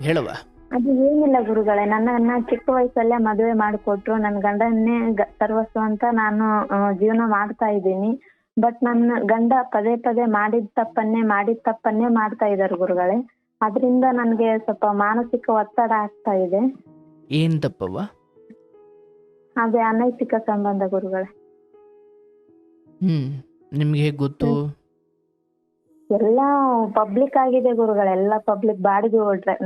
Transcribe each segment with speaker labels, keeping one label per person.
Speaker 1: ಹೇಳುವ.
Speaker 2: ಅದು ಏನಿಲ್ಲ ಗುರುಗಳೇ, ನನ್ನ ಚಿಕ್ಕ ವಯಸ್ಸಲ್ಲೇ ಮದುವೆ ಮಾಡಿಕೊಟ್ರು. ನನ್ನ ಗಂಡನ್ನೇ ಸರ್ವಸ್ವ ಅಂತ ನಾನು ಜೀವನ ಮಾಡ್ತಾ ಇದ್ದೀನಿ. ಬಟ್ ನನ್ನ ಗಂಡ ಪದೇ ಪದೇ ಮಾಡಿದ ತಪ್ಪನ್ನೇ ಮಾಡ್ತಾ ಇದ್ದಾರೆ ಗುರುಗಳೇ. ಅದರಿಂದ ನನಗೆ ಸ್ವಲ್ಪ ಮಾನಸಿಕ ಒತ್ತಡ ಆಗ್ತಾ ಇದೆ.
Speaker 1: ಏನ್ ತಪ್ಪವ್ವ?
Speaker 2: ಅದೇ ಅನೈತಿಕ ಸಂಬಂಧ ಗುರುಗಳೇ.
Speaker 1: ನಿಮ್ಗೆ ಹೇಗೆ ಗೊತ್ತು?
Speaker 2: ಎಲ್ಲ ಪಬ್ಲಿಕ್ ಆಗಿದೆ ಗುರುಗಳೇ, ಎಲ್ಲ ಪಬ್ಲಿಕ್. ಬಾಡಿಗೆ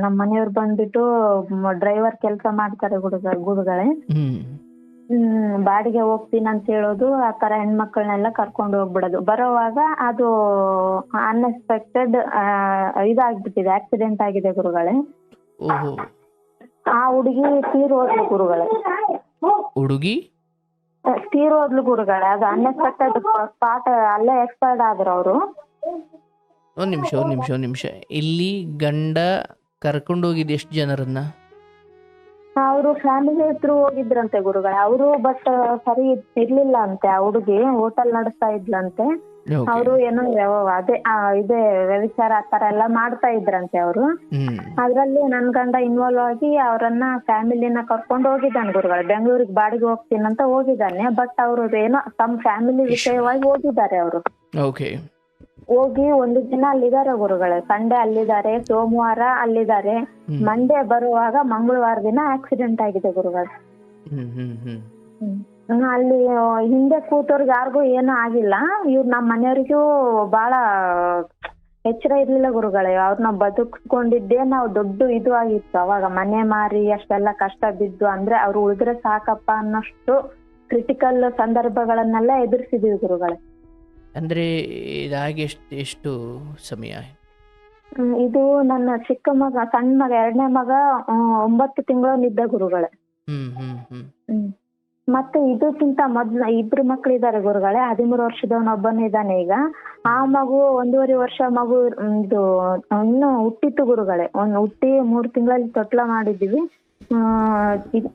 Speaker 2: ನಮ್ಮ ಮನೆಯವ್ರು ಬಂದ್ಬಿಟ್ಟು ಡ್ರೈವರ್ ಕೆಲಸ ಮಾಡ್ತಾರೆ ಗುರುಗಳೇ. ಬಾಡಿಗೆ ಹೋಗ್ತೀನಿ ಅಂತ ಹೇಳೋದು, ಆ ತರ ಹೆಣ್ಮಕ್ಳನ್ನೆಲ್ಲ ಕರ್ಕೊಂಡು ಹೋಗ್ಬಿಡೋದು. ಬರೋವಾಗ ಅದು ಅನ್ಎಕ್ಸ್ಪೆಕ್ಟೆಡ್ ಇದಾಗ್ಬಿಟ್ಟಿದೆ, ಆಕ್ಸಿಡೆಂಟ್ ಆಗಿದೆ ಗುರುಗಳೇ.
Speaker 1: ಓಹೋ.
Speaker 2: ಆ ಹುಡುಗಿ ತೀರೋದ್ಲು ಗುರುಗಳೇ.
Speaker 1: ಹುಡುಗಿ
Speaker 2: ತೀರೋದ್ಲು ಗುರುಗಳೇ. ಅದು ಅನ್ಎಕ್ಸ್ಪೆಕ್ಟೆಡ್ ಸ್ಪಾಟ್ ಅಲ್ಲೇ ಎಕ್ಸ್ಪೈರ್ಡ್ ಆದ್ರು ಅವರು.
Speaker 1: ಒಂದ್ ನಿಮಿಷ. ಇಲ್ಲಿ ಗಂಡ ಕರ್ಕೊಂಡೋಗಿದ್ದು ಎಷ್ಟು ಜನರನ್ನ?
Speaker 2: ಅವರು ಫ್ಯಾಮಿಲಿ ಹತ್ರ ಹೋಗಿದ್ರಂತೆ ಗುರುಗಳೇ. ಅವರು ಬಟ್ ಸರಿ ಇರ್ಲಿಲ್ಲ ಅಂತೆ. ಆ ಹುಡುಗಿ ಹೋಟೆಲ್ ನಡೆಸ್ತಾ ಇದ್ಲಂತೆ. ಅವರು ಏನೋ ಇದೇ ವ್ಯಭಿಚಾರ ಆ ತರ ಎಲ್ಲ ಮಾಡ್ತಾ ಇದ್ರಂತೆ ಅವರು. ಅದ್ರಲ್ಲಿ ನನ್ ಗಂಡ ಇನ್ವಾಲ್ವ್ ಆಗಿ ಅವರನ್ನ ಫ್ಯಾಮಿಲಿನ ಕರ್ಕೊಂಡು ಹೋಗಿದ್ದಾನೆ ಗುರುಗಳೇ. ಬೆಂಗಳೂರಿಗೆ ಬಾಡಿಗೆ ಹೋಗ್ತೀನಂತ ಹೋಗಿದ್ದಾನೆ. ಬಟ್ ಅವರು ಏನೋ ತಮ್ಮ ಫ್ಯಾಮಿಲಿ ವಿಷಯವಾಗಿ ಹೋಗಿದ್ದಾರೆ ಅವರು. ಹೋಗಿ ಒಂದು ದಿನ ಅಲ್ಲಿದ್ದಾರೆ ಗುರುಗಳೇ. ಸಂಡೇ ಅಲ್ಲಿದ್ದಾರೆ, ಸೋಮವಾರ ಅಲ್ಲಿದ್ದಾರೆ, ಮಂಡೇ ಬರುವಾಗ ಮಂಗಳವಾರ ದಿನ ಆಕ್ಸಿಡೆಂಟ್ ಆಗಿದೆ ಗುರುಗಳೇ. ಅಲ್ಲಿ ಹಿಂದೆ ಕೂತವ್ರಿಗೆ ಯಾರಿಗೂ ಏನೂ ಆಗಿಲ್ಲ. ಇವ್ರು ನಮ್ಮ ಮನೆಯವ್ರಿಗೂ ಬಹಳ ಎಚ್ಚರ ಇರ್ಲಿಲ್ಲ ಗುರುಗಳೇ. ಅವ್ರನ್ನ ಬದುಕಿಸ್ಕೊಂಡಿದ್ದೇ ನಾವು ದೊಡ್ಡ ಇದು ಆಗಿತ್ತು. ಅವಾಗ ಮನೆ ಮಾರಿ ಅಷ್ಟೆಲ್ಲ ಕಷ್ಟ ಬಿದ್ದು, ಅಂದ್ರೆ ಅವ್ರು ಉಳಿದ್ರೆ ಸಾಕಪ್ಪ ಅನ್ನೋಷ್ಟು ಕ್ರಿಟಿಕಲ್ ಸಂದರ್ಭಗಳನ್ನೆಲ್ಲ ಎದುರಿಸಿದೀವಿ ಗುರುಗಳೇ.
Speaker 1: ಅಂದ್ರೆ ಇದಾಗಿ ಎಷ್ಟು ಸಮಯ?
Speaker 2: ಇದು ನನ್ನ ಚಿಕ್ಕ ಮಗ, ಸಣ್ಣ ಮಗ, 2ನೇ ಮಗ 9 ತಿಂಗಳಲ್ಲಿದ್ದ ಗುರುಗಳೇ. ಮತ್ತೆ ಇದಕ್ಕಿಂತ ಮೊದ್ಲು 2 ಮಕ್ಳಿದ್ದಾರೆ ಗುರುಗಳೇ. 13 ವರ್ಷದವನೊಬ್ಬನ ಇದ್ದಾನೆ ಈಗ. ಆ ಮಗು 1.5 ವರ್ಷ ಮಗು ಇದು ಇನ್ನು ಹುಟ್ಟಿತ್ತು ಗುರುಗಳೇ. ಹುಟ್ಟಿ 3 ತಿಂಗಳಲ್ಲಿ ತೊಟ್ಲ ಮಾಡಿದ್ವಿ.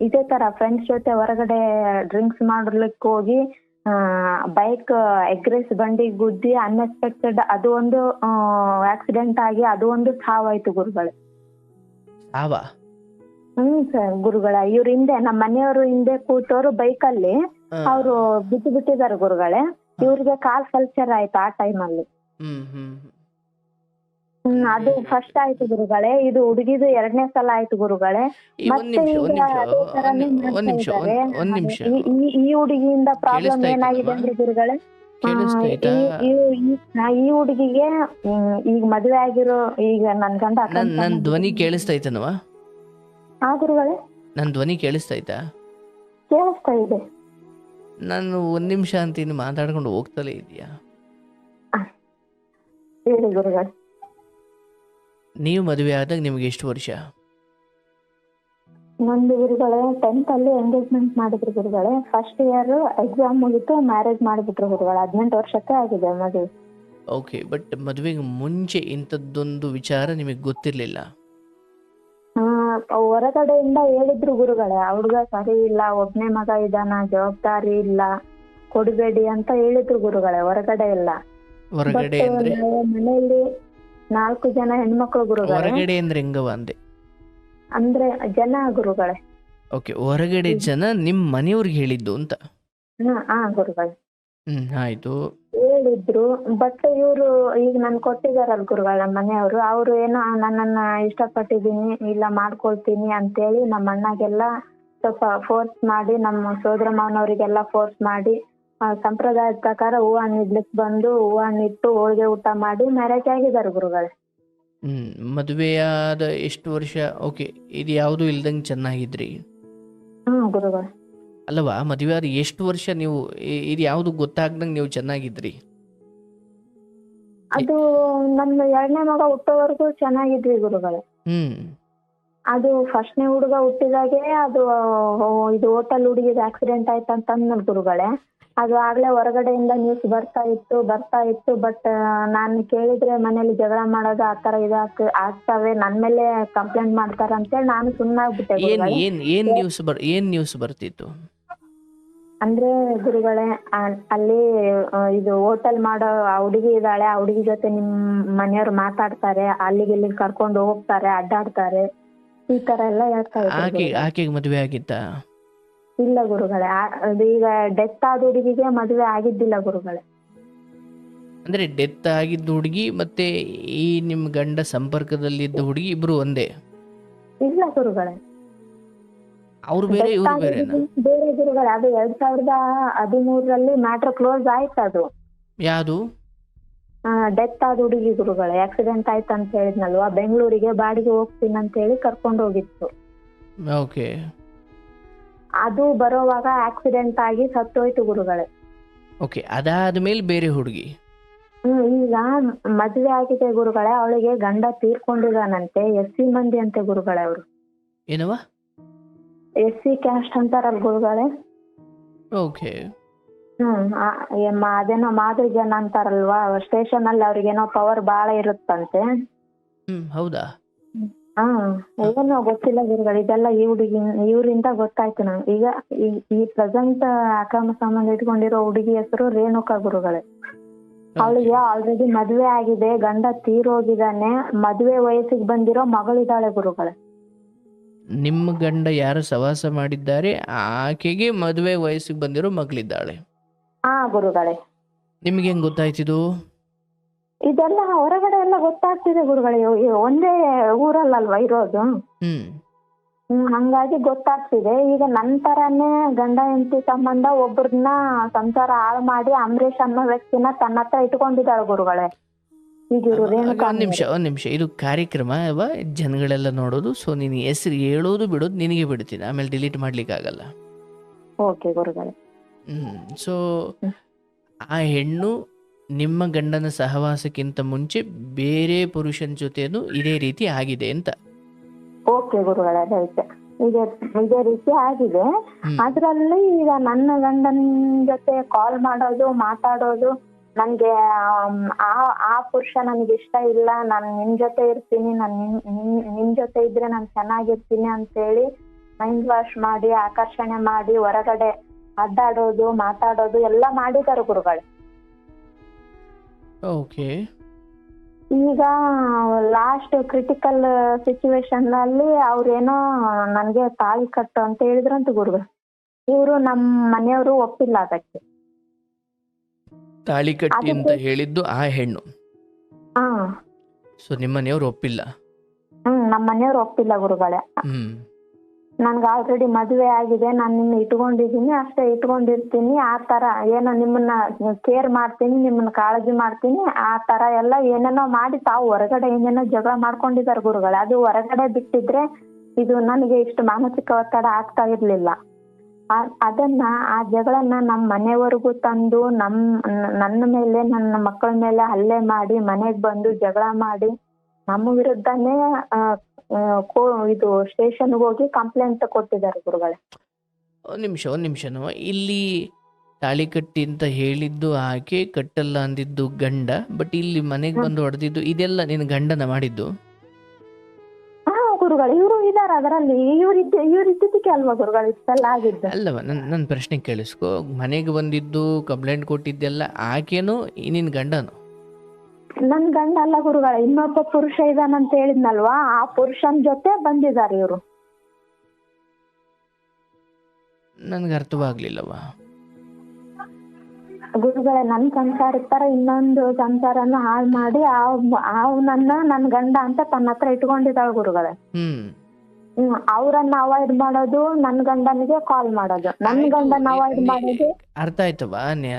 Speaker 2: ಇದೇ ತರ ಫ್ರೆಂಡ್ಸ್ ಜೊತೆ ಹೊರಗಡೆ ಡ್ರಿಂಕ್ಸ್ ಮಾಡ್ಲಿಕ್ಕೆ ಹೋಗಿ ಬೈಕ್ ಎಗ್ರೆಸ್ ಬಂಡಿ ಗುದ್ದಿ ಅನ್ಎಕ್ಸ್ಪೆಕ್ಟೆಡ್ ಅದು ಒಂದು ಆಕ್ಸಿಡೆಂಟ್ ಆಗಿ ಅದು ಒಂದು ಸಾವಾಯ್ತು ಗುರುಗಳೇ. ಸರ್ ಗುರುಗಳ. ಇವ್ರ ಹಿಂದೆ ನಮ್ಮ ಮನೆಯವರು ಹಿಂದೆ ಕೂತವ್ರು ಬೈಕಲ್ಲಿ ಅವರು ಬಿಟ್ಟಿದ್ದಾರೆ ಗುರುಗಳೇ. ಇವ್ರಿಗೆ ಕಾಲ್ ಫ್ರಾಕ್ಚರ್ ಆಯ್ತು ಆ ಟೈಮಲ್ಲಿ. ಅದು ಫಸ್ಟ್ ಆಯ್ತು ಗುರುಗಳೇ. ಇದು ಹುಡುಗಿದು 2ನೇ ಸಲ ಆಯ್ತು ಗುರುಗಳೇ. ಮತ್ತೆ ಈ ಹುಡುಗಿಯಿಂದ ಪ್ರಾಬ್ಲಮ್ ಏನಾಗಿದೆ ಅಂದ್ರೆ ಗುರುಗಳೇ, ಈ ಹುಡುಗಿಗೆ ಈಗ ಮದುವೆ ಆಗಿರೋ ಈಗ ನನ್ ಗಂಡ.
Speaker 1: ನನ್ ಧ್ವನಿ ಕೇಳಿಸ್ತೈತನವಾ?
Speaker 2: ಆ ಗುರುಗಳೇ,
Speaker 1: ನನ್ ಧ್ವನಿ ಕೇಳಿಸ್ತೈತಾ?
Speaker 2: ಕೇಳಿಸ್ತಾ ಇದೆ.
Speaker 1: ನಾನು 1 ನಿಮಿಷ ಅಂತ ಇನ್ನು ಮಾತಾಡ್ಕೊಂಡು ಹೋಗ್ತಲೇ ಇದೆಯಾ?
Speaker 2: ಹೇಳಿ ಗುರುಗಳೇ.
Speaker 1: ನೀವು ಮದುವೆ ಆದಾಗ ನಿಮ್ಗೆ ಎಷ್ಟು ವರ್ಷ?
Speaker 2: ನಂದು ಗುರುಗಳೇ 10th ಅಲ್ಲಿ ಎಂಗೇಜ್ಮೆಂಟ್ ಮಾಡಿದ್ರು ಗುರುಗಳೇ. ಫಸ್ಟ್ ಇಯರ್ ಎಕ್ಸಾಮ್ ಮುಗಿತು, ಮ್ಯಾರೇಜ್ ಮಾಡಿಬಿಟ್ರು ಗುರುಗಳೇ. 18 ವರ್ಷಕ್ಕೆ ಆಗಿದೆ ಮದುವೆ.
Speaker 1: ಓಕೆ, ಬಟ್ ಮದುವೆಗೆ ಮುಂಚೆ ಇಂಥದ್ದೊಂದು ವಿಚಾರ ನಿಮಗೆ ಗೊತ್ತಿರ್ಲಿಲ್ಲ?
Speaker 2: ಹೊರಗಡೆಯಿಂದ ಹೇಳಿದ್ರು ಗುರುಗಳೇ, ಹುಡುಗ ಸರಿ ಇಲ್ಲ, 1ನೇ ಮಗ ಇದಾನ, ಜವಾಬ್ದಾರಿ ಇಲ್ಲ, ಕೊಡಬೇಡಿ ಅಂತ ಹೇಳಿದ್ರು ಗುರುಗಳೇ. ಹೊರಗಡೆ ಎಲ್ಲ.
Speaker 1: ಹೊರಗಡೆ ಅಂದ್ರೆ
Speaker 2: ಮನೆಯಲ್ಲಿ 4 ಜನ ಹೆಣ್ಮಕ್ಳು ಗುರುಗಳೇ.
Speaker 1: ಹೊರಗಡೆ ಅಂದ್ರೆ ಹೆಂಗವ ಅಂದೆ?
Speaker 2: ಅಂದ್ರೆ ಜನ ಗುರುಗಳೇ.
Speaker 1: ಓಕೆ, ಹೊರಗಡೆ ಜನ ನಿಮ್ ಮನೆಯವ್ರಿಗೆ ಹೇಳಿದ್ದು ಅಂತ?
Speaker 2: ಗುರುಗಳೇ.
Speaker 1: ಆಯ್ತು,
Speaker 2: ಹೇಳಿದ್ರು. ಬಟ್ ಇವ್ರು ಈಗ ನನ್ ಕೊಟ್ಟಿದಾರಲ್ ಗುರುಗಳ ನಮ್ಮ ಮನೆಯವರು, ಅವ್ರು ಏನೋ ನನ್ನನ್ನ ಇಷ್ಟಪಟ್ಟಿದೀನಿ, ಇಲ್ಲ ಮಾಡ್ಕೊಳ್ತೀನಿ ಅಂತೇಳಿ ನಮ್ಮ ಅಣ್ಣಗೆಲ್ಲ ಸ್ವಲ್ಪ ಫೋರ್ಸ್ ಮಾಡಿ, ನಮ್ಮ ಸೋದರ ಮಾವನವರಿಗೆಲ್ಲ ಫೋರ್ಸ್ ಮಾಡಿ ಸಂಪ್ರದಾಯದ ಪ್ರಕಾರ ಹೂವು ಹಣ್ಣಿಡ್ಲಿಕ್ ಬಂದು ಹೂವು ಹಣ್ಣಿಟ್ಟು ಹೋಳಿಗೆ ಊಟ ಮಾಡಿ ಮ್ಯಾರೇಜ್ ಆಗಿದ್ದಾರೆ ಗುರುಗಳೇ.
Speaker 1: ಮದುವೆಯಾದ ಎಷ್ಟು ವರ್ಷ? ಓಕೆ, ಇದು ಯಾವುದು ಇಲ್ದಂಗೆ ಚೆನ್ನಾಗಿದ್ರಿ?
Speaker 2: ಗುರುಗಳೇ.
Speaker 1: ಅಲ್ಲವಾ, ಮದುವೆ ಆದ ಎಷ್ಟು ವರ್ಷ ನೀವು ಇದು ಯಾವುದು ಗೊತ್ತಾಗ್ದಂಗೆ ನೀವು ಚೆನ್ನಾಗಿದ್ರಿ?
Speaker 2: ಅದು ನನ್ನ 2ನೇ ಮಗ ಹುಟ್ಟೋವರೆಗೂ ಚೆನ್ನಾಗಿದ್ವಿ ಗುರುಗಳೇ. ಅದು ಫಸ್ಟ್ನೇ ಹುಡುಗ ಹುಟ್ಟಿದಾಗೆ ಅದು ಇದು ಹೋಟೆಲ್ ಹುಡುಗಿದ ಆಕ್ಸಿಡೆಂಟ್ ಆಯ್ತಂತ ಅಂದ್ನಲ್ ಗುರುಗಳೇ. ಅದು ಆಗ್ಲೇ ಹೊರಗಡೆಯಿಂದ ನ್ಯೂಸ್ ಬರ್ತಾ ಇತ್ತು. ಬಟ್ ನಾನು ಕೇಳಿದ್ರೆ ಮನೇಲಿ ಜಗಳ ಮಾಡೋದು ಆ ತರ ಆಗ್ತವೆ, ನನ್ ಮೇಲೆ ಕಂಪ್ಲೇಂಟ್ ಮಾಡ್ತಾರ ಅಂತೇಳಿ ನಾನು ಸುಮ್ಮನಾಗ್ಬಿಟ್ಟೆ.
Speaker 1: ಏನ್ ನ್ಯೂಸ್ ಬರ್ತಿತ್ತು
Speaker 2: ಅಂದ್ರೆ ಗುರುಗಳೇ, ಅಲ್ಲಿ ಇದು ಹೋಟೆಲ್ ಮಾಡೋ ಆ ಹುಡುಗಿ ಇದ್ದಾಳೆ, ಆ ಹುಡುಗಿ ಜೊತೆ ನಿಮ್ ಮನೆಯವ್ರು ಮಾತಾಡ್ತಾರೆ, ಅಲ್ಲಿಗೆ ಇಲ್ಲಿಗೆ ಕರ್ಕೊಂಡು ಹೋಗ್ತಾರೆ, ಅಡ್ಡಾಡ್ತಾರೆ, ಈ ತರ ಎಲ್ಲ ಹೇಳ್ತಾ ಇದ್ರು ಗುರುಗಳೇ.
Speaker 1: ಆಕೆಗೆ ಮದುವೆ ಆಗಿತ್ತಾ?
Speaker 2: ಇಲ್ಲ ಗುರುಗಳೇ, ಅದು ಈಗ ಡೆತ್ ಆದ ಹುಡುಗಿಗೆ ಮದುವೆ ಆಗಿದ್ದಿಲ್ಲ ಗುರುಗಳೇ.
Speaker 1: ಅಂದ್ರೆ ಡೆತ್ ಆಗಿದ್ದ ಹುಡುಗಿ ಮತ್ತೆ ಈ ನಿಮ್ಮ ಗಂಡ ಸಂಪರ್ಕದಲ್ಲಿದ್ದ ಹುಡುಗಿ ಇಬ್ರು ಒಂದೇ?
Speaker 2: ಇಲ್ಲ ಗುರುಗಳೇ,
Speaker 1: ಅವ್ರು ಬೇರೆ
Speaker 2: ಡೆತ್
Speaker 1: ಇವ್ರು
Speaker 2: ಆದ
Speaker 1: ಬೇರೆನಾ?
Speaker 2: ಹುಡುಗಿ ಬೇರೆ ಗುರುಗಳೇ. ಅದು 2013 ಮ್ಯಾಟ್ರ್ ಕ್ಲೋಸ್ ಆಯ್ತು. ಅದು
Speaker 1: ಯಾವುದು?
Speaker 2: ಡೆತ್ ಆದ ಹುಡುಗಿ ಗುರುಗಳೇ, ಆಕ್ಸಿಡೆಂಟ್ ಆಯ್ತು ಅಂತ ಹೇಳಿದ್ನಲ್ವಾ, ಬೆಂಗಳೂರಿಗೆ ಬಾಡಿಗೆ ಹೋಗ್ತೀನಿ ಅಂತ ಹೇಳಿ ಕರ್ಕೊಂಡು ಹೋಗಿತ್ತು.
Speaker 1: ಓಕೆ.
Speaker 2: ಅದು ಬರೋವಾಗ ಆಕ್ಸಿಡೆಂಟ್ ಆಗಿ ಸತ್ತೋಯ್ತು ಗುರುಗಳೇ.
Speaker 1: ಓಕೆ, ಅದಾದ ಮೇಲೆ ಬೇರೆ ಹುಡುಗಿ?
Speaker 2: ಈಗ ಮದ್ವೆ ಆಗಿದೆ ಗುರುಗಳೇ, ಅವಳಿಗೆ ಗಂಡ ತೀರ್ಕೊಂಡಿದಾನಂತೆ. SC ಮಂದಿ ಅಂತೆ ಗುರುಗಳೇ ಅವರು.
Speaker 1: ಏನವ?
Speaker 2: SC ಕ್ಯಾಸ್ಟ್ ಅಂತಾರಲ್ಲ ಗುರುಗಳೇ.
Speaker 1: ಓಕೆ.
Speaker 2: ಅದೇನೋ ಮಾದರಿ ಜನ ಅಂತಾರಲ್ವಾ, ಸ್ಟೇಷನ್ ಅಲ್ಲಿ ಅವ್ರಿಗೇನೋ ಪವರ್ ಬಾಳ ಇರುತ್ತಂತೆ.
Speaker 1: ಹೌದಾ?
Speaker 2: ಏನೋ ಗೊತ್ತಿಲ್ಲ ಗುರುಗಳು, ಇದೆಲ್ಲ ಇವರಿಂದ ಗೊತ್ತಾಯ್ತು ನಂಗೆ. ಈಗ ಈ ಪ್ರೆಸೆಂಟ್ ಅಕ್ರಮ ಸಂಬಂಧ ಇಟ್ಕೊಂಡಿರೋ ಹುಡುಗಿ ಹೆಸರು ರೇಣುಕಾ ಗುರುಗಳೇ. ಅವಳಿಗೆ ಆಲ್ರೆಡಿ ಮದ್ವೆ ಆಗಿದೆ, ಗಂಡ ತೀರೋಗಿದ್ದಾನೆ, ಮದ್ವೆ ವಯಸ್ಸಿಗೆ ಬಂದಿರೋ ಮಗಳಿದ್ದಾಳೆ ಗುರುಗಳೇ.
Speaker 1: ನಿಮ್ಮ ಗಂಡ ಯಾರು ಸವಾಸ ಮಾಡಿದ್ದಾರೆ, ಆಕೆಗೆ ಮದುವೆ ವಯಸ್ಸಿಗೆ ಬಂದಿರೋ ಮಗಳಿದ್ದಾಳೆ?
Speaker 2: ಗುರುಗಳೇ.
Speaker 1: ನಿಮ್ಗೆ ಹೆಂಗ್ ಗೊತ್ತಾಯ್ತಿದು?
Speaker 2: ಇದೆಲ್ಲ ಹೊರಗಡೆ ಎಲ್ಲ ಗೊತ್ತಾಗ್ತಿದೆ ಗುರುಗಳೇ, ಒಂದೇ ಊರಲ್ಲಲ್ವಾ ಇರೋದು. ಹಂಗಾಗಿ ಗೊತ್ತಾಗ್ತಿದೆ. ಈಗ ನನ್ನ ತರಾನೇ ಗಂಡ ಹೆಂಡತಿ ಸಂಬಂಧ ಒಬ್ಬರನ್ನ ಸಂಸಾರ ಹಾಳು ಮಾಡಿ ಅಂಬರೀಷ್ ಅನ್ನೋ ವ್ಯಕ್ತಿನ ತನ್ನ ಹತ್ರ ಇಟ್ಕೊಂಡಿದ್ದಾಳೆ ಗುರುಗಳೇ. ಈಗ ಇವ್ರು ರೇಣುಕಾ.
Speaker 1: ಒಂದ್ ನಿಮಿಷ, ಇದು ಕಾರ್ಯಕ್ರಮ ಅಲ್ವಾ, ಜನಗಳೆಲ್ಲ ನೋಡೋದು. ಸೊ ನೀನು ಹೆಸರು ಹೇಳೋದು ಬಿಡೋದು ನಿನಗೆ ಬಿಡ್ತೀನಿ, ಆಮೇಲೆ ಡಿಲೀಟ್ ಮಾಡ್ಲಿಕ್ಕೆ ಆಗಲ್ಲ.
Speaker 2: ಓಕೆ ಗುರುಗಳೇ.
Speaker 1: ಸೊ ಆ ಹೆಣ್ಣು ನಿಮ್ಮ ಗಂಡನ ಸಹವಾಸಕ್ಕಿಂತ ಮುಂಚೆ ಬೇರೆ ಪುರುಷನ ಜೊತೆನೂ ಇದೇ ರೀತಿ ಆಗಿದೆ ಅಂತ?
Speaker 2: ಓಕೆ ಗುರುಗಳೇ, ರೈಟ್. ಇದೇ ರೀತಿ ಆಗಿದೆ. ಅದ್ರಲ್ಲಿ ಈಗ ನನ್ನ ಗಂಡನ ಜೊತೆ ಕಾಲ್ ಮಾಡೋದು, ಮಾತಾಡೋದು, ನನ್ಗೆ ಆ ಪುರುಷ ನನ್ಗೆ ಇಷ್ಟ ಇಲ್ಲ, ನಾನು ನಿನ್ ಜೊತೆ ಇರ್ತೀನಿ, ನಿನ್ ಜೊತೆ ಇದ್ರೆ ನಾನು ಚೆನ್ನಾಗಿರ್ತೀನಿ ಅಂತೇಳಿ ಮೈಂಡ್ ವಾಶ್ ಮಾಡಿ, ಆಕರ್ಷಣೆ ಮಾಡಿ, ಹೊರಗಡೆ ಅಡ್ಡಾಡೋದು, ಮಾತಾಡೋದು ಎಲ್ಲ ಮಾಡಿದಾರೆ ಗುರುಗಳೇ.
Speaker 1: ಓಕೆ.
Speaker 2: ಈಗ ಲಾಸ್ಟ್ ಕ್ರಿಟಿಕಲ್ ಸಿಚುವೇಶನ್ ಅಲ್ಲಿ ಅವ್ರೇನೋ ನನ್ಗೆ ತಾಳಿ ಕಟ್ಟು ಅಂತ ಹೇಳಿದ್ರಂತ ಗುರುಗಳು. ಇವರು ನಮ್ಮ ಮನೆಯವರು ಒಪ್ಪಿಲ್ಲ ಅದಕ್ಕೆ.
Speaker 1: ತಾಳಿ ಕಟ್ಟಿ ಅಂತ ಹೇಳಿದ್ದು ಆ ಹೆಣ್ಣು? ಸೊ ನಿಮ್ಮ ಮನೆಯವರು ಒಪ್ಪಿಲ್ಲ?
Speaker 2: ನಮ್ಮ ಮನೆಯವ್ರು ಒಪ್ಪಿಲ್ಲ ಗುರುಗಳೇ. ನನ್ಗೆ ಆಲ್ರೆಡಿ ಮದುವೆ ಆಗಿದೆ, ನಾನು ನಿನ್ನ ಇಟ್ಕೊಂಡಿದ್ದೀನಿ, ಅಷ್ಟೇ ಇಟ್ಕೊಂಡಿರ್ತೀನಿ, ಆ ತರ ಏನೋ ನಿಮ್ಮನ್ನ ಕೇರ್ ಮಾಡ್ತೀನಿ, ನಿಮ್ಮನ್ನ ಕಾಳಜಿ ಮಾಡ್ತೀನಿ, ಆ ತರ ಎಲ್ಲ ಏನೇನೋ ಮಾಡಿ ತಾವು ಹೊರಗಡೆ ಏನೇನೋ ಜಗಳ ಮಾಡ್ಕೊಂಡಿದ್ದಾರೆ ಗುರುಗಳೇ. ಅದು ಹೊರಗಡೆ ಬಿಟ್ಟಿದ್ರೆ ಇದು ನನಗೆ ಇಷ್ಟು ಮಾನಸಿಕ ಒತ್ತಡ ಆಗ್ತಾ ಇರ್ಲಿಲ್ಲ. ಆ ಜಗಳನ್ನ ನಮ್ಮ ಮನೆವರೆಗೂ ತಂದು ನನ್ನ ಮೇಲೆ, ನನ್ನ ಮಕ್ಕಳ ಮೇಲೆ ಹಲ್ಲೆ ಮಾಡಿ, ಮನೆಗ್ ಬಂದು ಜಗಳ ಮಾಡಿ, ನಮ್ಮ ವಿರುದ್ಧನೇ ಇದು ಸ್ಟೇಷನ್ಗೆ ಹೋಗಿ ಕಂಪ್ಲೇಂಟ್ ಕೊಟ್ಟಿದ್ದಾರೆ ಗುರುಗಳೇ.
Speaker 1: ಒಂದ್ ನಿಮಿಷ ಇಲ್ಲಿ ತಾಳಿ ಕಟ್ಟಿ ಅಂತ ಹೇಳಿದ್ದು ಆಕೆ, ಕಟ್ಟಲ್ಲ ಅಂದಿದ್ದು ಗಂಡ, ಬಟ್ ಇಲ್ಲಿ ಮನೆಗೆ ಬಂದು ಹೊಡೆದಿದ್ದು ಇದೆಲ್ಲ ನಿನ್ನ ಗಂಡನ ಮಾಡಿದ್ದು?
Speaker 2: ಗುರುಗಳು ಇವರು ಇದಾರ ಅದರಲ್ಲಿ, ಇವ್ರಿದ್ದಕ್ಕೆ ಅಲ್ವಾ ಗುರುಗಳು ಇಷ್ಟೆಲ್ಲ ಆಗಿದ್ದು?
Speaker 1: ಅಲ್ಲವ, ನನ್ನ ಪ್ರಶ್ನೆ ಕೇಳಿಸ್ಕೊ. ಮನೆಗೆ ಬಂದಿದ್ದು ಕಂಪ್ಲೇಂಟ್ ಕೊಟ್ಟಿದ್ದೆಲ್ಲ ಆಕೆನೋ ನಿನ್ನ ಗಂಡನೋ?
Speaker 2: ನನ್ ಗಂಡ ಅಲ್ಲ ಗುರುಗಳ, ಇನ್ನೊಬ್ಬ ಪುರುಷ ಇದಾನಂತ ಹೇಳಿದ್ನಲ್ವಾ, ಆ ಪುರುಷನ್ ಜೊತೆ ಬಂದಿದ್ದಾರೆ ಇವರು.
Speaker 1: ನನ್ಗೆ ಅರ್ಥವಾಗ್ಲಿಲ್ಲವ
Speaker 2: ಗುರುಗಳೇ. ನನ್ ಸಂಸಾರ ತರ ಇನ್ನೊಂದು ಸಂಸಾರನ ಹಾಳು ಮಾಡಿ ಅವನನ್ನ ನನ್ ಗಂಡ ಅಂತ ತನ್ನ ಹತ್ರ ಇಟ್ಕೊಂಡಿದ್ದಾಳೆ ಗುರುಗಳೇ. ಅವ್ರನ್ನ ಅವಾಯ್ಡ್ ಮಾಡೋದು, ನನ್ ಗಂಡನಿಗೆ ಕಾಲ್ ಮಾಡೋದು, ನನ್ ಗಂಡನ ಅವಾಯ್ಡ್ ಮಾಡೋದು.
Speaker 1: ಅರ್ಥ ಆಯ್ತವ?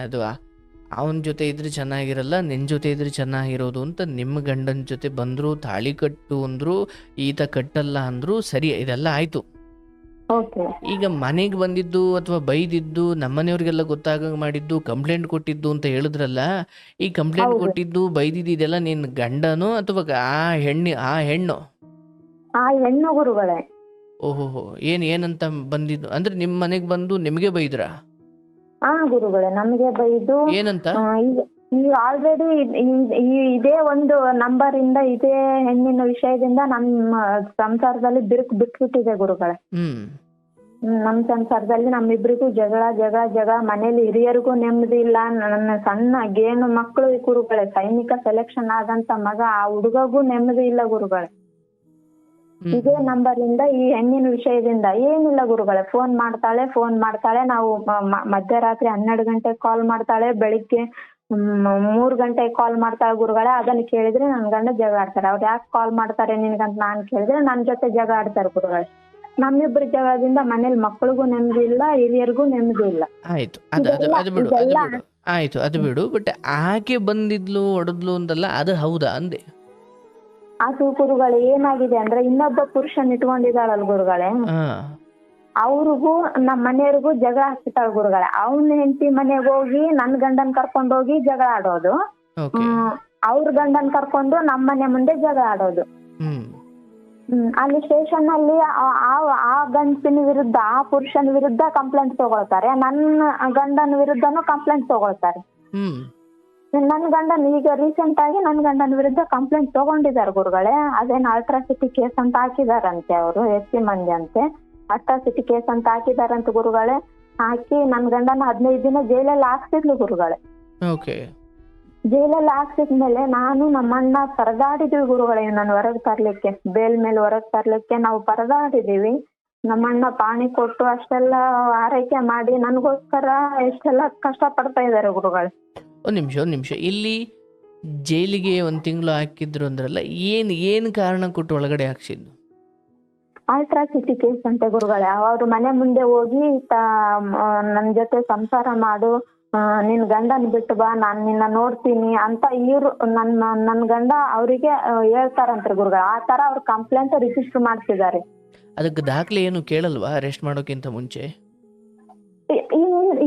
Speaker 1: ಅದು ಅವನ ಜೊತೆ ಇದ್ರೆ ಚೆನ್ನಾಗಿರಲ್ಲ, ನಿನ್ನ ಜೊತೆ ಇದ್ರೆ ಚೆನ್ನಾಗಿರೋದು ಅಂತ. ನಿಮ್ಮ ಗಂಡನ ಜೊತೆ ಬಂದ್ರು, ತಾಳಿ ಕಟ್ಟು ಅಂದ್ರು, ಈತ ಕಟ್ಟಲ್ಲ ಅಂದ್ರು, ಸರಿ, ಇದೆಲ್ಲ ಆಯ್ತು. ಈಗ ಮನೆಗೆ ಬಂದಿದ್ದು ಅಥವಾ ಬೈದಿದ್ದು, ನಮ್ಮನೆಯವ್ರಿಗೆಲ್ಲ ಗೊತ್ತಾಗಂಗ್ ಮಾಡಿದ್ದು, ಕಂಪ್ಲೇಂಟ್ ಕೊಟ್ಟಿದ್ದು ಅಂತ ಹೇಳಿದ್ರಲ್ಲ, ಈ ಕಂಪ್ಲೇಂಟ್ ಕೊಟ್ಟಿದ್ದು, ಬೈದಿದ್ದು ಇದೆಲ್ಲ ನಿನ್ನ ಗಂಡನೋ ಅಥವಾ ಆ ಹೆಣ್ಣು?
Speaker 2: ಆ ಹೆಣ್ಣು ಗುರುಗಳೇ.
Speaker 1: ಓಹೋ, ಏನಂತ ಬಂದಿದ್ದು? ಅಂದ್ರೆ ನಿಮ್ಮ ಮನೆಗೆ ಬಂದು ನಿಮಗೆ ಬೈದ್ರ?
Speaker 2: ಗುರುಗಳೇ, ನಮಗೆ ಬೈದು
Speaker 1: ಏನಂತ?
Speaker 2: ಈಗ ಆಲ್ರೆಡಿ ಇದೇ ಒಂದು ನಂಬರ್ ಇಂದ, ಇದೇ ಹೆಣ್ಣಿನ ವಿಷಯದಿಂದ ನಮ್ಮ ಸಂಸಾರದಲ್ಲಿ ಬಿಟ್ಬಿಟ್ಟಿದೆ ಗುರುಗಳೇ. ನಮ್ ಸಂಸಾರದಲ್ಲಿ ನಮ್ಮಿಬ್ರಿಗೂ ಜಗಳ, ಮನೇಲಿ ಹಿರಿಯರಿಗೂ ನೆಮ್ಮದಿ ಇಲ್ಲ. ನನ್ನ ಸಣ್ಣ ಗೇಣು ಮಕ್ಕಳು ಗುರುಗಳೇ, ಸೈನಿಕ ಸೆಲೆಕ್ಷನ್ ಆದಂತ ಮಗ, ಆ ಹುಡುಗಗೂ ನೆಮ್ಮದಿ ಇಲ್ಲ ಗುರುಗಳೇ. ಇದೇ ನಂಬರ್ ಇಂದ ಈ ಹೆಣ್ಣಿನ ವಿಷಯದಿಂದ ಏನಿಲ್ಲ ಗುರುಗಳೇ, ಫೋನ್ ಮಾಡ್ತಾಳೆ. ನಾವು ಮಧ್ಯರಾತ್ರಿ 12 ಗಂಟೆಗೆ ಕಾಲ್ ಮಾಡ್ತಾಳೆ, ಬೆಳಿಗ್ಗೆ 3 ಗಂಟೆಗೆ ಕಾಲ್ ಮಾಡ್ತಾಳೆ ಗುರುಗಳೇ. ಅದನ್ನ ಕೇಳಿದ್ರೆ ನನ್ ಗಂಡ ಜಗಳ ಆಡ್ತಾರೆ. ಅವ್ರು ಯಾಕೆ ಕಾಲ್ ಮಾಡ್ತಾರೆ ನಿನ್ಗಂತ ನಾನ್ ಕೇಳಿದ್ರೆ ನನ್ ಜೊತೆ ಜಗಳ ಆಡ್ತಾರೆ ಗುರುಗಳೇ. ನಮ್ಮಿಬ್ಬರ ಜಗಳದಿಂದ ಮನೇಲಿ ಮಕ್ಕಳಿಗೂ ನೆಮ್ಮದಿ ಇಲ್ಲ, ಹಿರಿಯರಿಗೂ ನೆಮ್ಮದಿ ಇಲ್ಲ.
Speaker 1: ಆಯ್ತು, ಅದು ಅದು ಅದು ಬಿಡು, ಅದು ಬಿಡು. ಆಯ್ತು, ಅದು ಬಿಡು. ಬಟ್ ಆಕೆ ಬಂದಿದ್ಲು ಹೊಡೆದ್ಲು ಅಂತಲ್ಲ, ಅದು ಹೌದಾ ಅಂದೆ.
Speaker 2: ಅದು ಗುರುಗಳೇ ಏನಾಗಿದೆ ಅಂದ್ರೆ ಇನ್ನೊಬ್ಬ ಪುರುಷನ್ ಇಟ್ಕೊಂಡಿದ್ದಾಳಲ್ ಗುರುಗಳೇ,
Speaker 1: ಹಾ,
Speaker 2: ಅವ್ರಿಗೂ ನಮ್ಮ ಮನೆಯವ್ರಿಗೂ ಜಗಳ ಆಗ್ತಿತ್ತಾಳ ಗುರುಗಳೇ. ಅವ್ನ ಹೆಂಡತಿ ಮನೆಗೆ ಹೋಗಿ ನನ್ ಗಂಡನ್ ಕರ್ಕೊಂಡ್ ಹೋಗಿ ಜಗಳ ಆಡೋದು,
Speaker 1: ಓಕೆ.
Speaker 2: ಅವ್ರ ಗಂಡನ್ ಕರ್ಕೊಂಡು ನಮ್ಮ ಮನೆ ಮುಂದೆ ಜಗಳ ಆಡೋದು.
Speaker 1: ಹ್ಮ್
Speaker 2: ಅಲ್ಲಿ ಸ್ಟೇಷನ್ ಅಲ್ಲಿ ಆ ಗಂಡಸಿನ ವಿರುದ್ಧ, ಆ ಪುರುಷನ ವಿರುದ್ಧ ಕಂಪ್ಲೇಂಟ್ ತಗೊಳ್ತಾರೆ, ನನ್ನ ಗಂಡನ ವಿರುದ್ಧನೂ ಕಂಪ್ಲೇಂಟ್ ತಗೊಳ್ತಾರೆ.
Speaker 1: ಹ್ಮ್
Speaker 2: ನನ್ ಗಂಡನ್ ಈಗ ರೀಸೆಂಟ್ ಆಗಿ ನನ್ ಗಂಡನ ವಿರುದ್ಧ ಕಂಪ್ಲೇಂಟ್ ತಗೊಂಡಿದ್ದಾರೆ ಗುರುಗಳೇ. ಅದೇನು ಅಲ್ಟ್ರಾಸಿಟಿ ಕೇಸ್ ಅಂತ ಹಾಕಿದಾರಂತೆ, ಅವರು SC ಮಂದಿ ಅಂತೆ, ಅಲ್ಟ್ರಾಸಿಟಿ ಕೇಸ್ ಅಂತ ಹಾಕಿದಾರಂತೆ ಗುರುಗಳೇ. ಹಾಕಿ ನನ್ ಗಂಡನ 15 ದಿನ ಜೈಲಲ್ಲಿ ಹಾಕ್ಸಿದ್ಲು ಗುರುಗಳೇ.
Speaker 1: ಓಕೆ.
Speaker 2: ಜೈಲಲ್ಲಿ ಹಾಕ್ಸಿದ್ಮೇಲೆ ನಾನು ನಮ್ಮಣ್ಣ ಪರದಾಡಿದ್ವಿ ಗುರುಗಳೇ, ನಾನು ಹೊರಗೆ ತರ್ಲಿಕ್ಕೆ, ಬೇಲ್ ಮೇಲೆ ಹೊರಗೆ ತರ್ಲಿಕ್ಕೆ ನಾವು ಪರದಾಡಿದೀವಿ. ನಮ್ಮಣ್ಣ ಪಾಣಿ ಕೊಟ್ಟು ಅಷ್ಟೆಲ್ಲ ಆರೈಕೆ ಮಾಡಿ ನನಗೋಸ್ಕರ ಎಷ್ಟೆಲ್ಲ ಕಷ್ಟ ಪಡ್ತಾ ಇದ್ದಾರೆ ಗುರುಗಳೇ.
Speaker 1: ಒಂದು ನಿಮಿಷ. ಇಲ್ಲಿ ಜೈಲಿಗೆ 1 ತಿಂಗಳು ಹಾಕಿದ್ರು ಅಂದ್ರಲ್ಲ, ಏನು ಕಾರಣ ಕೊಟ್ಟು ಒಳಗಡೆ ಹಾಕ್ಸಿದ್ದು?
Speaker 2: ಅಲ್ಟ್ರಾಸಿಟಿ ಕೇಸ್ ಅಂತೆ ಗುರುಗಳೇ. ಅವ್ರ ಮನೆ ಮುಂದೆ ಹೋಗಿ ನನ್ ಜೊತೆ ಸಂಸಾರ ಮಾಡು, ನಿನ್ ಗಂಡನ್ ಬಿಟ್ಟು ಬಾ, ನಾನ್ ನಿನ್ನ ನೋಡ್ತೀನಿ ಅಂತ ಇವ್ರು ನನ್ ಗಂಡ ಅವರಿಗೆ ಹೇಳ್ತಾರಂತ್ರಿ ಗುರುಗಳು. ಆ ತರ ಅವ್ರ ಕಂಪ್ಲೇಂಟ್ ರಿಜಿಸ್ಟರ್ ಮಾಡ್ತಿದ್ದಾರೆ.
Speaker 1: ಅದಕ್ಕೆ ದಾಖಲೆ ಏನು ಕೇಳಲ್ವಾ ಅರೆಸ್ಟ್ ಮಾಡೋಕ್ಕಿಂತ ಮುಂಚೆ?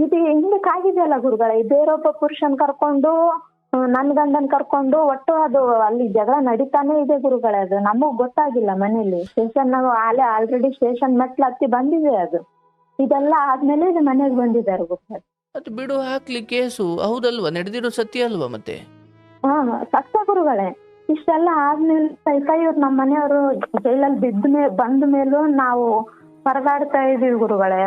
Speaker 2: ಇದು ಹಿಂದಕ್ಕೆ ಆಗಿದೆಯಲ್ಲ ಗುರುಗಳೇ, ಬೇರೊಬ್ಬ ಪುರುಷನ್ ಕರ್ಕೊಂಡು ನನ್ ಗಂಡನ್ ಕರ್ಕೊಂಡು ಒಟ್ಟು ಅದು ಅಲ್ಲಿ ಜಗಳ ನಡೀತಾನೆ ಇದೆ ಗುರುಗಳೇ. ಅದು ನಮಗ್ ಗೊತ್ತಾಗಿಲ್ಲ ಮನೇಲಿ. ಸ್ಟೇಷನ್ ಆಲ್ರೆಡಿ ಸ್ಟೇಷನ್ ಮೆಟ್ಲು ಹತ್ತಿ ಬಂದಿದೆ ಅದು. ಇದೆಲ್ಲ ಆದ್ಮೇಲೆ ಇದು ಮನೆಗೆ ಬಂದಿದ್ದಾರೆ ಗುರುಗಳೇ.
Speaker 1: ಅದು ಬಿಡು, ಹಾಕ್ಲಿ ಕೇಸು, ಹೌದಲ್ವಾ? ನಡೆದಿರೋ ಸತ್ಯ ಅಲ್ವಾ ಮತ್ತೆ?
Speaker 2: ಸತ್ಯ ಗುರುಗಳೇ. ಇಷ್ಟೆಲ್ಲ ಆದ್ಮೇಲೆ ಇವ್ರು ನಮ್ಮ ಮನೆಯವರು ಜೈಲಲ್ಲಿ ಬಂದ ಮೇಲೂ ನಾವು ಪರದಾಡ್ತಾ ಇದೀವಿ ಗುರುಗಳೇ.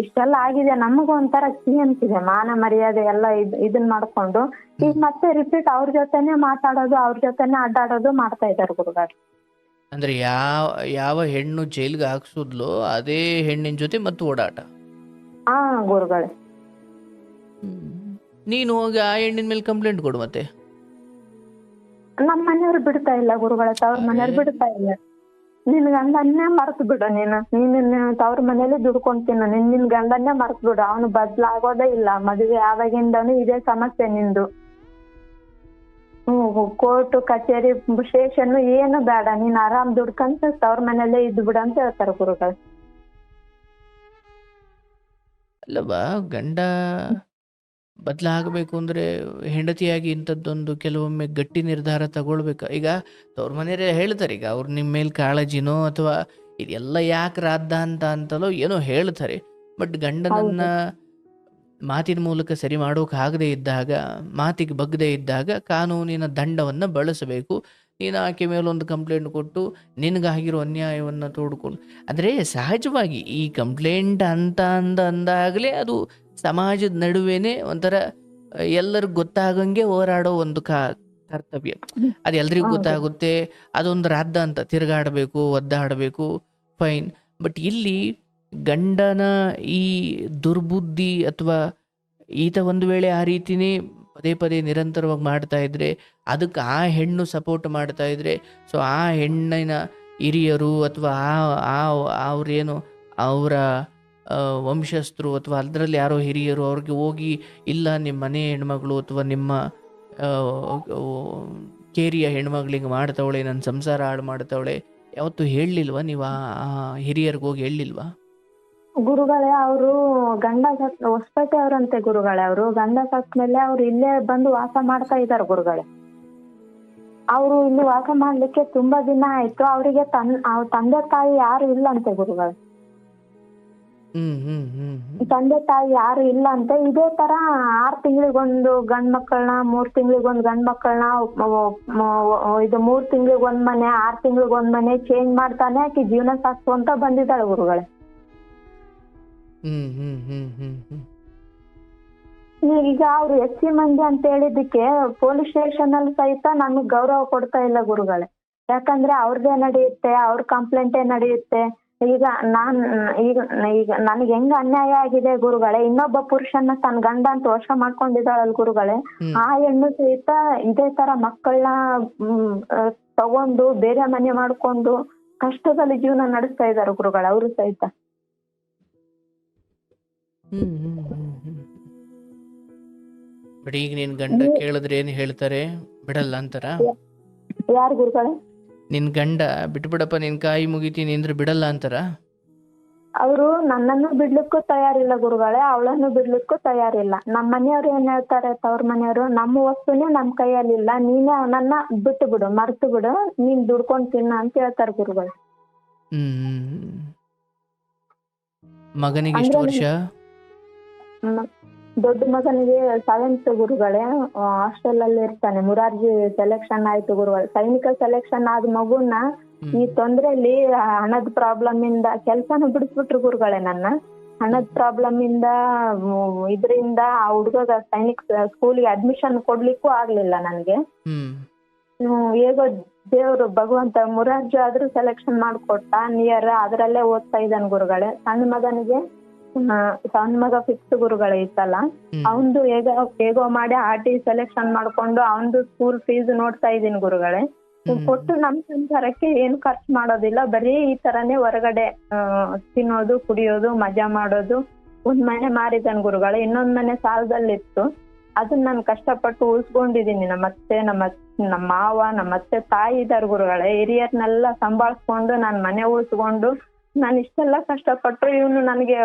Speaker 2: ಇಷ್ಟೆಲ್ಲ ಆಗಿದೆ, ನಮಗೂ ಒಂಥರ ಅನ್ಸಿದೆ, ಮಾನ ಮರ್ಯಾದೆ ಎಲ್ಲ ಇದನ್ ಮಾಡ್ಕೊಂಡು ಈಗ ಮತ್ತೆ ರಿಪೀಟ್ ಅವ್ರ ಜೊತೆನೆ ಮಾತಾಡೋದು, ಅವ್ರ ಜೊತೆನೆ ಅಡ್ಡಾಡೋದು ಮಾಡ್ತಾ ಇದ್ದಾರೆ ಗುರುಗಳೇ.
Speaker 1: ಅಂದ್ರೆ ಯಾವ ಹೆಣ್ಣು ಜೈಲ್ಗೆ ಹಾಕ್ಸುದ್ಲೋ ಅದೇ ಹೆಣ್ಣಿನ ಜೊತೆ ಮತ್ತೆ ಓಡಾಟ.
Speaker 2: ಗುರುಗಳೇ.
Speaker 1: ನೀನು ಹೋಗಿ ಆ ಹೆಣ್ಣಿನ ಮೇಲೆ ಕಂಪ್ಲೇಂಟ್ ಕೊಡು ಮತ್ತೆ.
Speaker 2: ನಮ್ಮ ಮನೆಯವ್ರು ಬಿಡ್ತಾ ಇಲ್ಲ ಗುರುಗಳೇ, ತವ್ರ ಮನೆಯವ್ರು ಬಿಡ್ತಾ ಇಲ್ಲ. ನಿನ್ ಗಂಡನ್ನೇ ಮರ್ತು ಬಿಡು, ನೀನು ತವ್ರ ಮನೇಲಿ ದುಡ್ಕೊಂತೀನಿ, ನಿನ್ ಗಂಡನ್ನೇ ಮರ್ತು ಬಿಡು, ಅವನು ಬದ್ಲಾಗೋದೇ ಇಲ್ಲ. ಮದುವೆ ಆವಾಗಿಂದನು ಇದೇ ಸಮಸ್ಯೆ ನಿಂದು. ಕೋರ್ಟ್ ಕಚೇರಿ ಸ್ಟೇಷನ್ ಏನು ಬೇಡ, ನೀನ್ ಆರಾಮ್ ದುಡ್ಕಂತ ತವ್ರ ಮನೇಲೇ ಇದ್ದು ಬಿಡು ಅಂತ ಹೇಳ್ತಾರೆ ಗುರುಗಳು.
Speaker 1: ಅಲ್ಲವಾ, ಗಂಡ ಬದಲಾಗಬೇಕು ಅಂದರೆ ಹೆಂಡತಿಯಾಗಿ ಇಂಥದ್ದೊಂದು ಕೆಲವೊಮ್ಮೆ ಗಟ್ಟಿ ನಿರ್ಧಾರ ತಗೊಳ್ಬೇಕು. ಈಗ ಅವ್ರ ಮನೆಯವರೇ ಹೇಳ್ತಾರೆ, ಈಗ ಅವ್ರು ನಿಮ್ಮ ಮೇಲೆ ಕಾಳಜಿನೋ ಅಥವಾ ಇದೆಲ್ಲ ಯಾಕೆ ರಾದ್ದ ಅಂತಲೋ ಏನೋ ಹೇಳ್ತಾರೆ. ಬಟ್ ಗಂಡನನ್ನ ಮಾತಿನ ಮೂಲಕ ಸರಿ ಮಾಡೋಕ್ಕಾಗದೇ ಇದ್ದಾಗ, ಮಾತಿಗೆ ಬಗ್ಗದೇ ಇದ್ದಾಗ ಕಾನೂನಿನ ದಂಡವನ್ನು ಬಳಸಬೇಕು. ನೀನು ಆಕೆ ಮೇಲೊಂದು ಕಂಪ್ಲೇಂಟ್ ಕೊಟ್ಟು ನಿನಗಾಗಿರೋ ಅನ್ಯಾಯವನ್ನು ತೋಡ್ಕೊಂಡು, ಅಂದರೆ ಸಹಜವಾಗಿ ಈ ಕಂಪ್ಲೇಂಟ್ ಅಂದಾಗಲೇ ಅದು ಸಮಾಜದ ನಡುವೆನೇ ಒಂಥರ ಎಲ್ಲರಿಗೂ ಗೊತ್ತಾಗಂಗೆ ಹೋರಾಡೋ ಒಂದು ಕರ್ತವ್ಯ. ಅದು ಎಲ್ರಿಗೂ ಗೊತ್ತಾಗುತ್ತೆ. ಅದೊಂದು ರಾದ್ದ ಅಂತ ತಿರುಗಾಡಬೇಕು, ಒದ್ದಾಡಬೇಕು, ಫೈನ್. ಬಟ್ ಇಲ್ಲಿ ಗಂಡನ ಈ ದುರ್ಬುದ್ಧಿ ಅಥವಾ ಈತ ಒಂದು ವೇಳೆ ಆ ರೀತಿನೇ ಪದೇ ನಿರಂತರವಾಗಿ ಮಾಡ್ತಾ ಇದ್ರೆ, ಅದಕ್ಕೆ ಆ ಹೆಣ್ಣು ಸಪೋರ್ಟ್ ಮಾಡ್ತಾ ಇದ್ರೆ, ಸೊ ಆ ಹೆಣ್ಣಿನ ಹಿರಿಯರು ಅಥವಾ ಅವ್ರೇನು ಅವರ ವಂಶಸ್ಥರು ಅಥವಾ ಅದರಲ್ಲಿ ಯಾರೋ ಹಿರಿಯರು ಅವ್ರಿಗೆ ಹೋಗಿ, ಇಲ್ಲ ನಿಮ್ಮ ಮನೆ ಹೆಣ್ಮಗಳು ಅಥವಾ ನಿಮ್ಮ ಕೇರಿಯ ಹೆಣ್ಮಗಳಿಗೆ ಮಾಡ್ತಾವಳೆ, ನನ್ನ ಸಂಸಾರ ಹಾಳು ಮಾಡ್ತಾವಳೆ, ಯಾವತ್ತು ಹೇಳಲಿಲ್ವಾ ನೀವು? ಆ ಹಿರಿಯರಿಗೆ ಹೋಗಿ ಹೇಳಲಿಲ್ವಾ?
Speaker 2: ಗುರುಗಳೇ, ಅವರು ಗಂಡ ಹೊಸಪೇಟೆ ಅವರಂತೆ ಗುರುಗಳೇ. ಅವರು ಗಂಡ ಸತ್ ಮೇಲೆ ಅವ್ರು ಇಲ್ಲೇ ಬಂದು ವಾಸ ಮಾಡ್ತಾ ಇದ್ದಾರೆ ಗುರುಗಳೇ. ಅವರು ಇಲ್ಲಿ ವಾಸ ಮಾಡ್ಲಿಕ್ಕೆ ತುಂಬಾ ದಿನ ಆಯ್ತು. ಅವರಿಗೆ ತಂದೆ ತಾಯಿ ಯಾರು ಇಲ್ಲ ಅಂತೆ ಗುರುಗಳೇ. ತಂದೆ ತಾಯಿ ಯಾರು ಇಲ್ಲ ಅಂತೆ. ಇದೇ ತರ 6 ತಿಂಗಳಿಗೊಂದು ಗಂಡ್ ಮಕ್ಕಳನ್ನ, 3 ತಿಂಗಳಿಗೊಂದು ಗಂಡ್ ಮಕ್ಕಳನ್ನ, ಇದು 3 ತಿಂಗಳಿಗೊಂದ್ ಮನೆ, 6 ತಿಂಗಳಿಗೊಂದ್ ಮನೆ ಚೇಂಜ್ ಮಾಡ್ತಾನೆ ಆಕಿ ಜೀವನ ಸಾಗಿಸುವಂತ ಬಂದಿದ್ದಾಳೆ ಗುರುಗಳೇ. ಈಗ ಅವ್ರು SC ಮಂದಿ ಅಂತ ಹೇಳಿದ್ದಕ್ಕೆ ಪೊಲೀಸ್ ಸ್ಟೇಷನ್ ಅಲ್ಲಿ ಸಹಿತ ನಮಗ್ ಗೌರವ ಕೊಡ್ತಾ ಇಲ್ಲ ಗುರುಗಳೇ. ಯಾಕಂದ್ರೆ ಅವ್ರದ್ದೇ ನಡೆಯುತ್ತೆ, ಅವ್ರ ಕಂಪ್ಲೇಂಟೇ ನಡೆಯುತ್ತೆ. ಈಗ ಈಗ ಈಗ ನನಗೆ ಹೆಂಗ್ ಅನ್ಯಾಯ ಆಗಿದೆ ಗುರುಗಳೇ, ಇನ್ನೊಬ್ಬ ಪುರುಷನ್ನ ತನ್ನ ಗಂಡ ಅಂತ ವಶ ಮಾಡ್ಕೊಂಡಿದ್ದಾಳಲ್ ಗುರುಗಳೇ, ಆ ಹೆಣ್ಣು ಸಹಿತ ಇದೇ ತರ ಮಕ್ಕಳನ್ನ ತಗೊಂಡು ಬೇರೆ ಮನೆ ಮಾಡ್ಕೊಂಡು ಕಷ್ಟದಲ್ಲಿ ಜೀವನ ನಡೆಸ್ತಾ ಇದಾರೆ ಗುರುಗಳೇ ಅವರು ಸಹಿತ.
Speaker 1: ಬಟ್ ಈಗ ನಿನ್ ಗಂಡ ಕೇಳಿದ್ರೆ ಏನ್ ಹೇಳ್ತಾರೆ? ಬಿಡಲ್ಲ ಅಂತಾರ?
Speaker 2: ಯಾರು ಗುರುಗಳೇ?
Speaker 1: ನಿನ್ ಗಂಡ ಬಿಟ್ಬಿಡಪ್ಪ ನಿನ್ ಕಾಯಿ ಮುಗಿತೀನಿ ಅಂದ್ರೆ ಬಿಡಲ್ಲ ಅಂತಾರ?
Speaker 2: ಅವರು ನನ್ನನ್ನು ಬಿಡ್ಲಿಕ್ಕೂ ತಯಾರಿಲ್ಲ ಗುರುಗಳೇ, ಅವಳನ್ನು ಬಿಡ್ಲಿಕ್ಕೂ ತಯಾರಿಲ್ಲ. ನಮ್ಮ ಮನೆಯವ್ರು ಏನ್ ಹೇಳ್ತಾರೆ, ತವ್ರ ಮನೆಯವರು, ನಮ್ಮ ವಸ್ತುನೇ ನಮ್ ಕೈಯಲ್ಲಿಲ್ಲ, ನೀನೇ ಅವನನ್ನ ಬಿಟ್ಟು ಬಿಡು, ಮರ್ತು ಬಿಡು, ನೀನ್ ದುಡ್ಕೊಂಡ್ ತಿನ್ನ ಅಂತ ಹೇಳ್ತಾರೆ ಗುರುಗಳು.
Speaker 1: ಮಗನಿಗೆ ಎಷ್ಟು ವರ್ಷ?
Speaker 2: ದೊಡ್ಡ ಮಗನಿಗೆ 7th ಗುರುಗಳೇ, ಹಾಸ್ಟೆಲ್ ಅಲ್ಲಿ ಇರ್ತಾನೆ. ಮುರಾರ್ಜಿ ಸೆಲೆಕ್ಷನ್ ಆಯ್ತು ಗುರುಗಳೇ, ಸೈನಿಕ ಸೆಲೆಕ್ಷನ್ ಆದ ಮಗುನ ಈ ತೊಂದ್ರೆಯಲ್ಲಿ ಹಣದ ಪ್ರಾಬ್ಲಮ್ ಇಂದ ಕೆಲ್ಸಾನು ಬಿಡಿಸ್ಬಿಟ್ರು ಗುರುಗಳೇ. ನನ್ನ ಹಣದ ಪ್ರಾಬ್ಲಮ್ ಇಂದ ಇದ್ರಿಂದ ಆ ಹುಡ್ಗ ಸೈನಿಕ್ ಸ್ಕೂಲ್ಗೆ ಅಡ್ಮಿಷನ್ ಕೊಡ್ಲಿಕ್ಕೂ ಆಗ್ಲಿಲ್ಲ ನನ್ಗೆ. ಹೇಗೋ ದೇವ್ರು ಭಗವಂತ ಮುರಾರ್ಜಿ ಆದ್ರೂ ಸೆಲೆಕ್ಷನ್ ಮಾಡ್ಕೊಟ್ಟ, ನಿಯರ್ ಅದ್ರಲ್ಲೇ ಓದ್ತಾ ಇದ್ದಾನೆ ಗುರುಗಳೇ. ಸಣ್ಣ ಮಗ 5th ಗುರುಗಳೇ ಈ ಸಲ. ಅವಂದು ಹೇಗೋ ಮಾಡಿ RT ಸೆಲೆಕ್ಷನ್ ಮಾಡ್ಕೊಂಡು ಅವಂದು ಸ್ಕೂಲ್ ಫೀಸ್ ನೋಡ್ತಾ ಇದೀನಿ ಗುರುಗಳೇ. ಕೊಟ್ಟು ನಮ್ ಸಂಸಾರಕ್ಕೆ ಏನು ಖರ್ಚು ಮಾಡೋದಿಲ್ಲ, ಬರೀ ಈ ತರಾನೇ ಹೊರಗಡೆ ತಿನ್ನೋದು, ಕುಡಿಯೋದು, ಮಜಾ ಮಾಡೋದು. ಒಂದ್ ಮನೆ ಮಾರಿದಾನ್ ಗುರುಗಳೇ, ಇನ್ನೊಂದ್ ಮನೆ ಸಾಲದಲ್ಲಿತ್ತು, ಅದನ್ನ ನಾನು ಕಷ್ಟಪಟ್ಟು ಉಳಿಸ್ಕೊಂಡಿದೀನಿ. ನಮ್ಮ ಮಾವ, ನಮ್ಮ ಅತ್ತೆ, ತಾಯಿ ಇದಾರ ಗುರುಗಳೇ, ಹಿರಿಯರ್ನೆಲ್ಲ ಸಂಭಾಳಿಸ್ಕೊಂಡು ನಾನ್ ಮನೆ ಉಳಿಸ್ಕೊಂಡು ನಾನು ಇಷ್ಟೆಲ್ಲ ಕಷ್ಟಪಟ್ಟು ಇವನು ನನಗೆ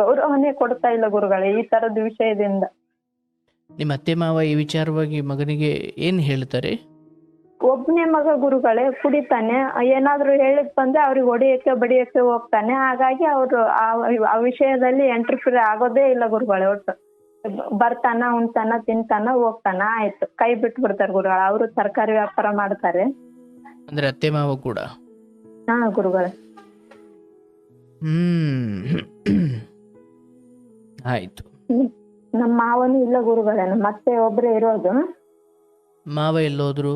Speaker 2: ಗೌರವನೇ ಕೊಡ್ತಾ ಇಲ್ಲ ಗುರುಗಳೇ ಈ ತರದ ವಿಷಯದಿಂದ.
Speaker 1: ನಿಮ್ಮ ಅತ್ತೆ ಮಾವ ಈ ವಿಚಾರವಾಗಿ ಮಗನಿಗೆ ಏನ್ ಹೇಳ್ತಾರೆ?
Speaker 2: ಒಬ್ನೇ ಮಗ ಗುರುಗಳೇ, ಕುಡಿತಾನೆ, ಏನಾದ್ರು ಹೇಳಿದ್ ಬಂದ್ರೆ ಅವ್ರಿಗೆ ಹೊಡಿಯಕ್ಕೆ ಬಡಿಯಕ್ಕೆ ಹೋಗ್ತಾನೆ. ಹಾಗಾಗಿ ಅವರು ಆ ವಿಷಯದಲ್ಲಿ ಎಂಟರ್ಫಿಯರ್ ಆಗೋದೇ ಇಲ್ಲ ಗುರುಗಳೇ. ಒಟ್ಟು ಬರ್ತಾನ, ಉಣ್ತಾನ, ತಿಂತಾನ, ಹೋಗ್ತಾನ, ಆಯ್ತು, ಕೈ ಬಿಟ್ಟು ಬಿಡ್ತಾರೆ ಗುರುಗಳು. ಅವರು ತರಕಾರಿ ವ್ಯಾಪಾರ ಮಾಡ್ತಾರೆ.
Speaker 1: ಅಂದ್ರೆ ಅತ್ತೆ ಮಾವ ಕೂಡ?
Speaker 2: ಹಾ ಗುರುಗಳೇ.
Speaker 1: ಆಯ್ತು.
Speaker 2: ನಮ್ಮ ಮಾವನು ಇಲ್ಲ ಗುರುಗಳೇ, ನಮ್ಮ ಅತ್ತೆ ಒಬ್ರೇ ಇರೋದು.
Speaker 1: ಮಾವ ಎಲ್ಲೋದ್ರು?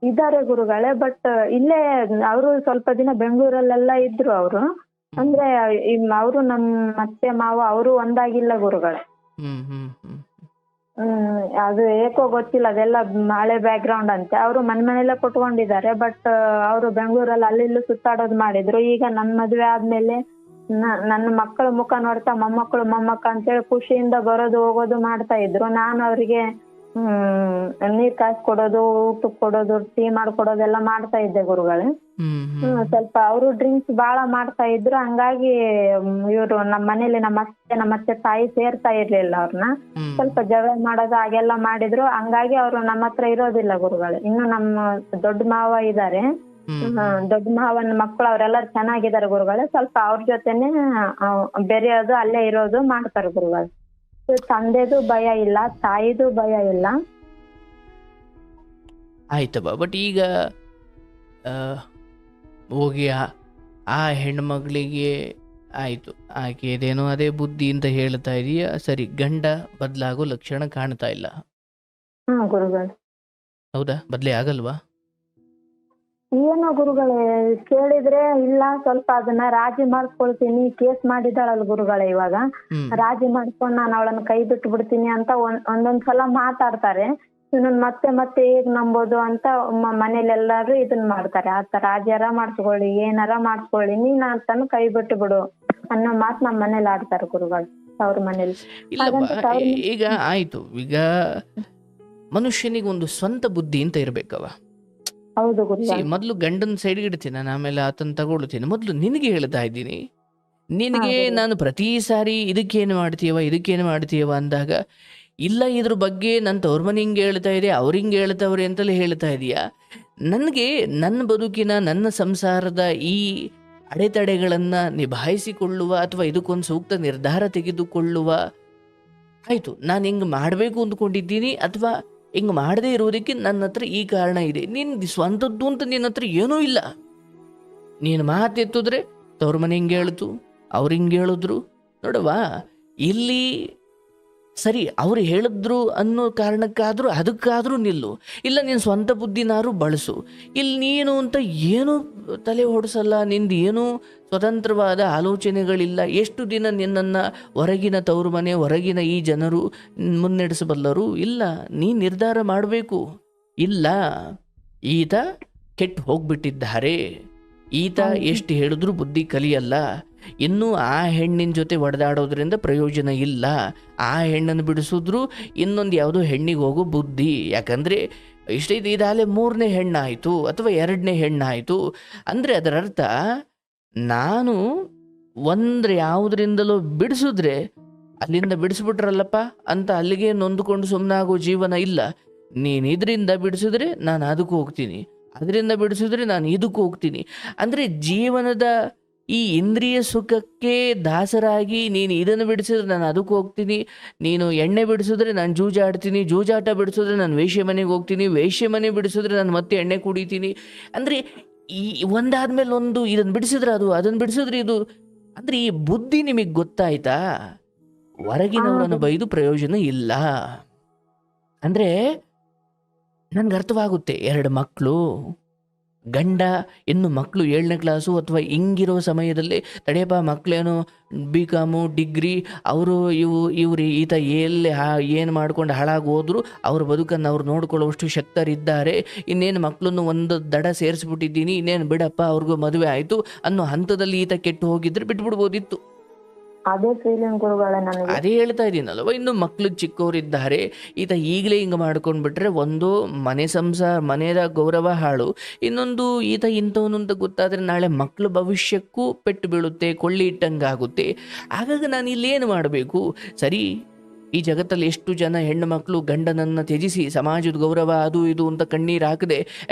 Speaker 2: ಇದಾರೆ ಗುರುಗಳೇ, ಬಟ್ ಇಲ್ಲೇ ಅವರು ಸ್ವಲ್ಪ ದಿನ ಬೆಂಗಳೂರಲ್ಲೆಲ್ಲ ಇದ್ರು ಅವರು. ಅಂದ್ರೆ ಅವರು ನಮ್ಮ ಅತ್ತೆ ಮಾವ ಅವರು ಒಂದಾಗಿಲ್ಲ ಗುರುಗಳೇ. ಅದು ಏಕೋ ಗೊತ್ತಿಲ್ಲ, ಅದೆಲ್ಲ ಹಳೆ ಬ್ಯಾಕ್ ಗ್ರೌಂಡ್ ಅಂತೆ. ಅವರು ಮನೆಯಲ್ಲೇ ಕೊಟ್ಕೊಂಡಿದ್ದಾರೆ, ಬಟ್ ಅವರು ಬೆಂಗಳೂರಲ್ಲಿ ಅಲ್ಲಿ ಇಲ್ಲಿ ಸುತ್ತಾಡೋದು ಮಾಡಿದ್ರು. ಈಗ ನನ್ನ ಮದ್ವೆ ಆದ್ಮೇಲೆ ನನ್ನ ಮಕ್ಕಳ ಮುಖ ನೋಡ್ತಾ ಮೊಮ್ಮಕ್ಕ ಅಂತೇಳಿ ಖುಷಿಯಿಂದ ಬರೋದು ಹೋಗೋದು ಮಾಡ್ತಾ ಇದ್ರು. ನಾನು ಅವ್ರಿಗೆ ನೀರ್ ಕಾಯ್ಸ್ ಕೊಡೋದು, ಊಟಕ್ಕೆ ಕೊಡೋದು, ಟೀ ಮಾಡ್ಕೊಡೋದೆಲ್ಲ ಮಾಡ್ತಾ ಇದ್ದೆ ಗುರುಗಳೇ. ಸ್ವಲ್ಪ ಅವರು ಡ್ರಿಂಕ್ಸ್ ಬಾಳ ಮಾಡ್ತಾ ಇದ್ರು. ಹಂಗಾಗಿ ಇವ್ರು ನಮ್ಮ ಮನೇಲಿ ನಮ್ಮ ಅತ್ತೆ ತಾಯಿ ಸೇರ್ತಾ ಇರ್ಲಿಲ್ಲ ಅವ್ರನ್ನ. ಸ್ವಲ್ಪ ಜಗಳ ಮಾಡೋದು ಹಾಗೆಲ್ಲ ಮಾಡಿದ್ರು. ಹಂಗಾಗಿ ಅವ್ರು ನಮ್ಮ ಹತ್ರ ಇರೋದಿಲ್ಲ ಗುರುಗಳೇ. ಇನ್ನು ನಮ್ಮ ದೊಡ್ಡ ಮಾವ ಇದಾರೆ, ದೊಡ್ಡ ಮಾವನ ಮಕ್ಕಳು ಅವರೆಲ್ಲರೂ ಚೆನ್ನಾಗಿದ್ದಾರೆ ಗುರುಗಳೇ. ಸ್ವಲ್ಪ ಅವ್ರ ಜೊತೆನೆ ಬೆರೆಯೋದು, ಅಲ್ಲೇ ಇರೋದು ಮಾಡ್ತಾರೆ ಗುರುಗಳೇ. ತಂದೆದು ಭಯ ಇಲ್ಲ, ತಾಯಿದು ಭಯ ಇಲ್ಲ.
Speaker 1: ಆಯ್ತಪ್ಪ, ಬಟ್ ಈಗ ಹೋಗಿ ಆ ಹೆಣ್ಮಗಳಿಗೆ ಆಯ್ತು, ಆಕೆದೇನೋ ಅದೇ ಬುದ್ಧಿ ಅಂತ ಹೇಳ್ತಾ ಇದೀಯ, ಸರಿ, ಗಂಡ ಬದಲಾಗೋ ಲಕ್ಷಣ ಕಾಣ್ತಾ ಇಲ್ಲ.
Speaker 2: ಗುರುಗಳು.
Speaker 1: ಹೌದಾ? ಬದಲೇ ಆಗಲ್ವಾ?
Speaker 2: ಏನೋ ಗುರುಗಳೇ, ಕೇಳಿದ್ರೆ ಇಲ್ಲ, ಸ್ವಲ್ಪ ಅದನ್ನ ರಾಜಿ ಮಾಡ್ಕೊಳ್ತೀನಿ, ಕೇಸ್ ಮಾಡಿದಾಳಲ್ ಗುರುಗಳೇ. ಇವಾಗ ರಾಜಿ ಮಾಡ್ಕೊಂಡು ನಾನು ಅವಳನ್ನ ಕೈ ಬಿಟ್ಟು ಬಿಡ್ತೀನಿ ಅಂತ ಒಂದೊಂದ್ಸಲ ಮಾತಾಡ್ತಾರೆ. ಇನ್ನೊಂದ್ ಮತ್ತೆ ಹೇಗ್ ನಂಬೋದು ಅಂತ ಮನೇಲಿ ಎಲ್ಲಾರು ಇದನ್ ಮಾಡ್ತಾರೆ. ಆತ ರಾಜ್ಯಾರ ಮಾಡ್ಸ್ಕೊಳ್ಳಿ, ಏನಾರ ಮಾಡ್ಸ್ಕೊಳ್ಳಿ, ನೀನ್ ಅಂತಾನು ಕೈ ಬಿಟ್ಟು ಬಿಡು ಅನ್ನೋ ಮಾತ್ ನಮ್ ಮನೇಲಿ ಆಡ್ತಾರೆ ಗುರುಗಳು, ಅವ್ರ ಮನೇಲಿ.
Speaker 1: ಈಗ ಆಯ್ತು, ಈಗ ಮನುಷ್ಯನಿಗೆ ಒಂದು ಸ್ವಂತ ಬುದ್ಧಿ ಅಂತ ಇರ್ಬೇಕವ.
Speaker 2: ಹೌದು ಗುರು.
Speaker 1: ಮೊದ್ಲು ಗಂಡನ ಸೈಡ್ಗೆ ಇಡ್ತೀನಿ, ನಾನು ಆಮೇಲೆ ಆತನ ತಗೊಳ್ತೀನಿ. ಮೊದ್ಲು ನಿನಗೆ ಹೇಳ್ತಾ ಇದ್ದೀನಿ, ನಿನಗೆ ನಾನು ಪ್ರತಿ ಸಾರಿ ಇದಕ್ಕೇನು ಮಾಡ್ತೀಯವ ಅಂದಾಗ, ಇಲ್ಲ ಇದ್ರ ಬಗ್ಗೆ ನನ್ನ ತವ್ರ ಮನೆ ಹಿಂಗೆ ಹೇಳ್ತಾ ಇದೆ, ಅವ್ರು ಹಿಂಗೆ ಹೇಳ್ತವ್ರೆ ಅಂತಲೇ ಹೇಳ್ತಾ ಇದೀಯಾ. ನನಗೆ ನನ್ನ ಬದುಕಿನ, ನನ್ನ ಸಂಸಾರದ ಈ ಅಡೆತಡೆಗಳನ್ನು ನಿಭಾಯಿಸಿಕೊಳ್ಳುವ ಅಥವಾ ಇದಕ್ಕೊಂದು ಸೂಕ್ತ ನಿರ್ಧಾರ ತೆಗೆದುಕೊಳ್ಳುವ, ಆಯಿತು ನಾನು ಹಿಂಗೆ ಮಾಡಬೇಕು ಅಂದ್ಕೊಂಡಿದ್ದೀನಿ ಅಥವಾ ಹಿಂಗೆ ಮಾಡದೇ ಇರೋದಕ್ಕೆ ನನ್ನ ಹತ್ರ ಈ ಕಾರಣ ಇದೆ. ನಿನ್ನ ಸ್ವಂತದ್ದು ಅಂತ ನಿನ್ನ ಹತ್ರ ಏನೂ ಇಲ್ಲ. ನೀನು ಮಾತೆತ್ತಿದ್ರೆ ತವ್ರ ಮನೆ ಹಿಂಗೆ ಹೇಳ್ತು, ಅವ್ರು ಹಿಂಗೆ ಹೇಳಿದ್ರು. ನೋಡವಾ, ಇಲ್ಲಿ ಸರಿ ಅವ್ರು ಹೇಳಿದ್ರು ಅನ್ನೋ ಕಾರಣಕ್ಕಾದರೂ ಅದಕ್ಕಾದರೂ ನಿಲ್ಲು, ಇಲ್ಲ ನೀನು ಸ್ವಂತ ಬುದ್ಧಿನಾರು ಬಳಸು. ಇಲ್ಲಿ ನೀನು ಅಂತ ಏನೂ ತಲೆ ಓಡಿಸಲ್ಲ, ನಿಂದು ಏನೂ ಸ್ವತಂತ್ರವಾದ ಆಲೋಚನೆಗಳಿಲ್ಲ. ಎಷ್ಟು ದಿನ ನಿನ್ನನ್ನು ಹೊರಗಿನ ತವರು ಮನೆ, ಹೊರಗಿನ ಈ ಜನರು ಮುನ್ನಡೆಸಬಲ್ಲರು? ಇಲ್ಲ, ನೀ ನಿರ್ಧಾರ ಮಾಡಬೇಕು. ಇಲ್ಲ, ಈತ ಕೆಟ್ಟು ಹೋಗ್ಬಿಟ್ಟಿದ್ದಾರೆ, ಈತ ಎಷ್ಟು ಹೇಳಿದ್ರೂ ಬುದ್ಧಿ ಕಲಿಯಲ್ಲ, ಇನ್ನೂ ಆ ಹೆಣ್ಣಿನ ಜೊತೆ ಒಡೆದಾಡೋದ್ರಿಂದ ಪ್ರಯೋಜನ ಇಲ್ಲ, ಆ ಹೆಣ್ಣನ್ನು ಬಿಡಿಸಿದ್ರು ಇನ್ನೊಂದು ಯಾವುದೋ ಹೆಣ್ಣಿಗೆ ಹೋಗೋ ಬುದ್ಧಿ. ಯಾಕಂದರೆ ಇಷ್ಟೈದು ಇದಾಗಲೇ 3ನೇ ಹೆಣ್ಣಾಯಿತು ಅಥವಾ 2ನೇ ಹೆಣ್ಣಾಯಿತು ಅಂದರೆ ಅದರ ಅರ್ಥ ನಾನು ಯಾವುದರಿಂದಲೋ ಬಿಡಿಸಿದ್ರೆ ಅಲ್ಲಿಂದ ಬಿಡಿಸ್ಬಿಟ್ರಲ್ಲಪ್ಪ ಅಂತ ಅಲ್ಲಿಗೆ ನೊಂದುಕೊಂಡು ಸುಮ್ಮನಾಗೋ ಜೀವನ ಇಲ್ಲ. ನೀನು ಇದರಿಂದ ಬಿಡಿಸಿದ್ರೆ ನಾನು ಅದಕ್ಕೆ ಹೋಗ್ತೀನಿ, ಅದರಿಂದ ಬಿಡಿಸಿದ್ರೆ ನಾನು ಇದಕ್ಕೆ ಹೋಗ್ತೀನಿ. ಅಂದರೆ ಜೀವನದ ಈ ಇಂದ್ರಿಯ ಸುಖಕ್ಕೆ ದಾಸರಾಗಿ ನೀನು ಇದನ್ನು ಬಿಡಿಸಿದ್ರೆ ನಾನು ಅದಕ್ಕೆ ಹೋಗ್ತೀನಿ, ನೀನು ಎಣ್ಣೆ ಬಿಡಿಸಿದ್ರೆ ನಾನು ಜೂಜಾಡ್ತೀನಿ, ಜೂಜಾಟ ಬಿಡಿಸಿದ್ರೆ ನಾನು ವೇಶ್ಯ ಮನೆಗೆ ಹೋಗ್ತೀನಿ, ವೇಶ್ಯ ಮನೆ ಬಿಡಿಸಿದ್ರೆ ನಾನು ಮತ್ತೆ ಎಣ್ಣೆ ಕುಡಿತೀನಿ. ಅಂದರೆ ಈ ಒಂದಾದ್ಮೇಲೆ ಒಂದು, ಇದನ್ನು ಬಿಡಿಸಿದ್ರೆ ಅದು, ಅದನ್ನು ಬಿಡಿಸಿದ್ರೆ ಇದು. ಅಂದರೆ ಈ ಬುದ್ಧಿ ನಿಮಗೆ ಗೊತ್ತಾಯ್ತಾ? ಹೊರಗಿನವರನ್ನು ಬೈದು ಪ್ರಯೋಜನ ಇಲ್ಲ. ಅಂದರೆ ನನಗೆ ಅರ್ಥವಾಗುತ್ತೆ, 2 ಮಕ್ಕಳು, ಗಂಡ ಇನ್ನು ಮಕ್ಕಳು 7ನೇ ಕ್ಲಾಸು ಅಥವಾ ಹಿಂಗಿರೋ ಸಮಯದಲ್ಲಿ ತಡೆಯಪ್ಪ ಮಕ್ಕಳೇನು BCom ಡಿಗ್ರಿ, ಅವರು ಇವ್ರು ಈತ ಎಲ್ಲಿ ಏನು ಮಾಡ್ಕೊಂಡು ಹಾಳಾಗಿ ಹೋದ್ರು ಅವ್ರ ಬದುಕನ್ನು ಅವ್ರು ನೋಡ್ಕೊಳ್ಳೋಷ್ಟು ಶಕ್ತರಿದ್ದಾರೆ, ಇನ್ನೇನು ಮಕ್ಕಳನ್ನು ಒಂದು ದಡ ಸೇರಿಸ್ಬಿಟ್ಟಿದ್ದೀನಿ, ಇನ್ನೇನು ಬಿಡಪ್ಪ ಅವ್ರಿಗೂ ಮದುವೆ ಆಯಿತು ಅನ್ನೋ ಹಂತದಲ್ಲಿ ಈತ ಕೆಟ್ಟು ಹೋಗಿದ್ರೆ ಬಿಟ್ಬಿಡ್ಬೋದಿತ್ತು.
Speaker 2: ಅದೇ ಫೀಲಿಂಗ್ ಗುರುಗಳೇ ನನಗೆ.
Speaker 1: ಅದೇ ಹೇಳ್ತಾ ಇದ್ದೀನಲ್ವ, ಇನ್ನು ಮಕ್ಕಳು ಚಿಕ್ಕವರಿದ್ದಾರೆ, ಈತ ಈಗಲೇ ಹಿಂಗೆ ಮಾಡ್ಕೊಂಡ್ಬಿಟ್ರೆ ಒಂದು ಮನೆ ಸಂಸಾರ, ಮನೆಯ ಗೌರವ ಹಾಳು, ಇನ್ನೊಂದು ಈತ ಇಂಥವನು ಅಂತ ಗೊತ್ತಾದರೆ ನಾಳೆ ಮಕ್ಕಳ ಭವಿಷ್ಯಕ್ಕೂ ಪೆಟ್ಟು ಬೀಳುತ್ತೆ, ಕೊಳ್ಳಿ ಇಟ್ಟಂಗಾಗುತ್ತೆ. ಹಾಗಾಗಿ ನಾನು ಇಲ್ಲೇನು ಮಾಡಬೇಕು? ಸರಿ, ಈ ಜಗತ್ತಲ್ಲಿ ಎಷ್ಟು ಜನ ಹೆಣ್ಣು ಮಕ್ಕಳು ಗಂಡನನ್ನು ತ್ಯಜಿಸಿ ಸಮಾಜದ ಗೌರವ ಅದು ಇದು ಅಂತ ಕಣ್ಣೀರು ಹಾಕದೆ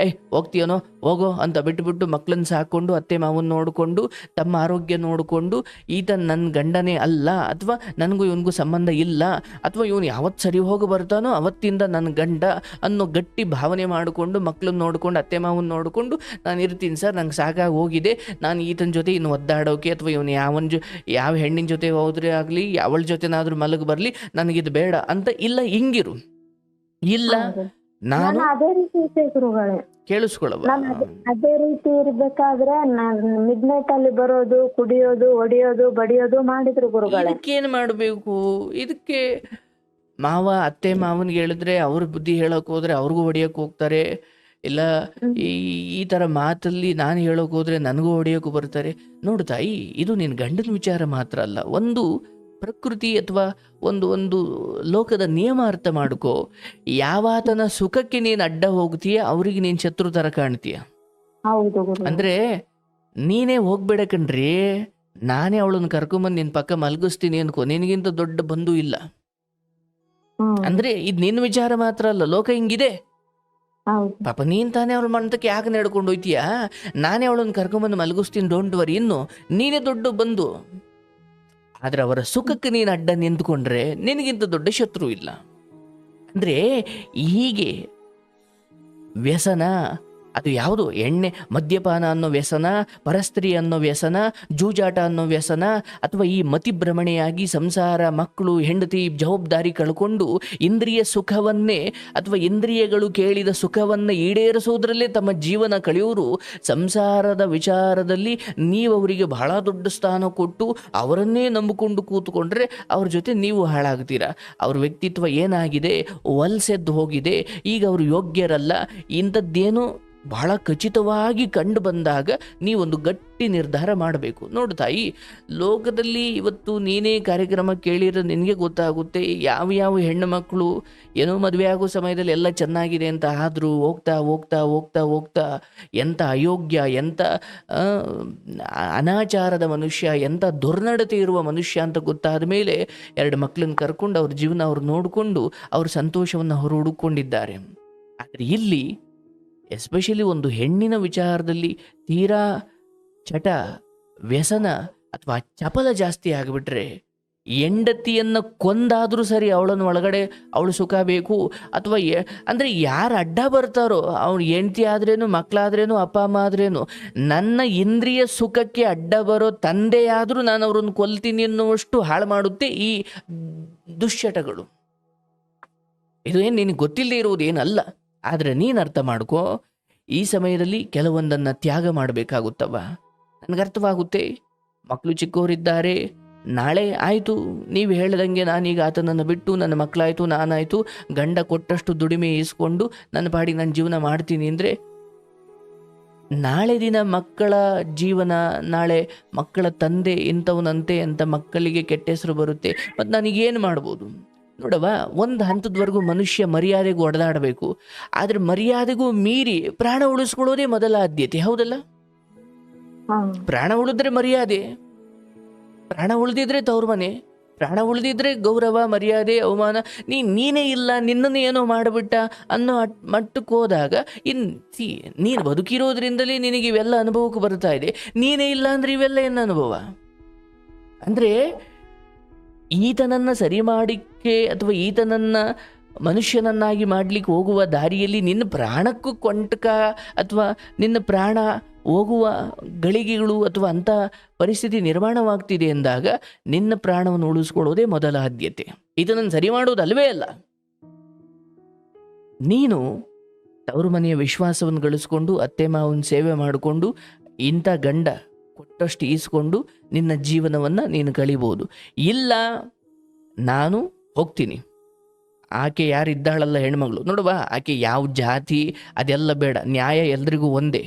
Speaker 1: ಹೋಗ್ತೀಯನೋ ಹೋಗೋ ಅಂತ ಬಿಟ್ಟುಬಿಟ್ಟು ಮಕ್ಕಳನ್ನ ಸಾಕೊಂಡು ಅತ್ತೆ ಮಾವನ್ನ ನೋಡಿಕೊಂಡು ತಮ್ಮ ಆರೋಗ್ಯ ನೋಡಿಕೊಂಡು ಈತ ನನ್ನ ಗಂಡನೇ ಅಲ್ಲ, ಅಥವಾ ನನಗೂ ಇವನಿಗೂ ಸಂಬಂಧ ಇಲ್ಲ, ಅಥವಾ ಇವನು ಯಾವತ್ತು ಸರಿ ಹೋಗಿ ಬರ್ತಾನೋ ಅವತ್ತಿಂದ ನನ್ನ ಗಂಡ ಅನ್ನೋ ಗಟ್ಟಿ ಭಾವನೆ ಮಾಡಿಕೊಂಡು ಮಕ್ಕಳನ್ನ ನೋಡಿಕೊಂಡು ಅತ್ತೆ ಮಾವನ್ನ ನೋಡಿಕೊಂಡು ನಾನು ಇರ್ತೀನಿ ಸರ್, ನಂಗೆ ಸಾಕಾಗಿ ಹೋಗಿದೆ, ನಾನು ಈತನ ಜೊತೆ ಇನ್ನು ಒದ್ದಾಡೋಕೆ ಅಥವಾ ಇವನು ಯಾವ ಹೆಣ್ಣಿನ ಜೊತೆ ಹೋದ್ರೆ ಆಗಲಿ, ಯಾವಳ ಜೊತೆನಾದರೂ ಮಲಗಿ ಬರಲಿ, ನನಗಿದು ಬೇಡ ಅಂತ ಇಲ್ಲ, ಹಿಂಗಿರು. ಇಲ್ಲ, ನಾನು
Speaker 2: ಅದೇ ರೀತಿ ಇದ್ದೆ ಗುರುಗಳೇ.
Speaker 1: ಕೇಳಿಸ್ಕೊಳ್ಳವ,
Speaker 2: ಅದೇ ರೀತಿ ಇರ್ಬೇಕಾದ್ರೆ ಮಿಡ್ ನೈಟ್ ಅಲ್ಲಿ ಬರೋದು, ಕುಡಿಯೋದು, ಹೊಡಿಯೋದು, ಬಡಿಯೋದು ಮಾಡಿದ್ರು ಗುರುಗಳೇ.
Speaker 1: ಇದಕ್ಕೇನು ಮಾಡಬೇಕು? ಇದಕ್ಕೆ ಅತ್ತೆ ಮಾವನಿಗೆ ಹೇಳಿದ್ರೆ ಅವ್ರ ಬುದ್ಧಿ ಹೇಳಕ್ ಹೋದ್ರೆ ಅವ್ರಿಗೂ ಹೊಡಿಯಕ್ಕೆ ಹೋಗ್ತಾರೆ, ಇಲ್ಲ ಈ ಥರ ಮಾತಲ್ಲಿ ನಾನು ಹೇಳೋಕೆ ಹೋದ್ರೆ ನನಗೂ ಹೊಡೆಯೋಕೆ ಬರ್ತಾರೆ. ನೋಡು ತಾಯಿ, ಇದು ನಿನ್ನ ಗಂಡನ ವಿಚಾರ ಮಾತ್ರ ಅಲ್ಲ, ಒಂದು ಪ್ರಕೃತಿ ಅಥವಾ ಒಂದು ಲೋಕದ ನಿಯಮ ಅರ್ಥ ಮಾಡ್ಕೋ. ಯಾವಾತನ ಸುಖಕ್ಕೆ ನೀನು ಅಡ್ಡ ಹೋಗ್ತೀಯ ಅವ್ರಿಗೆ ನೀನು ಶತ್ರು ಥರ ಕಾಣ್ತೀಯ. ಅಂದರೆ ನೀನೇ ಹೋಗ್ಬೇಡ ಕಣ್ರಿ, ನಾನೇ ಅವಳನ್ನು ಕರ್ಕೊಂಬಂದು ನಿನ್ನ ಪಕ್ಕ ಮಲಗಿಸ್ತೀನಿ ಅನ್ಕೋ, ನಿನಗಿಂತ ದೊಡ್ಡ ಬಂಧು ಇಲ್ಲ. ಅಂದರೆ ಇದು ನಿನ್ನ ವಿಚಾರ ಮಾತ್ರ ಅಲ್ಲ, ಲೋಕ ಹಿಂಗಿದೆ. ಪಾಪ ನೀನ್ ತಾನೇ ಅವಳ ಮಂತಕ್ಕೆ ಯಾಕೆ ನಡ್ಕೊಂಡು ಹೋಯ್ತೀಯ? ನಾನೇ ಅವಳನ್ನು ಕರ್ಕೊಂಬಂದು ಮಲಗಿಸ್ತೀನಿ, ಡೋಂಟ್ ವರಿ, ಇನ್ನು ನೀನೇ ದೊಡ್ಡ ಬಂಧು. ಆದ್ರೆ ಅವರ ಸುಖಕ್ಕೆ ನೀನು ಅಡ್ಡ ನಿಂತ್ಕೊಂಡ್ರೆ ನಿನಗಿಂತ ದೊಡ್ಡ ಶತ್ರು ಇಲ್ಲ. ಅಂದ್ರೆ ಹೀಗೆ ವ್ಯಸನ, ಅದು ಯಾವುದು, ಎಣ್ಣೆ, ಮದ್ಯಪಾನ ಅನ್ನೋ ವ್ಯಸನ, ಪರಸ್ತ್ರೀ ಅನ್ನೋ ವ್ಯಸನ, ಜೂಜಾಟ ಅನ್ನೋ ವ್ಯಸನ, ಅಥವಾ ಈ ಮತಿಭ್ರಮಣೆಯಾಗಿ ಸಂಸಾರ, ಮಕ್ಕಳು, ಹೆಂಡತಿ ಜವಾಬ್ದಾರಿ ಕಳ್ಕೊಂಡು ಇಂದ್ರಿಯ ಸುಖವನ್ನೇ ಅಥವಾ ಇಂದ್ರಿಯಗಳು ಕೇಳಿದ ಸುಖವನ್ನು ಈಡೇರಿಸೋದ್ರಲ್ಲೇ ತಮ್ಮ ಜೀವನ ಕಳೆಯೋರು ಸಂಸಾರದ ವಿಚಾರದಲ್ಲಿ ನೀವು ಅವರಿಗೆ ಬಹಳ ದೊಡ್ಡ ಸ್ಥಾನ ಕೊಟ್ಟು ಅವರನ್ನೇ ನಂಬಿಕೊಂಡು ಕೂತ್ಕೊಂಡ್ರೆ ಅವ್ರ ಜೊತೆ ನೀವು ಹಾಳಾಗ್ತೀರಾ. ಅವ್ರ ವ್ಯಕ್ತಿತ್ವ ಏನಾಗಿದೆ, ವಲ್ಸೆದ್ದು ಹೋಗಿದೆ, ಈಗ ಅವರು ಯೋಗ್ಯರಲ್ಲ, ಇಂಥದ್ದೇನು ಬಹಳ ಖಚಿತವಾಗಿ ಕಂಡು ಬಂದಾಗ ನೀವೊಂದು ಗಟ್ಟಿ ನಿರ್ಧಾರ ಮಾಡಬೇಕು. ನೋಡು ತಾಯಿ, ಲೋಕದಲ್ಲಿ ಇವತ್ತು ನೀನೇ ಕಾರ್ಯಕ್ರಮ ಕೇಳಿರೋ ನಿನಗೆ ಗೊತ್ತಾಗುತ್ತೆ, ಯಾವ ಹೆಣ್ಣು ಮಕ್ಕಳು ಏನೋ ಮದುವೆ ಆಗೋ ಸಮಯದಲ್ಲಿ ಎಲ್ಲ ಚೆನ್ನಾಗಿದೆ ಅಂತ ಆದರೂ ಹೋಗ್ತಾ ಹೋಗ್ತಾ ಹೋಗ್ತಾ ಹೋಗ್ತಾ ಎಂಥ ಅಯೋಗ್ಯ, ಎಂಥ ಅನಾಚಾರದ ಮನುಷ್ಯ, ಎಂಥ ದುರ್ನಡತೆ ಇರುವ ಮನುಷ್ಯ ಅಂತ ಗೊತ್ತಾದ ಮೇಲೆ 2 ಮಕ್ಕಳನ್ನ ಕರ್ಕೊಂಡು ಅವ್ರ ಜೀವನ ಅವ್ರು ನೋಡಿಕೊಂಡು ಅವ್ರ ಸಂತೋಷವನ್ನು ಅವರು ಹುಡುಕೊಂಡಿದ್ದಾರೆ. ಆದರೆ ಇಲ್ಲಿ ಎಸ್ಪೆಷಲಿ ಒಂದು ಹೆಣ್ಣಿನ ವಿಚಾರದಲ್ಲಿ ತೀರಾ ಚಟ, ವ್ಯಸನ ಅಥವಾ ಚಪಲ ಜಾಸ್ತಿ ಆಗಿಬಿಟ್ರೆ ಹೆಂಡತಿಯನ್ನ ಕೊಂದಾದ್ರೂ ಸರಿ ಅವಳನ್ನು ಒಳಗಡೆ ಅವಳು ಸುಖ ಬೇಕು, ಅಥವಾ ಅಂದ್ರೆ ಯಾರು ಅಡ್ಡ ಬರ್ತಾರೋ ಅವ್ರು ಹೆಂಡತಿ ಆದ್ರೇನು, ಮಕ್ಕಳಾದ್ರೇನು, ಅಪ್ಪ ಅಮ್ಮ ಆದ್ರೇನು, ನನ್ನ ಇಂದ್ರಿಯ ಸುಖಕ್ಕೆ ಅಡ್ಡ ಬರೋ ತಂದೆಯಾದ್ರೂ ನಾನು ಅವ್ರನ್ನ ಕೊಲ್ತೀನಿ ಅನ್ನುವಷ್ಟು ಹಾಳು ಮಾಡುತ್ತೆ ಈ ದುಶ್ಚಟಗಳು. ಇದು ಏನು ನಿನಗೆ ಗೊತ್ತಿಲ್ಲದೆ ಇರುವುದೇನಲ್ಲ. ಆದರೆ ನೀನು ಅರ್ಥ ಮಾಡ್ಕೋ, ಈ ಸಮಯದಲ್ಲಿ ಕೆಲವೊಂದನ್ನು ತ್ಯಾಗ ಮಾಡಬೇಕಾಗುತ್ತವ. ನನಗರ್ಥವಾಗುತ್ತೆ, ಮಕ್ಕಳು ಚಿಕ್ಕವರಿದ್ದಾರೆ, ನಾಳೆ ಆಯಿತು ನೀವು ಹೇಳ್ದಂಗೆ ನಾನೀಗ ಆತನನ್ನು ಬಿಟ್ಟು ನನ್ನ ಮಕ್ಕಳಾಯಿತು, ನಾನಾಯಿತು, ಗಂಡ ಕೊಟ್ಟಷ್ಟು ದುಡಿಮೆ ಇಸ್ಕೊಂಡು ನನ್ನ ಪಾಡಿಗೆ ನಾನು ಜೀವನ ಮಾಡ್ತೀನಿ ಅಂದರೆ, ನಾಳೆ ದಿನ ಮಕ್ಕಳ ಜೀವನ, ನಾಳೆ ಮಕ್ಕಳ ತಂದೆ ಇಂಥವನಂತೆ ಅಂತ ಮಕ್ಕಳಿಗೆ ಕೆಟ್ಟ ಹೆಸರು ಬರುತ್ತೆ. ಮತ್ತು ನನಗೇನು ಮಾಡ್ಬೋದು ನೋಡವ, ಒಂದು ಹಂತದವರೆಗೂ ಮನುಷ್ಯ ಮರ್ಯಾದೆಗೂ ಒಡೆದಾಡಬೇಕು. ಆದರೆ ಮರ್ಯಾದೆಗೂ ಮೀರಿ ಪ್ರಾಣ ಉಳಿಸ್ಕೊಳ್ಳೋದೇ ಮೊದಲ ಆದ್ಯತೆ, ಹೌದಲ್ಲ? ಪ್ರಾಣ ಉಳಿದ್ರೆ ಮರ್ಯಾದೆ, ಪ್ರಾಣ ಉಳಿದಿದ್ರೆ ತವ್ರ ಮನೆ, ಪ್ರಾಣ ಉಳಿದಿದ್ರೆ ಗೌರವ, ಮರ್ಯಾದೆ, ಅವಮಾನ. ನೀನೇ ಇಲ್ಲ, ನಿನ್ನನ್ನು ಏನೋ ಮಾಡಿಬಿಟ್ಟ ಅನ್ನೋ ಮಟ್ಟಕ್ಕೆ ಹೋದಾಗ ನೀನು ಬದುಕಿರೋದ್ರಿಂದಲೇ ನಿನಗೆ ಇವೆಲ್ಲ ಅನುಭವಕ್ಕೆ ಬರ್ತಾ ಇದೆ. ನೀನೇ ಇಲ್ಲ ಅಂದ್ರೆ ಇವೆಲ್ಲ ಏನು ಅನುಭವ? ಅಂದರೆ ಈತನನ್ನು ಸರಿ ಮಾಡಿಕ್ಕೆ ಅಥವಾ ಈತನನ್ನು ಮನುಷ್ಯನನ್ನಾಗಿ ಮಾಡಲಿಕ್ಕೆ ಹೋಗುವ ದಾರಿಯಲ್ಲಿ ನಿನ್ನ ಪ್ರಾಣಕ್ಕೂ ಕೊಂಟಕ ಅಥವಾ ನಿನ್ನ ಪ್ರಾಣ ಹೋಗುವ ಗಳಿಗೆಗಳು ಅಥವಾ ಅಂಥ ಪರಿಸ್ಥಿತಿ ನಿರ್ಮಾಣವಾಗ್ತಿದೆ ಎಂದಾಗ ನಿನ್ನ ಪ್ರಾಣವನ್ನು ಉಳಿಸ್ಕೊಳ್ಳೋದೇ ಮೊದಲ ಆದ್ಯತೆ. ಇದನ್ನು ಸರಿ ಮಾಡೋದಲ್ವೇ ಅಲ್ಲ. ನೀನು ತವರು ಮನೆಯ ವಿಶ್ವಾಸವನ್ನು ಗಳಿಸ್ಕೊಂಡು ಅತ್ತೆ ಮಾವನ ಸೇವೆ ಮಾಡಿಕೊಂಡು ಇಂಥ ಗಂಡ ಕೊಟ್ಟಷ್ಟು ಈಸ್ಕೊಂಡು ನಿನ್ನ ಜೀವನವನ್ನು ನೀನು ಕಳಿಬೋದು. ಇಲ್ಲ ನಾನು ಹೋಗ್ತೀನಿ, ಆಕೆ ಯಾರಿದ್ದಾಳಲ್ಲ ಹೆಣ್ಮಗಳು ನೋಡುವ, ಆಕೆ ಯಾವ ಜಾತಿ ಅದೆಲ್ಲ ಬೇಡ, ನ್ಯಾಯ ಎಲ್ರಿಗೂ ಒಂದೇ.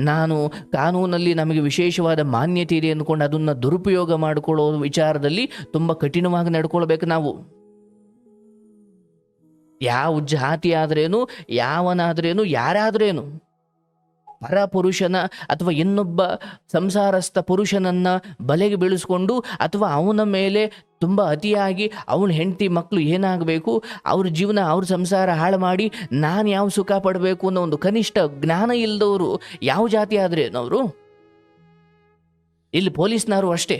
Speaker 1: ನಾನು ಕಾನೂನಲ್ಲಿ ನಮಗೆ ವಿಶೇಷವಾದ ಮಾನ್ಯತೆ ಇದೆ ಅಂದ್ಕೊಂಡು ಅದನ್ನು ದುರುಪಯೋಗ ಮಾಡಿಕೊಳ್ಳೋ ವಿಚಾರದಲ್ಲಿ ತುಂಬ ಕಠಿಣವಾಗಿ ನಡ್ಕೊಳ್ಬೇಕು ನಾವು. ಯಾವ ಜಾತಿ ಆದ್ರೇನು, ಯಾವನಾದ್ರೇನು, ಯಾರಾದ್ರೇನು, ಪರ ಪುರುಷನ ಅಥವಾ ಇನ್ನೊಬ್ಬ ಸಂಸಾರಸ್ಥ ಪುರುಷನನ್ನು ಬಲೆಗೆ ಬೀಳಿಸ್ಕೊಂಡು ಅಥವಾ ಅವನ ಮೇಲೆ ತುಂಬ ಅತಿಯಾಗಿ ಅವನ ಹೆಂಡತಿ ಮಕ್ಕಳು ಏನಾಗಬೇಕು, ಅವ್ರ ಜೀವನ ಅವ್ರ ಸಂಸಾರ ಹಾಳು ಮಾಡಿ ನಾನು ಯಾವ ಸುಖ ಪಡಬೇಕು ಅನ್ನೋ ಒಂದು ಕನಿಷ್ಠ ಜ್ಞಾನ ಇಲ್ಲದವರು ಯಾವ ಜಾತಿ ಆದ್ರೇನವರು. ಇಲ್ಲಿ ಪೊಲೀಸ್ನವರು ಅಷ್ಟೇ,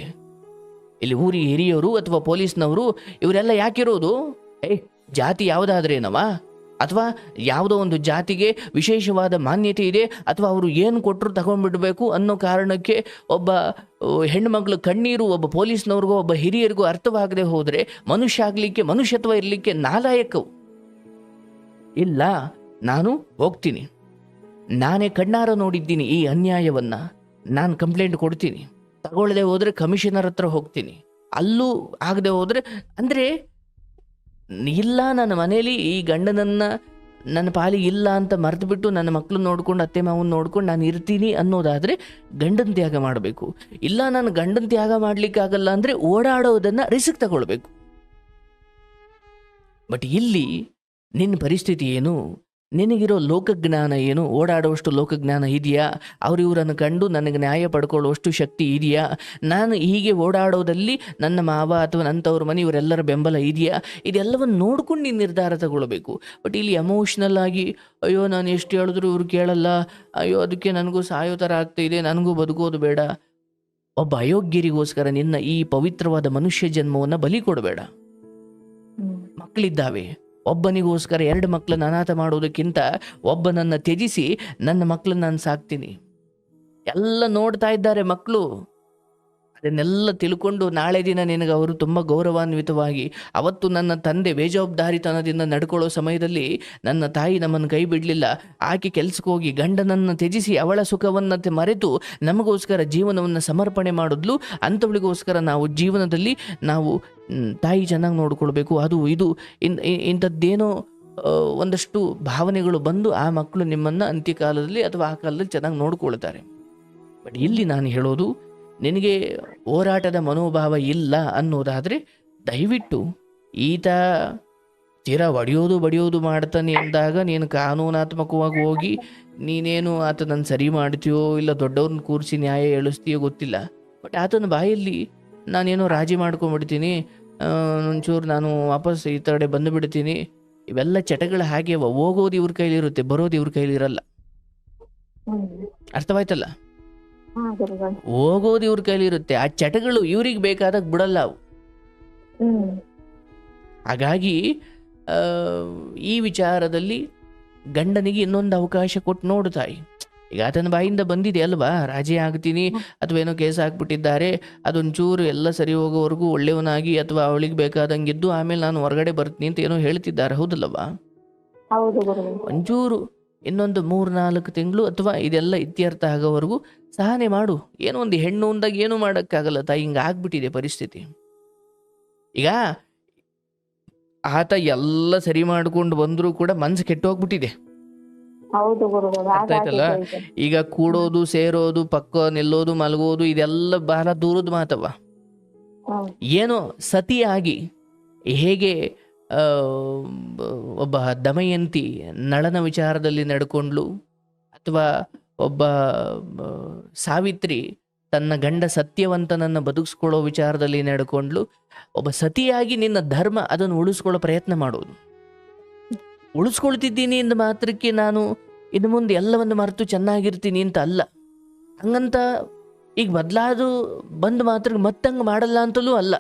Speaker 1: ಇಲ್ಲಿ ಊರಿಗೆ ಹಿರಿಯವರು ಅಥವಾ ಪೊಲೀಸ್ನವರು ಇವರೆಲ್ಲ ಯಾಕಿರೋದು? ಜಾತಿ ಯಾವುದಾದ್ರೇನವ, ಅಥವಾ ಯಾವುದೋ ಒಂದು ಜಾತಿಗೆ ವಿಶೇಷವಾದ ಮಾನ್ಯತೆ ಇದೆ ಅಥವಾ ಅವರು ಏನು ಕೊಟ್ಟರು ತಗೊಂಡ್ಬಿಡ್ಬೇಕು ಅನ್ನೋ ಕಾರಣಕ್ಕೆ ಒಬ್ಬ ಹೆಣ್ಣುಮಗಳು ಕಣ್ಣೀರು ಒಬ್ಬ ಪೊಲೀಸ್ನವ್ರಿಗೋ ಒಬ್ಬ ಹಿರಿಯರಿಗೂ ಅರ್ಥವಾಗದೆ ಹೋದರೆ ಮನುಷ್ಯ ಆಗಲಿಕ್ಕೆ, ಮನುಷ್ಯತ್ವ ಇರಲಿಕ್ಕೆ ನಾಲಾಯಕವು ಇಲ್ಲ. ನಾನು ಹೋಗ್ತೀನಿ, ನಾನೇ ಕಣ್ಣಾರ ನೋಡಿದ್ದೀನಿ ಈ ಅನ್ಯಾಯವನ್ನು, ನಾನು ಕಂಪ್ಲೇಂಟ್ ಕೊಡ್ತೀನಿ, ತಗೊಳ್ಳದೆ ಹೋದರೆ ಕಮಿಷನರ್ ಹತ್ರ ಹೋಗ್ತೀನಿ, ಅಲ್ಲೂ ಆಗದೆ ಹೋದರೆ ಅಂದರೆ ಇಲ್ಲ ನನ್ನ ಮನೇಲಿ ಈ ಗಂಡನನ್ನು ನನ್ನ ಪಾಲಿಗೆ ಇಲ್ಲ ಅಂತ ಮರೆತು ಬಿಟ್ಟು ನನ್ನ ಮಕ್ಕಳು ನೋಡ್ಕೊಂಡು ಅತ್ತೆ ಮಾವನ್ನ ನೋಡ್ಕೊಂಡು ನಾನು ಇರ್ತೀನಿ ಅನ್ನೋದಾದರೆ ಗಂಡನ ತ್ಯಾಗ ಮಾಡಬೇಕು. ಇಲ್ಲ ನಾನು ಗಂಡನ ತ್ಯಾಗ ಮಾಡಲಿಕ್ಕಾಗಲ್ಲ ಅಂದರೆ ಓಡಾಡೋದನ್ನು ರಿಸ್ಕ್ ತಗೊಳ್ಬೇಕು. ಬಟ್ ಇಲ್ಲಿ ನಿನ್ನ ಪರಿಸ್ಥಿತಿ ಏನು, ನಿನಗಿರೋ ಲೋಕಜ್ಞಾನ ಏನು, ಓಡಾಡುವಷ್ಟು ಲೋಕಜ್ಞಾನ ಇದೆಯಾ, ಅವರಿವರನ್ನು ಕಂಡು ನನಗೆ ನ್ಯಾಯ ಪಡ್ಕೊಳ್ಳುವಷ್ಟು ಶಕ್ತಿ ಇದೆಯಾ, ನಾನು ಹೀಗೆ ಓಡಾಡೋದಲ್ಲಿ ನನ್ನ ಮಾವ ಅಥವಾ ನನ್ನವ್ರ ಮನೆ ಇವರೆಲ್ಲರ ಬೆಂಬಲ ಇದೆಯಾ, ಇದೆಲ್ಲವನ್ನು ನೋಡ್ಕೊಂಡು ನೀನು ನಿರ್ಧಾರ ತಗೊಳ್ಬೇಕು. ಬಟ್ ಇಲ್ಲಿ ಎಮೋಷ್ನಲ್ ಆಗಿ ಅಯ್ಯೋ ನಾನು ಎಷ್ಟು ಹೇಳಿದ್ರು ಇವ್ರು ಕೇಳಲ್ಲ, ಅಯ್ಯೋ ಅದಕ್ಕೆ ನನಗೂ ಸಾಯೋ ಥರ ಆಗ್ತಾಯಿದೆ, ನನಗೂ ಬದುಕೋದು ಬೇಡ. ಒಬ್ಬ ಅಯೋಗ್ಯರಿಗೋಸ್ಕರ ನಿನ್ನ ಈ ಪವಿತ್ರವಾದ ಮನುಷ್ಯ ಜನ್ಮವನ್ನು ಬಲಿ ಕೊಡಬೇಡ. ಮಕ್ಕಳಿದ್ದಾವೆ, ಒಬ್ಬನಿಗೋಸ್ಕರ 2 ಮಕ್ಕಳನ್ನ ಅನಾಥ ಮಾಡೋದಕ್ಕಿಂತ ಒಬ್ಬನನ್ನು ತ್ಯಜಿಸಿ ನನ್ನ ಮಕ್ಕಳನ್ನ ನಾನು ಸಾಕ್ತೀನಿ. ಎಲ್ಲ ನೋಡ್ತಾ ಇದ್ದಾರೆ ಮಕ್ಕಳು, ಅದನ್ನೆಲ್ಲ ತಿಳ್ಕೊಂಡು ನಾಳೆ ದಿನ ನಿನಗೆ ಅವರು ತುಂಬ ಗೌರವಾನ್ವಿತವಾಗಿ, ಅವತ್ತು ನನ್ನ ತಂದೆ ಬೇಜವಾಬ್ದಾರಿತನದಿಂದ ನಡ್ಕೊಳ್ಳೋ ಸಮಯದಲ್ಲಿ ನನ್ನ ತಾಯಿ ನಮ್ಮನ್ನು ಕೈ ಬಿಡಲಿಲ್ಲ, ಆಕೆ ಕೆಲ್ಸಕ್ಕೆ ಹೋಗಿ ಗಂಡನನ್ನು ತ್ಯಜಿಸಿ ಅವಳ ಸುಖವನ್ನು ಮರೆತು ನಮಗೋಸ್ಕರ ಜೀವನವನ್ನು ಸಮರ್ಪಣೆ ಮಾಡಿದ್ಲು. ಅಂಥವಳಿಗೋಸ್ಕರ ನಾವು ಜೀವನದಲ್ಲಿ ನಾವು ತಾಯಿ ಚೆನ್ನಾಗಿ ನೋಡ್ಕೊಳ್ಬೇಕು, ಅದು ಇದು ಇಂಥದ್ದೇನೋ ಒಂದಷ್ಟು ಭಾವನೆಗಳು ಬಂದು ಆ ಮಕ್ಕಳು ನಿಮ್ಮನ್ನು ಅಂತ್ಯಕಾಲದಲ್ಲಿ ಅಥವಾ ಆ ಕಾಲದಲ್ಲಿ ಚೆನ್ನಾಗಿ ನೋಡ್ಕೊಳ್ತಾರೆ. ಬಟ್ ಇಲ್ಲಿ ನಾನು ಹೇಳೋದು, ನಿನಗೆ ಹೋರಾಟದ ಮನೋಭಾವ ಇಲ್ಲ ಅನ್ನೋದಾದರೆ ದಯವಿಟ್ಟು ಈತ ತೀರಾ ಬಡಿಯೋದು ಮಾಡ್ತಾನೆ ಅಂದಾಗ ನೀನು ಕಾನೂನಾತ್ಮಕವಾಗಿ ಹೋಗಿ ನೀನೇನು ಆತನನ್ನು ಸರಿ ಮಾಡ್ತೀಯೋ ಇಲ್ಲ ದೊಡ್ಡವ್ರನ್ನ ಕೂರಿಸಿ ನ್ಯಾಯ ಹೇಳಿಸ್ತೀಯೋ ಗೊತ್ತಿಲ್ಲ. ಬಟ್ ಆತನ ಬಾಯಲ್ಲಿ ನಾನೇನೋ ರಾಜಿ ಮಾಡ್ಕೊಂಡ್ಬಿಡ್ತೀನಿ, ಒಂಚೂರು ನಾನು ವಾಪಸ್ ಈ ಕಡೆ ಬಂದುಬಿಡ್ತೀನಿ, ಇವೆಲ್ಲ ಚಟಗಳು ಹಾಗೆ ಹೋಗೋದು ಇವ್ರ ಕೈಲಿರುತ್ತೆ, ಬರೋದು ಇವ್ರ ಕೈಲಿರಲ್ಲ. ಅರ್ಥವಾಯ್ತಲ್ಲ? ಹೋಗೋದು ಇವ್ರ ಕೈಲಿರುತ್ತೆ, ಆ ಚಟಗಳು ಇವ್ರಿಗೆ ಬೇಕಾದಾಗ ಬಿಡಲ್ಲ. ಅವು
Speaker 2: ಹ್ಮ್
Speaker 1: ಹಾಗಾಗಿ ಆ, ಈ ವಿಚಾರದಲ್ಲಿ ಗಂಡನಿಗೆ ಇನ್ನೊಂದು ಅವಕಾಶ ಕೊಟ್ಟು ನೋಡು ತಾಯಿ. ಈಗ ಆತನ ಬಾಯಿಂದ ಬಂದಿದೆ ಅಲ್ವಾ, ರಾಜಿ ಆಗ್ತೀನಿ ಅಥವಾ ಏನೋ ಕೇಸ್ ಹಾಕ್ಬಿಟ್ಟಿದ್ದಾರೆ, ಅದೊಂಚೂರು ಎಲ್ಲ ಸರಿ ಹೋಗೋವರೆಗೂ ಒಳ್ಳೆಯವನಾಗಿ ಅಥವಾ ಅವಳಿಗೆ ಬೇಕಾದಂಗಿದ್ದು ಆಮೇಲೆ ನಾನು ಹೊರಗಡೆ ಬರ್ತೀನಿ ಅಂತ ಏನೋ ಹೇಳ್ತಿದ್ದಾರೆ, ಹೌದಲ್ಲವಾ?
Speaker 2: ಹೌದು ಗುರುಗಳೇ.
Speaker 1: ಒಂಚೂರು ಇನ್ನೊಂದು 3-4 ತಿಂಗಳು ಅಥವಾ ಇದೆಲ್ಲ ಇತ್ಯರ್ಥ ಆಗೋವರೆಗೂ ಸಹನೆ ಮಾಡು. ಏನೋ ಒಂದು ಹೆಣ್ಣು ಅಂದಾಗ ಏನೂ ಮಾಡೋಕ್ಕಾಗಲ್ಲ ತಾಯಿ, ಹಿಂಗೆ ಆಗ್ಬಿಟ್ಟಿದೆ ಪರಿಸ್ಥಿತಿ. ಈಗ ಆತ ಎಲ್ಲ ಸರಿ ಮಾಡ್ಕೊಂಡು ಬಂದರೂ ಕೂಡ ಮನ್ಸು ಕೆಟ್ಟೋಗ್ಬಿಟ್ಟಿದೆ.
Speaker 2: ಹೌದು ಗುರುಗಳೇ,
Speaker 1: ಅರ್ಥ ಆಯ್ತಲ್ಲ?
Speaker 2: ಹಾಗಾಗಿದೆ ಈಗ.
Speaker 1: ಈಗ ಕೂಡೋದು, ಸೇರೋದು, ಪಕ್ಕ ನಿಲ್ಲೋದು, ಮಲಗೋದು ಇದೆಲ್ಲ ಬಹಳ ದೂರದ ಮಾತವ.
Speaker 2: ಹ್ಮ್
Speaker 1: ಏನೋ ಸತಿಯಾಗಿ ಹೇಗೆ ಆ, ಒಬ್ಬ ದಮಯಂತಿ ನಳನ ವಿಚಾರದಲ್ಲಿ ನಡ್ಕೊಂಡ್ಲು, ಅಥವಾ ಒಬ್ಬ ಆ, ಸಾವಿತ್ರಿ ತನ್ನ ಗಂಡ ಸತ್ಯವಂತನನ್ನು ಬದುಕಿಸ್ಕೊಳ್ಳೋ ವಿಚಾರದಲ್ಲಿ ನಡ್ಕೊಂಡ್ಲು, ಒಬ್ಬ ಸತಿಯಾಗಿ ನಿನ್ನ ಧರ್ಮ ಅದನ್ನು ಉಳಿಸ್ಕೊಳ್ಳೋ ಪ್ರಯತ್ನ ಮಾಡೋದು. ಉಳಿಸ್ಕೊಳ್ತಿದ್ದೀನಿ ಎಂದ ಮಾತ್ರಕ್ಕೆ ನಾನು ಇನ್ನು ಮುಂದೆ ಎಲ್ಲವನ್ನು ಮರೆತು ಚೆನ್ನಾಗಿರ್ತೀನಿ ಅಂತ ಅಲ್ಲ. ಹಂಗಂತ ಈಗ ಬದಲಾದು ಬಂದ ಮಾತ್ರ ಮತ್ತಂಗೆ ಮಾಡಲ್ಲ ಅಂತಲೂ ಅಲ್ಲ.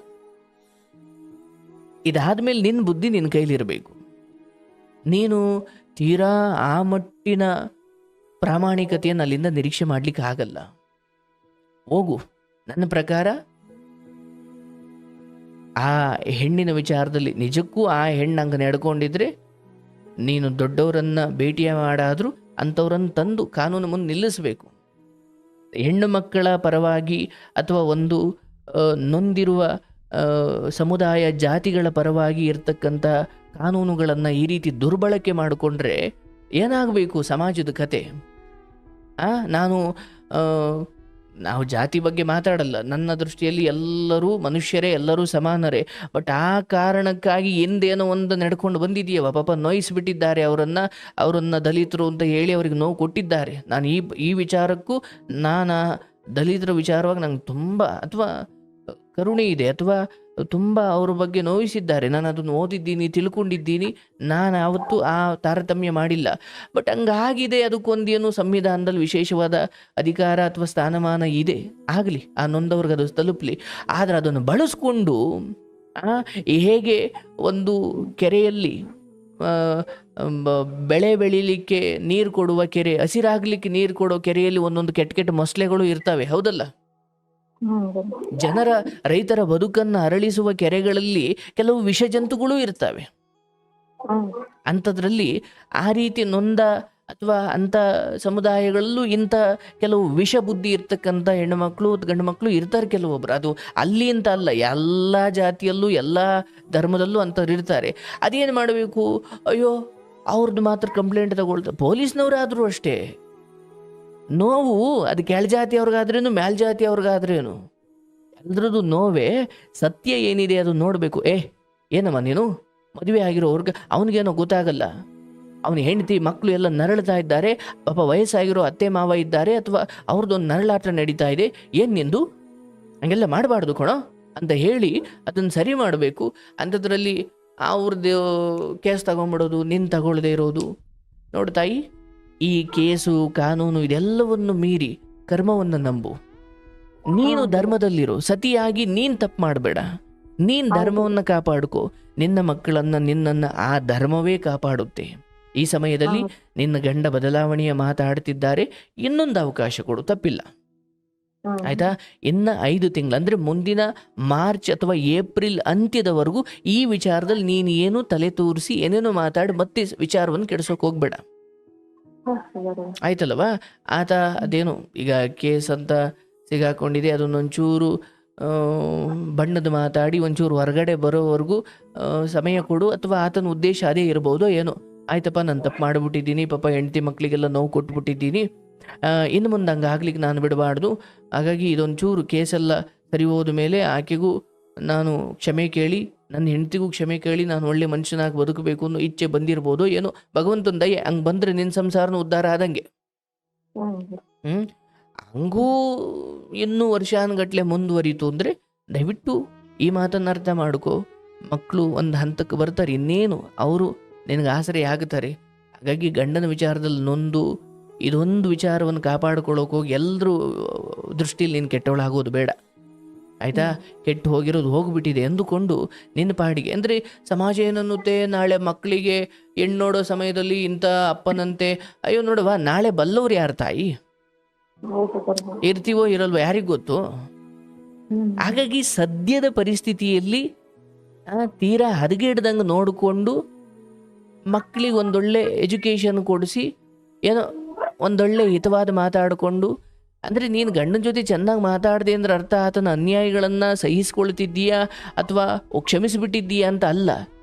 Speaker 1: ಇದಾದ್ಮೇಲೆ ನಿನ್ನ ಬುದ್ಧಿ ನಿನ್ನ ಕೈಲಿರಬೇಕು. ನೀನು ತೀರಾ ಆ ಮಟ್ಟಿನ ಪ್ರಾಮಾಣಿಕತೆಯನ್ನು ಅಲ್ಲಿಂದ ನಿರೀಕ್ಷೆ ಮಾಡ್ಲಿಕ್ಕೆ ಆಗಲ್ಲ. ಹೋಗು. ನನ್ನ ಪ್ರಕಾರ ಆ ಹೆಣ್ಣಿನ ವಿಚಾರದಲ್ಲಿ ನಿಜಕ್ಕೂ ಆ ಹೆಣ್ಣು ಹಂಗೆ ನಡ್ಕೊಂಡಿದ್ರೆ ನೀನು ದೊಡ್ಡವರನ್ನ ಭೇಟಿಯ ಮಾಡಾದರೂ ಅಂಥವ್ರನ್ನು ತಂದು ಕಾನೂನು ಮುಂದೆ ನಿಲ್ಲಿಸಬೇಕು. ಹೆಣ್ಣು ಮಕ್ಕಳ ಪರವಾಗಿ ಅಥವಾ ಒಂದು ನೊಂದಿರುವ ಸಮುದಾಯ ಜಾತಿಗಳ ಪರವಾಗಿ ಇರ್ತಕ್ಕಂಥ ಕಾನೂನುಗಳನ್ನು ಈ ರೀತಿ ದುರ್ಬಳಕೆ ಮಾಡಿಕೊಂಡ್ರೆ ಏನಾಗಬೇಕು ಸಮಾಜದ ಕತೆ? ನಾವು ಜಾತಿ ಬಗ್ಗೆ ಮಾತಾಡಲ್ಲ. ನನ್ನ ದೃಷ್ಟಿಯಲ್ಲಿ ಎಲ್ಲರೂ ಮನುಷ್ಯರೇ, ಎಲ್ಲರೂ ಸಮಾನರೇ. ಬಟ್ ಆ ಕಾರಣಕ್ಕಾಗಿ ಎಂದೇನೋ ಒಂದು ನಡ್ಕೊಂಡು ಬಂದಿದೆಯವ, ಪಾಪ ನೋಯಿಸ್ಬಿಟ್ಟಿದ್ದಾರೆ ಅವರನ್ನು ದಲಿತರು ಅಂತ ಹೇಳಿ ಅವ್ರಿಗೆ ನೋವು ಕೊಟ್ಟಿದ್ದಾರೆ. ನಾನು ಈ ವಿಚಾರಕ್ಕೂ ನಾನು ದಲಿತರ ವಿಚಾರವಾಗಿ ನಂಗೆ ತುಂಬ ಅಥವಾ ಕರುಣೆ ಇದೆ, ಅಥವಾ ತುಂಬ ಅವ್ರ ಬಗ್ಗೆ ನೋಯಿಸಿದ್ದಾರೆ. ನಾನು ಅದನ್ನು ಓದಿದ್ದೀನಿ, ತಿಳ್ಕೊಂಡಿದ್ದೀನಿ. ನಾನು ಯಾವತ್ತೂ ಆ ತಾರತಮ್ಯ ಮಾಡಿಲ್ಲ. ಬಟ್ ಹಂಗಾಗಿದೆ, ಅದಕ್ಕೊಂದೇನು ಸಂವಿಧಾನದಲ್ಲಿ ವಿಶೇಷವಾದ ಅಧಿಕಾರ ಅಥವಾ ಸ್ಥಾನಮಾನ ಇದೆ, ಆಗಲಿ, ಆ ನೊಂದವ್ರಿಗೆ ಅದು ತಲುಪಲಿ. ಆದರೆ ಅದನ್ನು ಬಳಸ್ಕೊಂಡು ಹೇಗೆ ಒಂದು ಕೆರೆಯಲ್ಲಿ ಬೆಳೆ ಬೆಳೀಲಿಕ್ಕೆ ನೀರು ಕೊಡುವ ಕೆರೆ, ಹಸಿರಾಗಲಿಕ್ಕೆ ನೀರು ಕೊಡೋ ಕೆರೆಯಲ್ಲಿ ಒಂದೊಂದು ಕೆಟ್ಟ ಕೆಟ್ಟ ಮೊಸಳೆಗಳು ಇರ್ತವೆ, ಹೌದಲ್ಲ? ರೈತರ ಬದುಕನ್ನು ಅರಳಿಸುವ ಕೆರೆಗಳಲ್ಲಿ ಕೆಲವು ವಿಷ ಜಂತುಗಳು ಇರ್ತವೆ. ಅಂಥದ್ರಲ್ಲಿ ಆ ರೀತಿ ನೊಂದ ಅಥವಾ ಅಂಥ ಸಮುದಾಯಗಳಲ್ಲೂ ಇಂಥ ಕೆಲವು ವಿಷ ಬುದ್ಧಿ ಇರ್ತಕ್ಕಂಥ ಹೆಣ್ಣುಮಕ್ಕಳು ಗಂಡು ಮಕ್ಕಳು ಇರ್ತಾರೆ ಕೆಲವೊಬ್ರು. ಅದು ಅಲ್ಲಿ ಅಂತ ಅಲ್ಲ, ಎಲ್ಲ ಜಾತಿಯಲ್ಲೂ ಎಲ್ಲ ಧರ್ಮದಲ್ಲೂ ಅಂಥವ್ರು ಇರ್ತಾರೆ. ಅದೇನು ಮಾಡಬೇಕು? ಅಯ್ಯೋ ಅವ್ರದ್ದು ಮಾತ್ರ ಕಂಪ್ಲೇಂಟ್ ತಗೊಳ್ತಾರೆ. ಪೊಲೀಸ್ನವರಾದರೂ ಅಷ್ಟೇ, ನೋವು ಅದು ಕೆಳಜಾತಿಯವ್ರಿಗಾದ್ರೇನು ಮೇಲ್ಜಾತಿಯವ್ರಿಗಾದ್ರೇನು ಎಲ್ರದ್ದು ನೋವೇ. ಸತ್ಯ ಏನಿದೆ ಅದು ನೋಡಬೇಕು. ಏನಮ್ಮ ನೀನು ಮದುವೆ ಆಗಿರೋರ್ಗೆ ಅವನಿಗೇನೋ ಗೊತ್ತಾಗಲ್ಲ, ಅವನ ಹೆಂಡತಿ ಮಕ್ಕಳು ಎಲ್ಲ ನರಳ್ತಾ ಇದ್ದಾರೆ, ಪಾಪ ವಯಸ್ಸಾಗಿರೋ ಅತ್ತೆ ಮಾವ ಇದ್ದಾರೆ, ಅಥವಾ ಅವ್ರದ್ದೊಂದು ನರಳಾಟ ನಡೀತಾ ಇದೆ, ಏನು ನಿಂದು ಹಂಗೆಲ್ಲ ಮಾಡಬಾರ್ದು ಕಣೋ ಅಂತ ಹೇಳಿ ಅದನ್ನು ಸರಿ ಮಾಡಬೇಕು. ಅಂಥದ್ರಲ್ಲಿ ಅವ್ರದ್ದು ಕೇಸ್ ತಗೊಂಬಿಡೋದು, ನಿನ್ನ ತಗೊಳ್ಳದೆ ಇರೋದು. ನೋಡು ತಾಯಿ, ಈ ಕೇಸು ಕಾನೂನು ಇದೆಲ್ಲವನ್ನು ಮೀರಿ ಕರ್ಮವನ್ನು ನಂಬು. ನೀನು ಧರ್ಮದಲ್ಲಿರು, ಸತಿಯಾಗಿ ನೀನು ತಪ್ಪು ಮಾಡಬೇಡ. ನೀನು ಧರ್ಮವನ್ನು ಕಾಪಾಡ್ಕೋ, ನಿನ್ನ ಮಕ್ಕಳನ್ನು ನಿನ್ನನ್ನು ಆ ಧರ್ಮವೇ ಕಾಪಾಡುತ್ತೆ. ಈ ಸಮಯದಲ್ಲಿ ನಿನ್ನ ಗಂಡ ಬದಲಾವಣೆಯ ಮಾತಾಡ್ತಿದ್ದಾರೆ, ಇನ್ನೊಂದು ಅವಕಾಶ ಕೊಡು, ತಪ್ಪಿಲ್ಲ, ಆಯ್ತಾ? ಇನ್ನು 5 ತಿಂಗಳು ಅಂದರೆ ಮುಂದಿನ ಮಾರ್ಚ್ ಅಥವಾ ಏಪ್ರಿಲ್ ಅಂತ್ಯದವರೆಗೂ ಈ ವಿಚಾರದಲ್ಲಿ ನೀನು ಏನು ತಲೆ ತೂರಿಸಿ ಏನೇನೋ ಮಾತಾಡಿ ಮತ್ತೆ ವಿಚಾರವನ್ನು ಕೆಡಿಸೋಕೆ ಹೋಗ್ಬೇಡ, ಆಯ್ತಲ್ವಾ? ಆತ ಅದೇನು ಈಗ ಕೇಸ್ ಅಂತ ಸಿಗಾಕೊಂಡಿದೆ, ಅದನ್ನೊಂಚೂರು ಬಣ್ಣದ ಮಾತಾಡಿ ಒಂಚೂರು ಹೊರಗಡೆ ಬರೋವರೆಗೂ ಸಮಯ ಕೊಡು. ಅಥವಾ ಆತನ ಉದ್ದೇಶ ಅದೇ ಇರ್ಬೋದು ಏನೋ. ಆಯ್ತಪ್ಪ, ನಾನು ತಪ್ಪು ಮಾಡಿಬಿಟ್ಟಿದ್ದೀನಿ, ಪಾಪ ಹೆಂಡತಿ ಮಕ್ಕಳಿಗೆಲ್ಲ ನೋವು ಕೊಟ್ಬಿಟ್ಟಿದ್ದೀನಿ, ಇನ್ನು ಮುಂದೆ ಹಂಗೆ ಆಗ್ಲಿಕ್ಕೆ ನಾನು ಬಿಡಬಾರ್ದು. ಹಾಗಾಗಿ ಇದೊಂಚೂರು ಕೇಸೆಲ್ಲ ಸರಿ ಹೋದ ಮೇಲೆ ಆಕೆಗೂ ನಾನು ಕ್ಷಮೆ ಕೇಳಿ, ನನ್ನ ಹೆಂಡತಿಗೂ ಕ್ಷಮೆ ಕೇಳಿ ನಾನು ಒಳ್ಳೆ ಮನುಷ್ಯನಾಗಿ ಬದುಕಬೇಕು ಅನ್ನೋ ಇಚ್ಛೆ ಬಂದಿರ್ಬೋದು ಏನೋ. ಭಗವಂತನ ದಯೆ, ಹಂಗೆ ಬಂದರೆ ನಿನ್ನ ಸಂಸಾರನ ಉದ್ಧಾರ ಆದಂಗೆ. ಹಂಗೂ ಇನ್ನೂ ವರ್ಷಾನುಗಟ್ಲೆ ಮುಂದುವರಿತು ಅಂದರೆ ದಯವಿಟ್ಟು ಈ ಮಾತನ್ನು ಅರ್ಥ ಮಾಡ್ಕೋ. ಮಕ್ಕಳು ಒಂದು ಹಂತಕ್ಕೆ ಬರ್ತಾರೆ, ಇನ್ನೇನು ಅವರು ನಿನಗೆ ಆಸರೆ ಆಗುತ್ತಾರೆ. ಹಾಗಾಗಿ ಗಂಡನ ವಿಚಾರದಲ್ಲಿ ನೊಂದು ಇದೊಂದು ವಿಚಾರವನ್ನು ಕಾಪಾಡ್ಕೊಳ್ಳೋಕೆ ಹೋಗಿ ಎಲ್ಲರೂ ದೃಷ್ಟಿಯಲ್ಲಿ ನೀನು ಕೆಟ್ಟವಳಾಗೋದು ಬೇಡ. ಆಯಿತಾ, ಕೆಟ್ಟು ಹೋಗಿರೋದು ಹೋಗ್ಬಿಟ್ಟಿದೆ ಎಂದುಕೊಂಡು ನಿನ್ನ ಪಾಡಿಗೆ, ಅಂದರೆ ಸಮಾಜ ಏನನ್ನುತ್ತೆ, ನಾಳೆ ಮಕ್ಕಳಿಗೆ ಹೆಣ್ಣು ನೋಡೋ ಸಮಯದಲ್ಲಿ ಇಂಥ ಅಪ್ಪನಂತೆ, ಅಯ್ಯೋ ನೋಡುವ, ನಾಳೆ ಬಲ್ಲವ್ರು ಯಾರು ತಾಯಿ?
Speaker 2: ಹೌದು ಗುರುಗಳೇ.
Speaker 1: ಇರ್ತೀವೋ ಇರಲ್ವೋ ಯಾರಿಗೆ ಗೊತ್ತು. ಹಾಗಾಗಿ ಸದ್ಯದ ಪರಿಸ್ಥಿತಿಯಲ್ಲಿ ತೀರಾ ಹದಗೆಡ್ದಂಗೆ ನೋಡಿಕೊಂಡು ಮಕ್ಕಳಿಗೆ ಒಂದೊಳ್ಳೆ ಎಜುಕೇಷನ್ ಕೊಡಿಸಿ, ಏನೋ ಒಂದೊಳ್ಳೆ ಹಿತವಾದ ಮಾತಾಡಿಕೊಂಡು, ಅಂದರೆ ನೀನು ಗಂಡನ ಜೊತೆ ಚೆನ್ನಾಗಿ ಮಾತಾಡದೆ ಅಂದ್ರೆ ಅರ್ಥ ಆತನ ಅನ್ಯಾಯಗಳನ್ನು ಸಹಿಸ್ಕೊಳ್ತಿದ್ದೀಯಾ ಅಥವಾ ಕ್ಷಮಿಸಿಬಿಟ್ಟಿದ್ದೀಯಾ ಅಂತ ಅಲ್ಲ.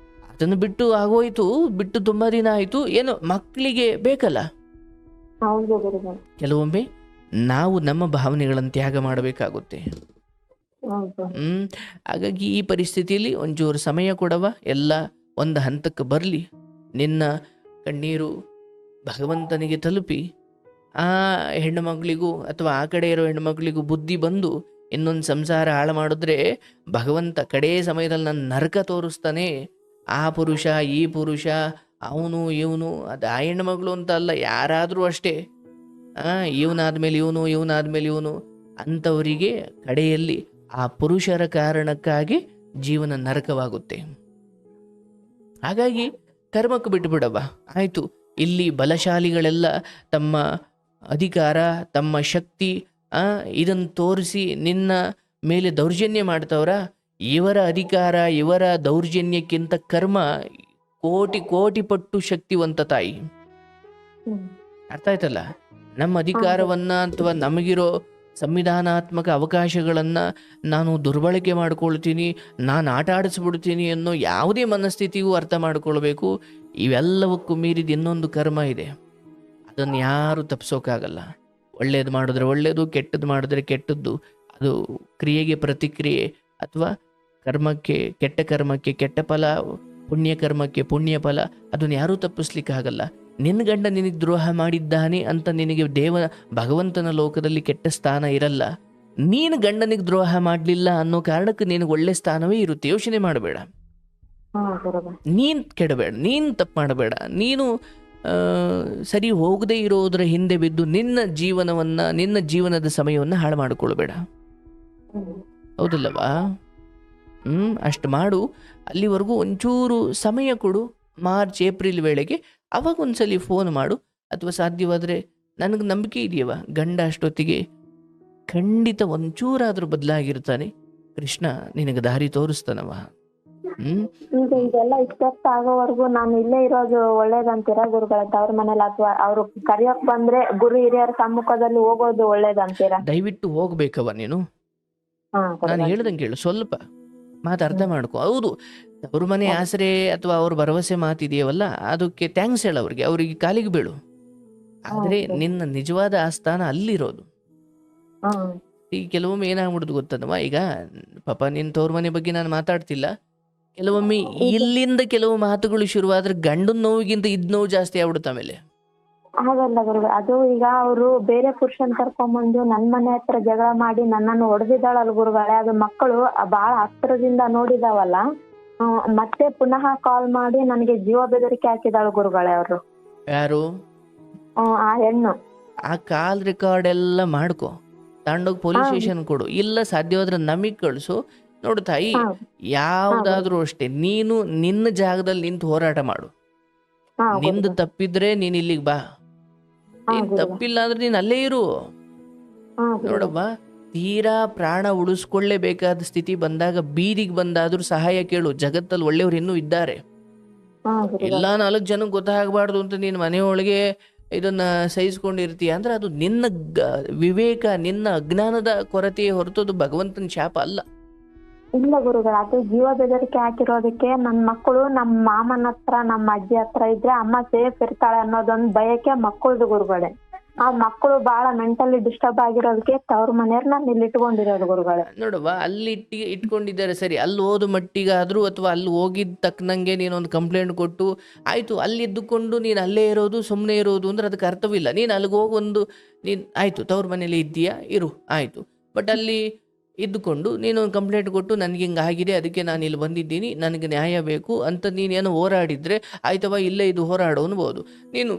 Speaker 1: ಅದನ್ನು ಬಿಟ್ಟು ಆಗೋಯ್ತು, ಬಿಟ್ಟು ತುಂಬ ದಿನ ಆಯಿತು, ಏನೋ ಮಕ್ಕಳಿಗೆ ಬೇಕಲ್ಲ.
Speaker 2: ಹೌದು ಗುರುಗಳೇ.
Speaker 1: ಕೆಲವೊಮ್ಮೆ ನಾವು ನಮ್ಮ ಭಾವನೆಗಳನ್ನು ತ್ಯಾಗ ಮಾಡಬೇಕಾಗುತ್ತೆ.
Speaker 2: ಹೌದು.
Speaker 1: ಹಾಗಾಗಿ ಈ ಪರಿಸ್ಥಿತಿಯಲ್ಲಿ ಒಂಚೂರು ಸಮಯ ಕೊಡವ, ಎಲ್ಲ ಒಂದು ಹಂತಕ್ಕೆ ಬರಲಿ. ನಿನ್ನ ಕಣ್ಣೀರು ಭಗವಂತನಿಗೆ ತಲುಪಿ ಆ ಹೆಣ್ಣು ಮಗಳಿಗೂ ಅಥವಾ ಆ ಕಡೆ ಇರೋ ಹೆಣ್ಣು ಮಗಳಿಗೂ ಬುದ್ಧಿ ಬಂದು ಇನ್ನೊಂದು ಸಂಸಾರ ಹಾಳು ಮಾಡಿದ್ರೆ ಭಗವಂತ ಕಡೇ ಸಮಯದಲ್ಲಿ ನನ್ನ ನರಕ ತೋರಿಸ್ತಾನೆ. ಆ ಪುರುಷ ಈ ಪುರುಷ, ಅವನು ಇವನು, ಅದು ಆ ಹೆಣ್ಣು ಮಗಳು ಅಂತ ಅಲ್ಲ, ಯಾರಾದರೂ ಅಷ್ಟೇ, ಇವನಾದ್ಮೇಲೆ ಇವನು, ಇವನಾದ್ಮೇಲೆ ಇವನು, ಅಂಥವರಿಗೆ ಕಡೆಯಲ್ಲಿ ಆ ಪುರುಷರ ಕಾರಣಕ್ಕಾಗಿ ಜೀವನ ನರಕವಾಗುತ್ತೆ. ಹಾಗಾಗಿ ಕರ್ಮಕ್ಕೆ ಬಿಟ್ಟುಬಿಡವ, ಆಯಿತು. ಇಲ್ಲಿ ಬಲಶಾಲಿಗಳೆಲ್ಲ ತಮ್ಮ ಅಧಿಕಾರ, ತಮ್ಮ ಶಕ್ತಿ ಇದನ್ನು ತೋರಿಸಿ ನಿನ್ನ ಮೇಲೆ ದೌರ್ಜನ್ಯ ಮಾಡ್ತವ್ರ. ಇವರ ಅಧಿಕಾರ, ಇವರ ದೌರ್ಜನ್ಯಕ್ಕಿಂತ ಕರ್ಮ ಕೋಟಿ ಕೋಟಿ ಪಟ್ಟು ಶಕ್ತಿವಂತ ತಾಯಿ. ಅರ್ಥ ಆಯ್ತಲ್ಲ? ನಮ್ಮ ಅಧಿಕಾರವನ್ನು ಅಥವಾ ನಮಗಿರೋ ಸಂವಿಧಾನಾತ್ಮಕ ಅವಕಾಶಗಳನ್ನು ನಾನು ದುರ್ಬಳಕೆ ಮಾಡ್ಕೊಳ್ತೀನಿ, ನಾನು ಆಟ ಆಡಿಸ್ಬಿಡ್ತೀನಿ ಅನ್ನೋ ಯಾವುದೇ ಮನಸ್ಥಿತಿಗೂ ಅರ್ಥ ಮಾಡ್ಕೊಳ್ಬೇಕು. ಇವೆಲ್ಲವಕ್ಕೂ ಮೀರಿದ ಇನ್ನೊಂದು ಕರ್ಮ ಇದೆ, ಅದನ್ನು ಯಾರು ತಪ್ಪಿಸೋಕ್ಕಾಗಲ್ಲ. ಒಳ್ಳೇದು ಮಾಡಿದ್ರೆ ಒಳ್ಳೆಯದು, ಕೆಟ್ಟದ್ದು ಮಾಡಿದ್ರೆ ಕೆಟ್ಟದ್ದು. ಅದು ಕ್ರಿಯೆಗೆ ಪ್ರತಿಕ್ರಿಯೆ, ಅಥವಾ ಕರ್ಮಕ್ಕೆ ಕೆಟ್ಟ ಕರ್ಮಕ್ಕೆ ಕೆಟ್ಟ ಫಲ, ಪುಣ್ಯ ಕರ್ಮಕ್ಕೆ ಪುಣ್ಯ ಫಲ. ಅದನ್ನು ಯಾರೂ ತಪ್ಪಿಸ್ಲಿಕ್ಕಾಗಲ್ಲ. ನಿನ್ನ ಗಂಡ ನಿನಗೆ ದ್ರೋಹ ಮಾಡಿದ್ದಾನೆ ಅಂತ ನಿನಗೆ ಭಗವಂತನ ಲೋಕದಲ್ಲಿ ಕೆಟ್ಟ ಸ್ಥಾನ ಇರಲ್ಲ. ನೀನು ಗಂಡನಿಗೆ ದ್ರೋಹ ಮಾಡಲಿಲ್ಲ ಅನ್ನೋ ಕಾರಣಕ್ಕೆ ನಿನಗೆ ಒಳ್ಳೆ ಸ್ಥಾನವೇ ಇರುತ್ತೆ. ಯೋಚನೆ ಮಾಡಬೇಡ, ನೀನು ಕೆಡಬೇಡ, ನೀನು ತಪ್ಪು ಮಾಡಬೇಡ. ನೀನು ಸರಿ ಹೋಗದೆ ಇರೋದ್ರ ಹಿಂದೆ ಬಿದ್ದು ನಿನ್ನ ಜೀವನವನ್ನು, ನಿನ್ನ ಜೀವನದ ಸಮಯವನ್ನು ಹಾಳು ಮಾಡಿಕೊಳ್ಬೇಡ. ಹೌದಲ್ಲವಾ? ಅಷ್ಟು ಮಾಡು. ಅಲ್ಲಿವರೆಗೂ ಒಂಚೂರು ಸಮಯ ಕೊಡು. ಮಾರ್ಚ್ ಏಪ್ರಿಲ್ ವೇಳೆಗೆ ಅವಾಗ ಒಂದ್ಸಲಿ ಫೋನ್ ಮಾಡು, ಅಥವಾ ಸಾಧ್ಯವಾದರೆ ನನಗೆ ನಂಬಿಕೆ ಇದೆಯವ, ಗಂಡ ಅಷ್ಟೊತ್ತಿಗೆ ಖಂಡಿತ ಒಂಚೂರಾದ್ರೂ ಬದಲಾಗಿರ್ತಾನೆ. ಕೃಷ್ಣ ನಿನಗೆ ದಾರಿ ತೋರಿಸ್ತಾನವ.
Speaker 2: ಈಗ ಇದೆಲ್ಲ ಇಷ್ಟೆಷ್ಟ ಆಗೋವರೆಗೂ ನಾನು ಇಲ್ಲೇ ಇರೋದು ಒಳ್ಳೇದಂತೀರಾ ಗುರುಗಳ ತವ್ರ ಮನೇಲಿ, ಅಥವಾ ಅವ್ರು ಕರಿಯಕ್ ಬಂದ್ರೆ ಗುರು ಹಿರಿಯರ ಸಮ್ಮುಖದಲ್ಲಿ ಹೋಗೋದು ಒಳ್ಳೇದಂತೀರಾ?
Speaker 1: ದಯವಿಟ್ಟು ಹೋಗ್ಬೇಕವ ನೀನು. ನಾನು ಹೇಳ್ದಂಗೆ ಹೇಳು, ಸ್ವಲ್ಪ ಮಾತು ಅರ್ಥ ಮಾಡ್ಕೊ. ಹೌದು, ಅವ್ರ ಮನೆ ಆಸರೆ ಅಥವಾ ಅವ್ರ ಭರವಸೆ ಮಾತಿದೆಯವಲ್ಲ, ಅದಕ್ಕೆ ಥ್ಯಾಂಕ್ಸ್ ಹೇಳ ಅವ್ರಿಗೆ ಕಾಲಿಗೆ ಬೀಳು. ಆದ್ರೆ ನಿನ್ನ ನಿಜವಾದ ಆಸ್ಥಾನ ಅಲ್ಲಿರೋದು. ಈಗ ಕೆಲವೊಮ್ಮೆ ಏನಾಗ್ಬಿಡುದು ಗೊತ್ತದವ, ಈಗ ಪಾಪ ನಿನ್ನ ತವ್ರ ಮನೆ ಬಗ್ಗೆ ನಾನು ಮಾತಾಡ್ತಿಲ್ಲ, ಕೆಲವೊಮ್ಮೆ ಇಲ್ಲಿಂದ ಕೆಲವು ಮಾತುಗಳು ಶುರುವಾದ್ರೆ ಗಂಡನ ನೋವಿಗಿಂತ ಇದ್ ನೋವು ಜಾಸ್ತಿ ಆಗ್ಬಿಡುತ್ತೆ ಆಮೇಲೆ.
Speaker 2: ಹಾಗಲ್ಲ ಗುರುಗಳು, ಅದು ಈಗ ಅವರು ಬೇರೆ ಪುರುಷನ್ ಕರ್ಕೊಂಡ್ಬಂದು ನನ್ ಮನೆ ಹತ್ರ ಜಗಳ ಮಾಡಿ ನನ್ನನ್ನು ಹೊಡೆದಿದ್ದಾಳಲ್ಲ ಗುರುಗಳೇ, ಅದು ಮಕ್ಕಳು ಬಹಳ ಹತ್ತಿರದಿಂದ ನೋಡಿದಾವಲ್ಲ, ಮತ್ತೆ ಪುನಃ ಕಾಲ್ ಮಾಡಿ ನನಗೆ ಜೀವ ಬೆದರಿಕೆ ಹಾಕಿದಾಳು ಗುರುಗಳೇ ಅವರು.
Speaker 1: ಯಾರು?
Speaker 2: ಆ ಹೆಣ್ಣು.
Speaker 1: ಆ ಕಾಲ್ ರೆಕಾರ್ಡ್ ಎಲ್ಲ ಮಾಡ್ಕೊ, ತಗೊಂಡೋಗಿ ಪೊಲೀಸ್ ಸ್ಟೇಷನ್ ಕೊಡು, ಇಲ್ಲ ಸಾಧ್ಯವಾದ್ರೆ ನಮಗ್ ಕಳ್ಸು. ನೋಡು ತಾಯಿ, ಯಾವ್ದಾದ್ರೂ ಅಷ್ಟೇ, ನೀನು ನಿನ್ನ ಜಾಗದಲ್ಲಿ ನಿಂತು ಹೋರಾಟ ಮಾಡು. ನಿಂದು ತಪ್ಪಿದ್ರೆ ನೀನ್ ಇಲ್ಲಿಗೆ ಬಾ, ನೀನ್ ತಪ್ಪಿಲ್ಲ ಅಂದ್ರೆ ನೀನ್ ಅಲ್ಲೇ ಇರು. ನೋಡವ್ವ, ತೀರಾ ಪ್ರಾಣ ಉಳಿಸ್ಕೊಳ್ಳೇಬೇಕಾದ ಸ್ಥಿತಿ ಬಂದಾಗ ಬೀದಿಗೆ ಬಂದಾದ್ರೂ ಸಹಾಯ ಕೇಳು. ಜಗತ್ತಲ್ಲಿ ಒಳ್ಳೆಯವ್ರು ಇನ್ನೂ ಇದ್ದಾರೆ. ಎಲ್ಲಾ 4 ಜನಕ್ಕೆ ಗೊತ್ತಾಗಬಾರ್ದು ಅಂತ ನೀನ್ ಮನೆಯೊಳಗೆ ಇದನ್ನ ಸಹಿಸ್ಕೊಂಡಿರ್ತೀಯ ಅಂದ್ರೆ ಅದು ನಿನ್ನ ವಿವೇಕ, ನಿನ್ನ ಅಜ್ಞಾನದ ಕೊರತೆಯೇ ಹೊರತು ಅದು ಭಗವಂತನ ಶಾಪ ಅಲ್ಲ.
Speaker 2: ಇಲ್ಲ ಗುರುಗಳ, ಅದು ಜೀವ ಬೆದರಿಕೆ ಹಾಕಿರೋದಕ್ಕೆ ನನ್ ಮಕ್ಕಳು ನಮ್ಮ ಮಾಮನ ಹತ್ರ, ನಮ್ಮ ಅಜ್ಜಿ ಹತ್ರ ಇದ್ರೆ ಅಮ್ಮ ಸೇಫ್ ಇರ್ತಾಳೆ ಅನ್ನೋದೊಂದು ಭಯಕ್ಕೆ ಮಕ್ಕಳದು ಗುರುಗಳೇ. ಆ ಮಕ್ಕಳು ಬಹಳ ಮೆಂಟಲಿ ಡಿಸ್ಟರ್ಬ್ ಆಗಿರೋದಕ್ಕೆ ತವ್ರ ಮನೆಯವ್ರ ನಾನು ಇಲ್ಲಿ ಇಟ್ಕೊಂಡಿರೋದು ಗುರುಗಳೇ.
Speaker 1: ನೋಡವ್ವ, ಅಲ್ಲಿ ಇಟ್ಕೊಂಡಿದ್ದಾರೆ ಸರಿ, ಅಲ್ಲಿ ಹೋದ ಮಟ್ಟಿಗಾದ್ರೂ ಅಥವಾ ಅಲ್ಲಿ ಹೋಗಿದ್ದ ತಕ್ಕನಂಗೆ ನೀನೊಂದು ಕಂಪ್ಲೇಂಟ್ ಕೊಟ್ಟು ಆಯ್ತು, ಅಲ್ಲಿ ಇದ್ದುಕೊಂಡು ನೀನು ಅಲ್ಲೇ ಇರೋದು, ಸುಮ್ಮನೆ ಇರೋದು ಅಂದ್ರೆ ಅದಕ್ಕೆ ಅರ್ಥವಿಲ್ಲ. ನೀನು ಅಲ್ಲಿಗೆ ಹೋಗಿ ನೀನು ಆಯ್ತು ತವ್ರ ಮನೇಲಿ ಇದ್ದೀಯಾ, ಇರು ಆಯ್ತು. ಬಟ್ ಅಲ್ಲಿ ಇದ್ದುಕೊಂಡು ನೀನು ಒಂದು ಕಂಪ್ಲೇಂಟ್ ಕೊಟ್ಟು ನನಗೆ ಹಿಂಗೆ ಆಗಿದೆ, ಅದಕ್ಕೆ ನಾನು ಇಲ್ಲಿ ಬಂದಿದ್ದೀನಿ, ನನಗೆ ನ್ಯಾಯ ಬೇಕು ಅಂತ ನೀನೇನು ಹೋರಾಡಿದ್ರೆ ಆಯ್ತವ, ಇಲ್ಲೇ ಇದು ಹೋರಾಡು ಅನ್ಬೋದು. ನೀನು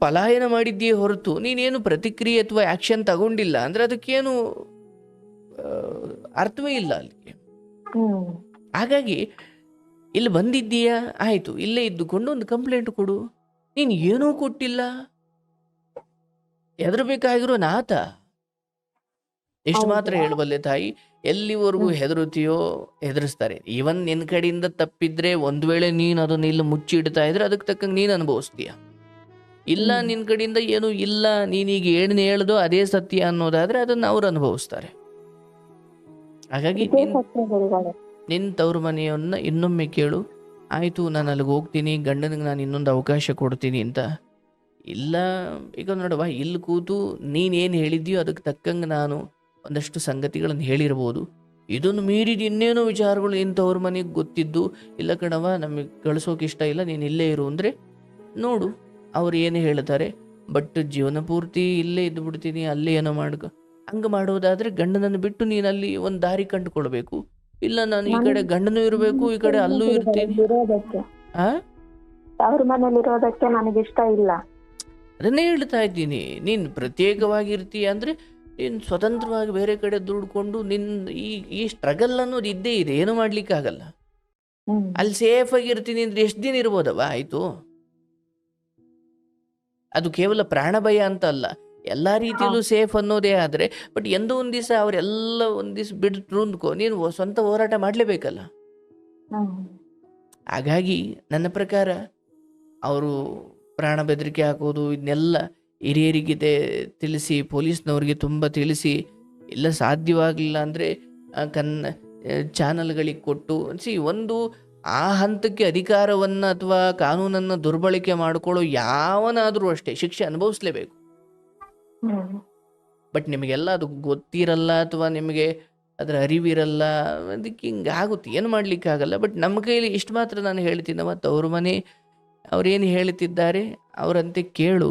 Speaker 1: ಪಲಾಯನ ಮಾಡಿದ್ದೀಯೇ ಹೊರತು ನೀನೇನು ಪ್ರತಿಕ್ರಿಯೆ ಅಥವಾ ಆ್ಯಕ್ಷನ್ ತಗೊಂಡಿಲ್ಲ ಅಂದರೆ ಅದಕ್ಕೇನು ಅರ್ಥವೇ ಇಲ್ಲ ಅಲ್ಲಿಗೆ.
Speaker 2: ಹ್ಮ್
Speaker 1: ಹಾಗಾಗಿ ಇಲ್ಲಿ ಬಂದಿದ್ದೀಯಾ, ಆಯ್ತು, ಇಲ್ಲೇ ಇದ್ದುಕೊಂಡು ಒಂದು ಕಂಪ್ಲೇಂಟ್ ಕೊಡು. ನೀನು ಏನೂ ಕೊಟ್ಟಿಲ್ಲ, ಹೆದರ್ಬೇಕಾಗಿರೋ ನಾತ. ಎಷ್ಟು ಮಾತ್ರ
Speaker 2: ಹೌದು.
Speaker 1: ಹೇಳಬಲ್ಲೆ ತಾಯಿ, ಎಲ್ಲಿವರೆಗೂ ಹೆದರುತ್ತೀಯೋ ಹೆದರಿಸ್ತಾರೆ. ಇವನ್ ನಿನ್ನ ಕಡೆಯಿಂದ ತಪ್ಪಿದ್ರೆ, ಒಂದು ವೇಳೆ ನೀನು ಅದನ್ನ ಇಲ್ಲಿ ಮುಚ್ಚಿಡ್ತಾ ಇದ್ರೆ ಅದಕ್ಕೆ ತಕ್ಕಂಗೆ ನೀನು ಅನುಭವಿಸ್ತೀಯ. ಇಲ್ಲ ನಿನ್ನ ಕಡೆಯಿಂದ ಏನೂ ಇಲ್ಲ, ನೀನೀಗ ಏನು ಹೇಳ್ದೋ ಅದೇ ಸತ್ಯ ಅನ್ನೋದಾದ್ರೆ ಅದನ್ನ ಅವ್ರು ಅನುಭವಿಸ್ತಾರೆ. ಹಾಗಾಗಿ
Speaker 2: ಇದೇ ಸತ್ಯ ಗುರುಗಳೇ.
Speaker 1: ನಿನ್ನ ತವ್ರ ಮನೆಯನ್ನ ಇನ್ನೊಮ್ಮೆ ಕೇಳು. ಆಯಿತು, ನಾನು ಅಲ್ಲಿಗೆ ಹೋಗ್ತೀನಿ, ಗಂಡನಿಗೆ ನಾನು ಇನ್ನೊಂದು ಅವಕಾಶ ಕೊಡ್ತೀನಿ ಅಂತ. ಇಲ್ಲ, ಈಗ ನೋಡವಾ, ಇಲ್ಲಿ ಕೂತು ನೀನೇನು ಹೇಳಿದ್ಯೋ ಅದಕ್ಕೆ ತಕ್ಕಂಗೆ ನಾನು ಒಂದಷ್ಟು ಸಂಗತಿಗಳನ್ನು ಹೇಳಿರ್ಬೋದು. ಇದನ್ನು ಮೀರಿದ ಇನ್ನೇನೋ ವಿಚಾರಗಳು ಇಂಥವ್ರ ಮನೆಗೆ ಗೊತ್ತಿದ್ದು, ಇಲ್ಲ ಕಣವ ನಮಗೆ ಕಳಿಸೋಕೆ ಇಷ್ಟ ಇಲ್ಲ, ನೀನು ಇಲ್ಲೇ ಇರು ಅಂದರೆ ನೋಡು ಅವ್ರು ಏನು ಹೇಳ್ತಾರೆ. ಬಟ್ ಜೀವನ ಪೂರ್ತಿ ಇಲ್ಲೇ ಇದ್ದು ಬಿಡ್ತೀನಿ, ಅಲ್ಲೇ ಏನೋ ಮಾಡ್ಕೊ ಹಂಗೆ ಮಾಡೋದಾದರೆ ಗಂಡನನ್ನು ಬಿಟ್ಟು ನೀನು ಅಲ್ಲಿ ಒಂದು ದಾರಿ ಕಂಡುಕೊಳ್ಬೇಕು. ಇಲ್ಲ ನಾನು ಈ ಕಡೆ ಗಂಡನೂ ಇರಬೇಕು, ಈ ಕಡೆ ಅಲ್ಲೂ ಇರ್ತೀನಿ.
Speaker 2: ಇರೋದಕ್ಕೆ
Speaker 1: ಆ
Speaker 2: ಅವ್ರ ಮನೇಲಿ ಇರೋದಕ್ಕೆ ನನಗಿಷ್ಟ ಇಲ್ಲ.
Speaker 1: ಅದನ್ನೇ ಹೇಳ್ತಾ ಇದ್ದೀನಿ. ನೀನು ಪ್ರತ್ಯೇಕವಾಗಿರ್ತೀಯ ಅಂದರೆ ನೀನು ಸ್ವತಂತ್ರವಾಗಿ ಬೇರೆ ಕಡೆ ದುಡ್ಕೊಂಡು ನಿನ್ನ ಈ ಸ್ಟ್ರಗಲ್ ಅನ್ನೋದು ಇದ್ದೇ ಇದೆ, ಏನೂ ಮಾಡ್ಲಿಕ್ಕಾಗಲ್ಲ.
Speaker 2: ಹ್ಮ್
Speaker 1: ಅಲ್ಲಿ ಸೇಫಾಗಿ ಇರ್ತೀನಿ ಅಂದರೆ ಎಷ್ಟು ದಿನ ಇರ್ಬೋದವ? ಆಯಿತು, ಅದು ಕೇವಲ ಪ್ರಾಣ ಭಯ ಅಂತ ಅಲ್ಲ, ಎಲ್ಲ ರೀತಿಯಲ್ಲೂ ಸೇಫ್ ಅನ್ನೋದೇ ಆದರೆ. ಬಟ್ ಎಂದೋ ಒಂದು ದಿವಸ ಅವರೆಲ್ಲ ಒಂದು ದಿವಸ ಬಿಡ್ತು ಅಂದ್ಕೋ, ನೀನು ಸ್ವಂತ ಹೋರಾಟ ಮಾಡಲೇಬೇಕಲ್ಲ.
Speaker 2: ಹ್ಮ್
Speaker 1: ಹಾಗಾಗಿ ನನ್ನ ಪ್ರಕಾರ ಅವರು ಪ್ರಾಣ ಬೆದರಿಕೆ ಹಾಕೋದು ಇದನ್ನೆಲ್ಲ ಹಿರಿಯರಿಗೆ ತಿಳಿಸಿ, ಪೊಲೀಸ್ನವ್ರಿಗೆ ತುಂಬ ತಿಳಿಸಿ, ಇಲ್ಲ ಸಾಧ್ಯವಾಗಲಿಲ್ಲ ಅಂದರೆ ಚಾನಲ್ಗಳಿಗೆ ಕೊಟ್ಟು ಒಂದು ಆ ಹಂತಕ್ಕೆ ಅಧಿಕಾರವನ್ನು ಅಥವಾ ಕಾನೂನನ್ನು ದುರ್ಬಳಕೆ ಮಾಡಿಕೊಳ್ಳೋ ಯಾವನಾದರೂ ಅಷ್ಟೇ ಶಿಕ್ಷೆ ಅನುಭವಿಸ್ಲೇಬೇಕು.
Speaker 2: ಹ್ಮ್
Speaker 1: ಬಟ್ ನಿಮಗೆಲ್ಲ ಅದು ಗೊತ್ತಿರಲ್ಲ ಅಥವಾ ನಿಮಗೆ ಅದರ ಅರಿವಿರಲ್ಲ, ಅದಕ್ಕೆ ಹಿಂಗೆ ಆಗುತ್ತೆ, ಏನು ಮಾಡಲಿಕ್ಕಾಗಲ್ಲ. ಬಟ್ ನಮ್ಮ ಕೈಲಿ ಇಷ್ಟು ಮಾತ್ರ ನಾನು ಹೇಳ್ತೀನಿ, ಮತ್ತು ಅವ್ರ ಮನೆ ಅವರೇನು ಹೇಳ್ತಿದ್ದಾರೆ ಅವರಂತೆ ಕೇಳು.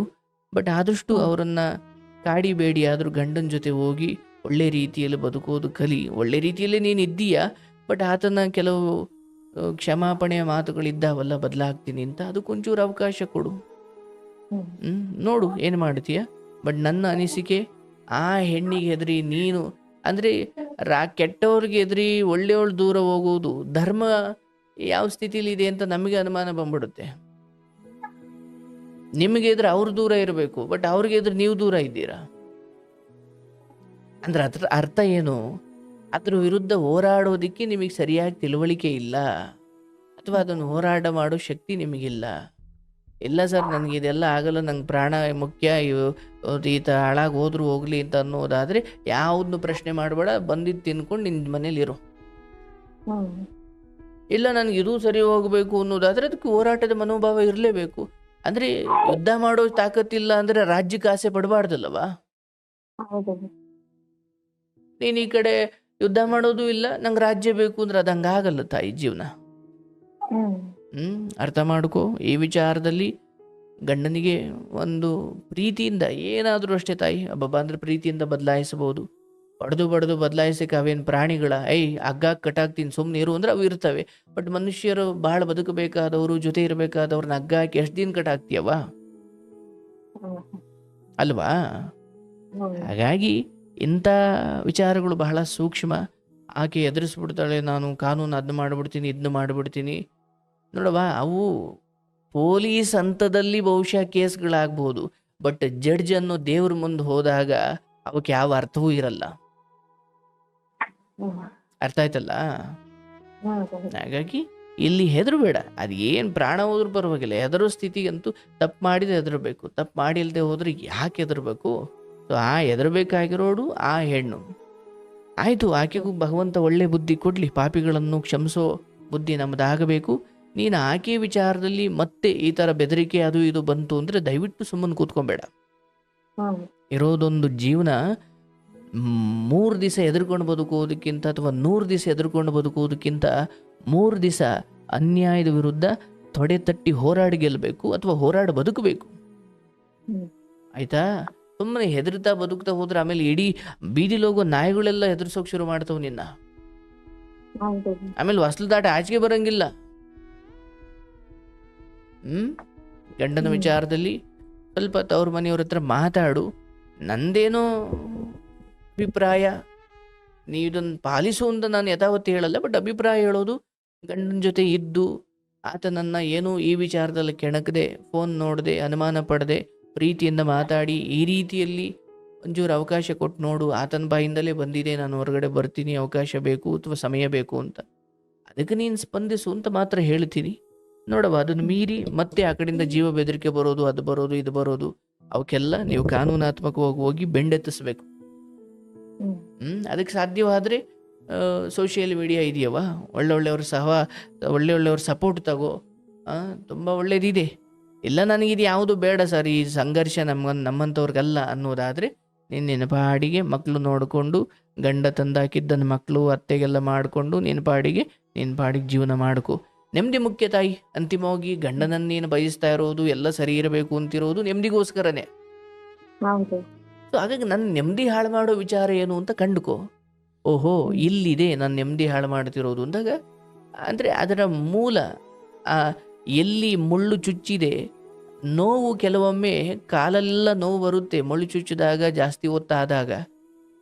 Speaker 1: ಬಟ್ ಆದಷ್ಟು ಅವರನ್ನು ಕಾಡಿಬೇಡಿ, ಆದರೂ ಗಂಡನ ಜೊತೆ ಹೋಗಿ ಒಳ್ಳೆ ರೀತಿಯಲ್ಲಿ ಬದುಕೋದು ಕಲಿ. ಒಳ್ಳೆ ರೀತಿಯಲ್ಲೇ ನೀನು ಇದ್ದೀಯಾ, ಬಟ್ ಆತನ ಕೆಲವು ಕ್ಷಮಾಪಣೆಯ ಮಾತುಗಳಿದ್ದಾವಲ್ಲ, ಬದಲಾಗ್ತೀನಿ ಅಂತ, ಅದಕ್ಕೊಂಚೂರು ಅವಕಾಶ ಕೊಡು. ನೋಡು ಏನು ಮಾಡ್ತೀಯ. ಬಟ್ ನನ್ನ ಅನಿಸಿಕೆ, ಆ ಹೆಣ್ಣಿಗೆ ಹೆದರಿ ನೀನು ಅಂದರೆ ಕೆಟ್ಟವ್ರಿಗೆ ಹೆದರಿ ಒಳ್ಳೆಯವಳು ದೂರ ಹೋಗುವುದು ಧರ್ಮ ಯಾವ ಸ್ಥಿತಿಲಿ ಇದೆ ಅಂತ ನಮಗೆ ಅನುಮಾನ ಬಂದ್ಬಿಡುತ್ತೆ. ನಿಮಗೆ ಎದುರು ಅವ್ರು ದೂರ ಇರಬೇಕು, ಬಟ್ ಅವ್ರಿಗೆ ಎದುರು ನೀವು ದೂರ ಇದ್ದೀರಾ ಅಂದ್ರೆ ಅದ್ರ ಅರ್ಥ ಏನು? ಅದ್ರ ವಿರುದ್ಧ ಹೋರಾಡೋದಕ್ಕೆ ನಿಮಗೆ ಸರಿಯಾಗಿ ತಿಳುವಳಿಕೆ ಇಲ್ಲ, ಅಥವಾ ಅದನ್ನು ಹೋರಾಟ ಮಾಡೋ ಶಕ್ತಿ ನಿಮಗಿಲ್ಲ. ಇಲ್ಲ ಸರ್, ನನಗೆ ಇದೆಲ್ಲ ಆಗಲ್ಲ, ನಂಗೆ ಪ್ರಾಣ ಮುಖ್ಯ, ಈತ ಹಾಳಾಗಿ ಹೋದ್ರೂ ಹೋಗ್ಲಿ ಅಂತ ಅನ್ನೋದಾದರೆ ಯಾವುದನ್ನು ಪ್ರಶ್ನೆ ಮಾಡಬೇಡ, ಬಂದಿದ್ದು ತಿನ್ಕೊಂಡು ನಿನ್ನ ಮನೇಲಿರೋ. ಇಲ್ಲ ನನಗೆ ಇದು ಸರಿ ಹೋಗಬೇಕು ಅನ್ನೋದಾದರೆ ಅದಕ್ಕೆ ಹೋರಾಟದ ಮನೋಭಾವ ಇರಲೇಬೇಕು. ಅಂದರೆ ಯುದ್ಧ ಮಾಡೋ ತಾಕತ್ತಿಲ್ಲ ಅಂದರೆ ರಾಜ್ಯಕ್ಕೆ ಆಸೆ ಪಡಬಾರ್ದಲ್ಲವಾ? ನೀನು ಈ ಕಡೆ ಯುದ್ಧ ಮಾಡೋದು ಇಲ್ಲ, ನಂಗೆ ರಾಜ್ಯ ಬೇಕು ಅಂದ್ರೆ ಅದು ಹಂಗಾಗಲ್ಲ ತಾಯಿ ಜೀವನ. ಅರ್ಥ ಮಾಡ್ಕೋ. ಈ ವಿಚಾರದಲ್ಲಿ ಗಂಡನಿಗೆ ಒಂದು ಪ್ರೀತಿಯಿಂದ ಏನಾದರೂ ಅಷ್ಟೇ ತಾಯಿ, ಹಬ್ಬ ಅಂದರೆ ಪ್ರೀತಿಯಿಂದ ಬದಲಾಯಿಸಬಹುದು. ಬಡ್ದು ಬದಲಾಯಿಸಕ್ಕೆ ಅವೇನು ಪ್ರಾಣಿಗಳ ಹಗ್ಗ ಕಟ್ಟಾಕ್ತೀನಿ ಸುಮ್ಮನೆ ಇರು ಅಂದ್ರೆ ಅವು ಇರ್ತವೆ. ಬಟ್ ಮನುಷ್ಯರು ಭಾಳ ಬದುಕಬೇಕಾದವರು, ಜೊತೆ ಇರಬೇಕಾದವ್ರನ್ನ ಹಗ್ಗ ಹಾಕಿ ಎಷ್ಟು ದಿನ ಕಟ್ಟಾಕ್ತೀಯವ ಅಲ್ವಾ? ಹಾಗಾಗಿ ಇಂಥ ವಿಚಾರಗಳು ಬಹಳ ಸೂಕ್ಷ್ಮ. ಆಕೆ ಎದುರಿಸ್ಬಿಡ್ತಾಳೆ, ನಾನು ಕಾನೂನು ಅದನ್ನ ಮಾಡಿಬಿಡ್ತೀನಿ, ಇದನ್ನ ಮಾಡಿಬಿಡ್ತೀನಿ. ನೋಡವ, ಅವು ಪೊಲೀಸ್ ಹಂತದಲ್ಲಿ ಬಹುಶಃ ಕೇಸ್ಗಳಾಗ್ಬೋದು, ಬಟ್ ಜಡ್ಜ್ ಅನ್ನೋ ದೇವ್ರ ಮುಂದೆ ಹೋದಾಗ ಅವಕ್ಕೆ ಯಾವ ಅರ್ಥವೂ ಇರಲ್ಲ. ಅರ್ಥ ಆಯ್ತಲ್ಲ? ಹಾಗಾಗಿ ಇಲ್ಲಿ ಹೆದರಬೇಡ. ಅದು ಏನು ಪ್ರಾಣ ಹೋದ್ರೂ ಪರವಾಗಿಲ್ಲ, ಹೆದರೋ ಸ್ಥಿತಿಗಂತೂ ತಪ್ಪು ಮಾಡಿದ್ರೆ ಹೆದರಬೇಕು. ತಪ್ಪು ಮಾಡಿಲ್ಲದೆ ಹೋದ್ರೆ ಯಾಕೆ ಹೆದರ್ಬೇಕು? ಸೊ ಆ ಹೆದರ್ಬೇಕಾಗಿರೋಡು ಆ ಹೆಣ್ಣು. ಆಯಿತು, ಆಕೆಗೂ ಭಗವಂತ ಒಳ್ಳೆ ಬುದ್ಧಿ ಕೊಡಲಿ, ಪಾಪಿಗಳನ್ನು ಕ್ಷಮಿಸೋ ಬುದ್ಧಿ ನಮ್ಮದಾಗಬೇಕು. ನೀನು ಆಕೆ ವಿಚಾರದಲ್ಲಿ ಮತ್ತೆ ಈ ಥರ ಬೆದರಿಕೆ ಅದು ಇದು ಬಂತು ಅಂದರೆ ದಯವಿಟ್ಟು ಸುಮ್ಮನೆ ಕೂತ್ಕೊಬೇಡ. ಇರೋದೊಂದು ಜೀವನ, 3 ದಿವಸ ಎದುರ್ಕೊಂಡು ಬದುಕೋದಕ್ಕಿಂತ ಅಥವಾ 100 ದಿವಸ ಎದುರ್ಕೊಂಡು ಬದುಕೋದಕ್ಕಿಂತ 3 ದಿವಸ ಅನ್ಯಾಯದ ವಿರುದ್ಧ ತೊಡೆ ತಟ್ಟಿ ಹೋರಾಡಿ ಗೆಲ್ಲಬೇಕು ಅಥವಾ ಹೋರಾಡಿ ಬದುಕಬೇಕು. ಆಯ್ತಾ? ಸುಮ್ಮನೆ ಹೆದರ್ತಾ ಬದುಕ್ತಾ ಹೋದ್ರೆ ಆಮೇಲೆ ಇಡೀ ಬೀದಿಲಿ ಹೋಗೋ ನಾಯಿಗಳೆಲ್ಲ ಹೆದರ್ಸೋಕೆ ಶುರು ಮಾಡ್ತಾವ ನಿನ್ನ. ಆಮೇಲೆ ಹೊಸ್ಲು ದಾಟ ಆಚೆಗೆ ಬರಂಗಿಲ್ಲ. ಗಂಡನ ವಿಚಾರದಲ್ಲಿ ಸ್ವಲ್ಪ ತವ್ರ ಮನೆಯವ್ರ ಹತ್ರ ಮಾತಾಡು. ನಂದೇನೋ ಅಭಿಪ್ರಾಯ, ನೀವು ಇದನ್ನು ಪಾಲಿಸು ಅಂತ ನಾನು ಯಥಾವತ್ತು ಹೇಳಲ್ಲ, ಬಟ್ ಅಭಿಪ್ರಾಯ ಹೇಳೋದು ಗಂಡನ ಜೊತೆ ಇದ್ದು ಆತನನ್ನು ಏನೂ ಈ ವಿಚಾರದಲ್ಲಿ ಕೆಣಕದೆ, ಫೋನ್ ನೋಡದೆ, ಅನುಮಾನ ಪಡದೆ, ಪ್ರೀತಿಯಿಂದ ಮಾತಾಡಿ ಈ ರೀತಿಯಲ್ಲಿ ಒಂಚೂರು ಅವಕಾಶ ಕೊಟ್ಟು ನೋಡು, ಆತನ ಬಾಯಿಂದಲೇ ಬಂದಿದೆ ನಾನು ಹೊರಗಡೆ ಬರ್ತೀನಿ, ಅವಕಾಶ ಬೇಕು ಅಥವಾ ಸಮಯ ಬೇಕು ಅಂತ, ಅದಕ್ಕೆ ನೀನು ಸ್ಪಂದಿಸು ಅಂತ ಮಾತ್ರ ಹೇಳ್ತೀನಿ. ನೋಡವ, ಅದನ್ನು ಮೀರಿ ಮತ್ತೆ ಆ ಕಡೆಯಿಂದ ಜೀವ ಬೆದರಿಕೆ ಬರೋದು, ಅದು ಬರೋದು, ಇದು ಬರೋದು, ಅವಕ್ಕೆಲ್ಲ ನೀವು ಕಾನೂನಾತ್ಮಕವಾಗಿ ಹೋಗಿ ಬೆಂಡೆತ್ತಿಸ್ಬೇಕು. ಅದಕ್ಕೆ ಸಾಧ್ಯವಾದರೆ ಸೋಷಿಯಲ್ ಮೀಡಿಯಾ ಇದೆಯವ, ಒಳ್ಳೆಯವ್ರ ಸಪೋರ್ಟ್ ತಗೋ, ತುಂಬ ಒಳ್ಳೇದಿದೆ. ಇಲ್ಲ ನನಗಿದು ಯಾವುದು ಬೇಡ ಸರ್, ಈ ಸಂಘರ್ಷ ನಮ್ಮಂಥವ್ರಿಗಲ್ಲ ಅನ್ನೋದಾದರೆ ನಿನ್ನ ಪಾಡಿಗೆ ಮಕ್ಕಳು ನೋಡಿಕೊಂಡು, ಗಂಡ ತಂದಾಕಿದ್ದನ್ನು ಮಕ್ಕಳು ಅತ್ತೆಗೆಲ್ಲ ಮಾಡಿಕೊಂಡು ನಿನ್ನ ಪಾಡಿಗೆ ಜೀವನ ಮಾಡ್ಕೊ. ನೆಮ್ಮದಿ ಮುಖ್ಯ ತಾಯಿ. ಅಂತಿಮವಾಗಿ ಗಂಡನನ್ನು ನೀನು ಬಯಸ್ತಾ ಇರೋದು, ಎಲ್ಲ ಸರಿ ಇರಬೇಕು ಅಂತಿರೋದು ನೆಮ್ಮದಿಗೋಸ್ಕರನೇ. ಸೊ ಹಾಗಾಗಿ ನನ್ನ ನೆಮ್ಮದಿ ಹಾಳು ಮಾಡೋ ವಿಚಾರ ಏನು ಅಂತ ಕಂಡುಕೋ. ಓಹೋ, ಇಲ್ಲಿದೆ ನಾನು ನೆಮ್ಮದಿ ಹಾಳು ಮಾಡ್ತಿರೋದು ಅಂದಾಗ, ಅಂದರೆ ಅದರ ಮೂಲ ಎಲ್ಲಿ ಮುಳ್ಳು ಚುಚ್ಚಿದೆ, ನೋವು ಕೆಲವೊಮ್ಮೆ ಕಾಲೆಲ್ಲ ನೋವು ಬರುತ್ತೆ ಮುಳ್ಳು ಚುಚ್ಚಿದಾಗ, ಜಾಸ್ತಿ ಹೊತ್ತಾದಾಗ.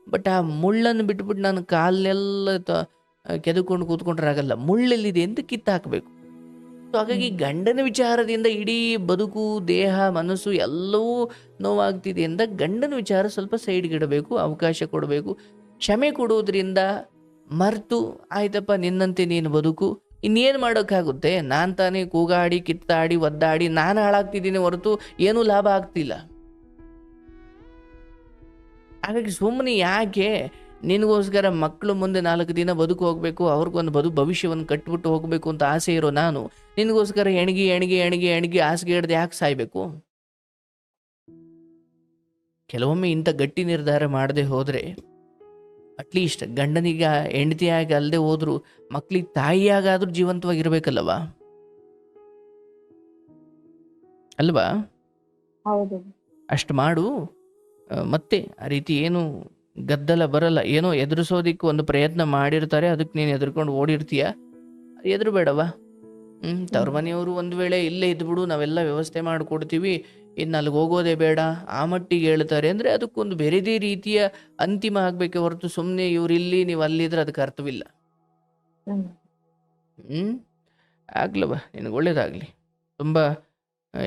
Speaker 1: ಬಟ್ ಆ ಮುಳ್ಳನ್ನು ಬಿಟ್ಬಿಟ್ಟು ನಾನು ಕಾಲೆಲ್ಲ ಕೆದಕೊಂಡು ಕೂತ್ಕೊಂಡ್ರಾಗಲ್ಲ, ಮುಳ್ಳೆಲ್ಲಿದೆ ಅಂತ ಕಿತ್ತಾಕಬೇಕು. ಸೊ ಹಾಗಾಗಿ ಗಂಡನ ವಿಚಾರದಿಂದ ಇಡೀ ಬದುಕು, ದೇಹ, ಮನಸ್ಸು ಎಲ್ಲವೂ ನೋವಾಗ್ತಿದೆ ಅಂದ ಗಂಡನ ವಿಚಾರ ಸ್ವಲ್ಪ ಸೈಡ್ಗಿಡಬೇಕು, ಅವಕಾಶ ಕೊಡಬೇಕು. ಕ್ಷಮೆ ಕೊಡೋದ್ರಿಂದ ಮರೆತು ಆಯ್ತಪ್ಪ ನಿನ್ನಂತೆ ನೀನು ಬದುಕು, ಇನ್ನೇನು ಮಾಡೋಕ್ಕಾಗುತ್ತೆ, ನಾನು ತಾನೇ ಕೂಗಾಡಿ ಕಿತ್ತಾಡಿ ಒದ್ದಾಡಿ ನಾನು ಹಾಳಾಗ್ತಿದ್ದೀನಿ ಹೊರತು ಏನೂ ಲಾಭ ಆಗ್ತಿಲ್ಲ. ಹಾಗಾಗಿ ಸುಮ್ಮನೆ ಯಾಕೆ ನಿನಗೋಸ್ಕರ ಮಕ್ಕಳು ಮುಂದೆ 4 ದಿನ ಬದುಕು ಹೋಗಬೇಕು, ಅವ್ರಿಗೊಂದು ಭವಿಷ್ಯವನ್ನು ಕಟ್ಬಿಟ್ಟು ಹೋಗಬೇಕು ಅಂತ ಆಸೆ ಇರೋ ನಾನು ನಿನಗೋಸ್ಕರ ಎಣಗಿ ಹಾಸಿಗೆ ಹಿಡ್ದು ಯಾಕೆ ಸಾಯ್ಬೇಕು? ಕೆಲವೊಮ್ಮೆ ಇಂಥ ಗಟ್ಟಿ ನಿರ್ಧಾರ ಮಾಡದೆ ಹೋದರೆ ಅಟ್ಲೀಸ್ಟ್ ಗಂಡನಿಗ ಹೆಂಡತಿಯಾಗಿ ಅಲ್ಲದೆ ಹೋದ್ರು ಮಕ್ಕಳಿಗೆ ತಾಯಿಯಾಗಾದ್ರೂ ಜೀವಂತವಾಗಿರ್ಬೇಕಲ್ಲವಾ, ಅಲ್ವಾ? ಅಷ್ಟು ಮಾಡು. ಮತ್ತೆ ಆ ರೀತಿ ಏನು ಗದ್ದಲ ಬರಲ್ಲ. ಏನೋ ಎದುರಿಸೋದಿಕ್ಕೆ ಒಂದು ಪ್ರಯತ್ನ ಮಾಡಿರ್ತಾರೆ, ಅದಕ್ಕೆ ನೀನು ಎದುರ್ಕೊಂಡು ಓಡಿರ್ತೀಯ, ಎದುರುಬೇಡವಾ. ತವ್ರ ಮನೆಯವರು ಒಂದು ವೇಳೆ ಇಲ್ಲೇ ಇದ್ಬಿಡು, ನಾವೆಲ್ಲ ವ್ಯವಸ್ಥೆ ಮಾಡಿಕೊಡ್ತೀವಿ, ಇನ್ನು ಅಲ್ಲಿಗೆ ಹೋಗೋದೇ ಬೇಡ, ಆ ಮಟ್ಟಿಗೆ ಹೇಳ್ತಾರೆ ಅಂದರೆ ಅದಕ್ಕೊಂದು ಬೇರೆದೇ ರೀತಿಯ ಅಂತಿಮ ಆಗಬೇಕೆ ಹೊರತು ಸುಮ್ಮನೆ ಇವ್ರಿಲ್ಲಿ ನೀವು ಅಲ್ಲಿದ್ರೆ ಅದಕ್ಕೆ ಅರ್ಥವಿಲ್ಲ. ಆಗ್ಲವ, ನಿನಗೆ ಒಳ್ಳೇದಾಗಲಿ. ತುಂಬ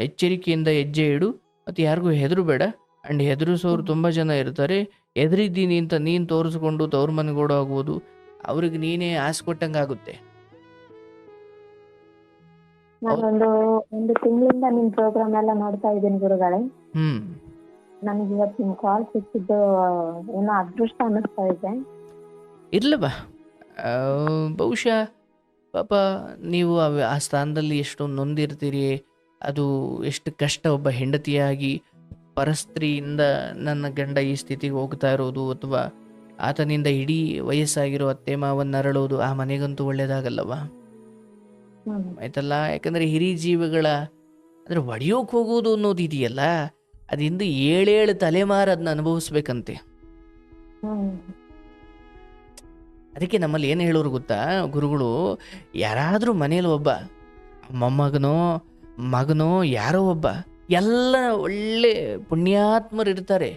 Speaker 1: ಎಚ್ಚರಿಕೆಯಿಂದ ಹೆಜ್ಜೆ ಇಡು, ಮತ್ತು ಯಾರಿಗೂ ಹೆದರು ಬೇಡ. ಆ್ಯಂಡ್ ಹೆದರಿಸೋರು ತುಂಬ ಜನ ಇರ್ತಾರೆ. ಎದುರಿದ್ದೀನಿ ಅಂತ ನೀನು ತೋರಿಸ್ಕೊಂಡು ತವ್ರ ಮನೆಗೋಡು ಆಗ್ಬೋದು, ಅವ್ರಿಗೆ ನೀನೇ ಆಸೆ ಕೊಟ್ಟಂಗೆ ಆಗುತ್ತೆ.
Speaker 2: ನಾನೊಂದು ತಿಂಗಳಿಂದ ನಿಮ್ ಪ್ರೋಗ್ರಾಮ್ ಎಲ್ಲ ನೋಡ್ತಾ ಇದ್ದೀನಿ ಗುರುಗಳೇ. ನನಗೆ ಇವತ್ತು ನಿಮ್ ಕಾಲ್ ಸಿಕ್ಕಿದ್ದು ಏನೋ ಅದೃಷ್ಟ ಅನ್ನಿಸ್ತಾ ಇದೆ.
Speaker 1: ಇರ್ಲವಾ, ಬಹುಶಃ ಪಾಪ ನೀವು ಆ ಸ್ಥಾನದಲ್ಲಿ ಎಷ್ಟು ನೊಂದಿರ್ತೀರಿ, ಅದು ಎಷ್ಟು ಕಷ್ಟ. ಒಬ್ಬ ಹೆಂಡತಿಯಾಗಿ ಪರಸ್ತ್ರೀಯಿಂದ ನನ್ನ ಗಂಡ ಈ ಸ್ಥಿತಿಗೆ ಹೋಗ್ತಾ ಇರೋದು, ಅಥವಾ ಆತನಿಂದ ಇಡೀ ವಯಸ್ಸಾಗಿರೋ ಅತ್ತೆ ಮಾವನ್ನ ಅರಳೋದು ಆ ಮನೆಗಂತೂ ಒಳ್ಳೇದಾಗಲ್ಲವಾ, ಆಯ್ತಲ್ಲ? ಯಾಕಂದರೆ ಹಿರಿಯ ಜೀವಿಗಳ ಅಂದರೆ ಒಡೆಯೋಕೆ ಹೋಗೋದು ಅನ್ನೋದು ಇದೆಯಲ್ಲ, ಅದಿಂದ 7 ತಲೆಮಾರು ಅದನ್ನ ಅನುಭವಿಸ್ಬೇಕಂತೆ. ಅದಕ್ಕೆ ನಮ್ಮಲ್ಲಿ ಏನು ಹೇಳೋರು ಗೊತ್ತಾ ಗುರುಗಳು, ಯಾರಾದರೂ ಮನೇಲಿ ಒಬ್ಬ ಮೊಮ್ಮಗನೋ ಮಗನೋ ಯಾರೋ ಒಬ್ಬ, ಎಲ್ಲ ಒಳ್ಳೆ ಪುಣ್ಯಾತ್ಮರು ಇರ್ತಾರೆ,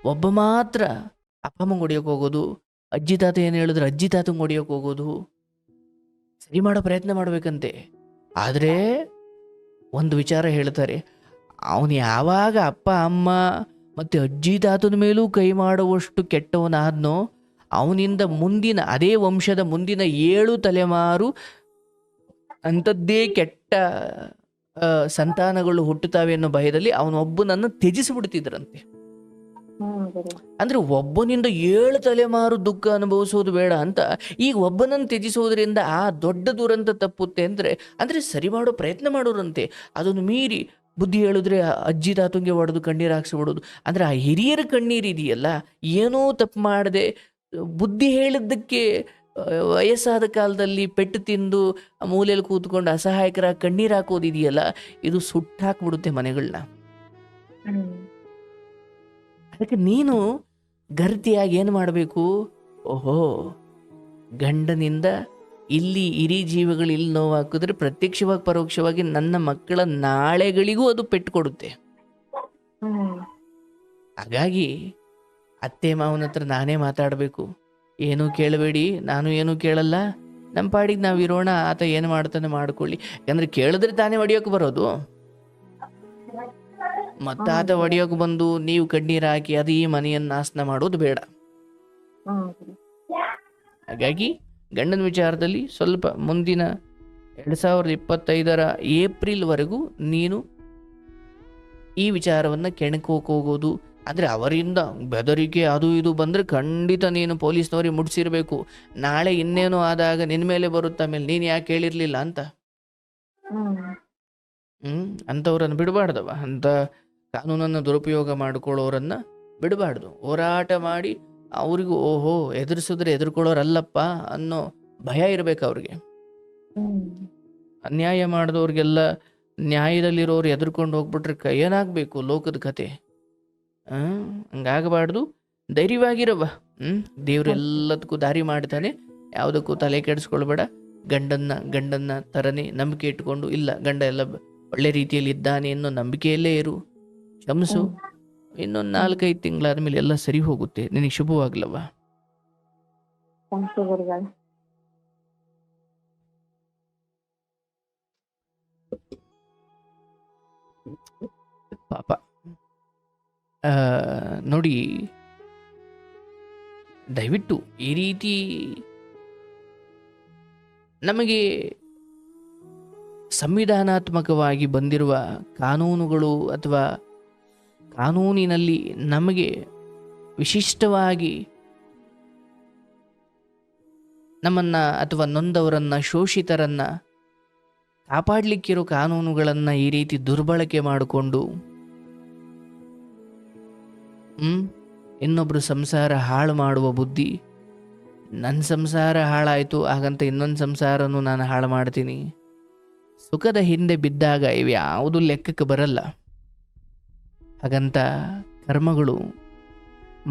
Speaker 1: ಒಬ್ಬ ಮಾತ್ರ ಅಪ್ಪ ಅಮ್ಮಂಗೆ ಹೊಡಿಯೋಕೆ ಹೋಗೋದು, ಅಜ್ಜಿ ತಾತ ಏನು ಹೇಳಿದ್ರು ಅಜ್ಜಿ ತಾತಂಗೆ ಹೊಡಿಯೋಕೆ ಹೋಗೋದು, ಸರಿ ಮಾಡೋ ಪ್ರಯತ್ನ ಮಾಡಬೇಕಂತೆ. ಆದರೆ ಒಂದು ವಿಚಾರ ಹೇಳ್ತಾರೆ, ಅವನು ಯಾವಾಗ ಅಪ್ಪ ಅಮ್ಮ ಮತ್ತು ಅಜ್ಜಿ ತಾತನ ಮೇಲೂ ಕೈ ಮಾಡುವಷ್ಟು ಕೆಟ್ಟವನಾದ್ನೋ, ಅವನಿಂದ ಮುಂದಿನ ಅದೇ ವಂಶದ ಮುಂದಿನ 7 ತಲೆಮಾರು ಅಂಥದ್ದೇ ಕೆಟ್ಟ ಸಂತಾನಗಳು ಹುಟ್ಟುತ್ತವೆ ಅನ್ನೋ ಭಯದಲ್ಲಿ ಅವನೊಬ್ಬನನ್ನು ತ್ಯಜಿಸಿಬಿಡ್ತಿದ್ರಂತೆ. ಅಂದ್ರೆ ಒಬ್ಬನಿಂದ 7 ತಲೆಮಾರು ದುಃಖ ಅನುಭವಿಸೋದು ಬೇಡ ಅಂತ ಈಗ ಒಬ್ಬನನ್ನು ತ್ಯಜಿಸೋದ್ರಿಂದ ಆ ದೊಡ್ಡ ದುರಂತ ತಪ್ಪುತ್ತೆ ಅಂದ್ರೆ ಸರಿ ಮಾಡೋ ಪ್ರಯತ್ನ ಮಾಡೋರಂತೆ. ಅದನ್ನು ಮೀರಿ ಬುದ್ಧಿ ಹೇಳಿದ್ರೆ ಅಜ್ಜಿ ತಾತಂಗೆ ಹೊಡೆದು ಕಣ್ಣೀರು ಹಾಕ್ಸಿಬಿಡೋದು. ಅಂದ್ರೆ ಆ ಹಿರಿಯರ ಕಣ್ಣೀರು ಇದೆಯಲ್ಲ, ಏನೋ ತಪ್ಪು ಮಾಡದೆ ಬುದ್ಧಿ ಹೇಳಿದ್ದಕ್ಕೆ ವಯಸ್ಸಾದ ಕಾಲದಲ್ಲಿ ಪೆಟ್ಟು ತಿಂದು ಮೂಲೆಯಲ್ಲಿ ಕೂತ್ಕೊಂಡು ಅಸಹಾಯಕರ ಕಣ್ಣೀರು ಹಾಕೋದಿದೆಯಲ್ಲ, ಇದು ಸುಟ್ಟಾಕ್ಬಿಡುತ್ತೆ ಮನೆಗಳನ್ನ. ಅದಕ್ಕೆ ನೀನು ಗರ್ತಿಯಾಗಿ ಏನು ಮಾಡಬೇಕು, ಓಹೋ ಗಂಡನಿಂದ ಇಲ್ಲಿ ಹಿರಿ ಜೀವಿಗಳು ಇಲ್ಲಿ ನೋವು ಹಾಕಿದ್ರೆ ಪ್ರತ್ಯಕ್ಷವಾಗಿ ಪರೋಕ್ಷವಾಗಿ ನನ್ನ ಮಕ್ಕಳ ನಾಳೆಗಳಿಗೂ ಅದು ಪೆಟ್ಟು ಕೊಡುತ್ತೆ. ಹಾಗಾಗಿ ಅತ್ತೆ ಮಾವನ ಹತ್ರ ನಾನೇ ಮಾತಾಡಬೇಕು, ಏನೂ ಕೇಳಬೇಡಿ, ನಾನು ಏನೂ ಕೇಳಲ್ಲ, ನಮ್ಮ ಪಾಡಿಗೆ ನಾವು ಇರೋಣ, ಆತ ಏನು ಮಾಡ್ತಾನೆ ಮಾಡ್ಕೊಳ್ಳಿ. ಯಾಕಂದ್ರೆ ಕೇಳಿದ್ರೆ ತಾನೇ ಹೊಡಿಯೋಕೆ ಬರೋದು. ಮತ್ತೆ ಆತ ಹೊಡಿಯೋಕೆ ಬಂದು ನೀವು ಕಣ್ಣೀರು ಹಾಕಿ ಅದು ಈ ಮನೆಯನ್ನು ನಾಶನ ಮಾಡೋದು ಬೇಡ. ಹಾಗಾಗಿ ಗಂಡನ ವಿಚಾರದಲ್ಲಿ ಸ್ವಲ್ಪ ಮುಂದಿನ 2025 ಏಪ್ರಿಲ್ವರೆಗೂ ನೀನು ಈ ವಿಚಾರವನ್ನು ಕೆಣಕೋಕೆ ಹೋಗೋದು. ಆದರೆ ಅವರಿಂದ ಬೆದರಿಕೆ ಅದು ಇದು ಬಂದರೆ ಖಂಡಿತ ನೀನು ಪೊಲೀಸ್ನವ್ರಿಗೆ ಮುಟ್ಸಿರ್ಬೇಕು. ನಾಳೆ ಇನ್ನೇನೋ ಆದಾಗ ನಿನ್ನ ಮೇಲೆ ಬರುತ್ತೆ, ಆಮೇಲೆ ನೀನು ಯಾಕೆ ಹೇಳಿರಲಿಲ್ಲ ಅಂತ. ಅಂಥವ್ರನ್ನು ಬಿಡಬಾರ್ದವ. ಅಂಥ ಕಾನೂನನ್ನು ದುರುಪಯೋಗ ಮಾಡ್ಕೊಳ್ಳೋರನ್ನು ಬಿಡಬಾರ್ದು. ಹೋರಾಟ ಮಾಡಿ ಅವ್ರಿಗೂ ಓಹೋ ಎದುರಿಸಿದ್ರೆ ಎದುರ್ಕೊಳ್ಳೋರಲ್ಲಪ್ಪ ಅನ್ನೋ ಭಯ ಇರಬೇಕು ಅವ್ರಿಗೆ. ಅನ್ಯಾಯ ಮಾಡಿದವ್ರಿಗೆಲ್ಲ ನ್ಯಾಯದಲ್ಲಿರೋರು ಎದುರ್ಕೊಂಡು ಹೋಗ್ಬಿಟ್ರೆ ಏನಾಗಬೇಕು ಲೋಕದ ಕತೆ. ಹಂಗಾಗಬಾರ್ದು. ಧೈರ್ಯವಾಗಿರವ. ದೇವ್ರು ಎಲ್ಲದಕ್ಕೂ ದಾರಿ ಮಾಡ್ತಾನೆ, ಯಾವುದಕ್ಕೂ ತಲೆ ಕೆಡಿಸ್ಕೊಳ್ಬೇಡ. ಗಂಡನ್ನ ಥರನೇ ನಂಬಿಕೆ ಇಟ್ಕೊಂಡು, ಇಲ್ಲ ಗಂಡ ಎಲ್ಲ ಒಳ್ಳೆ ರೀತಿಯಲ್ಲಿ ಇದ್ದಾನೆ ಅನ್ನೋ ನಂಬಿಕೆಯಲ್ಲೇ ಇರು, ಕ್ಷಮಿಸು. ಇನ್ನೊಂದು 4-5 ತಿಂಗಳಾದ್ಮೇಲೆ ಎಲ್ಲ ಸರಿ ಹೋಗುತ್ತೆ. ನಿನಗೆ ಶುಭವಾಗ್ಲವ. ಪಾಪ ನೋಡಿ, ದಯವಿಟ್ಟು ಈ ರೀತಿ ನಮಗೆ ಸಂವಿಧಾನಾತ್ಮಕವಾಗಿ ಬಂದಿರುವ ಕಾನೂನುಗಳು ಅಥವಾ ಕಾನೂನಿನಲ್ಲಿ ನಮಗೆ ವಿಶಿಷ್ಟವಾಗಿ ನಮ್ಮನ್ನು ಅಥವಾ ನೊಂದವರನ್ನು, ಶೋಷಿತರನ್ನು ಕಾಪಾಡಲಿಕ್ಕಿರೋ ಕಾನೂನುಗಳನ್ನು ಈ ರೀತಿ ದುರ್ಬಳಕೆ ಮಾಡಿಕೊಂಡು ಇನ್ನೊಬ್ಬರು ಸಂಸಾರ ಹಾಳು ಮಾಡುವ ಬುದ್ಧಿ. ನನ್ನ ಸಂಸಾರ ಹಾಳಾಯಿತು ಹಾಗಂತ ಇನ್ನೊಂದು ಸಂಸಾರನೂ ನಾನು ಹಾಳು ಮಾಡ್ತೀನಿ. ಸುಖದ ಹಿಂದೆ ಬಿದ್ದಾಗ ಇವು ಯಾವುದು ಲೆಕ್ಕಕ್ಕೆ ಬರಲ್ಲ. ಹಾಗಂತ ಕರ್ಮಗಳು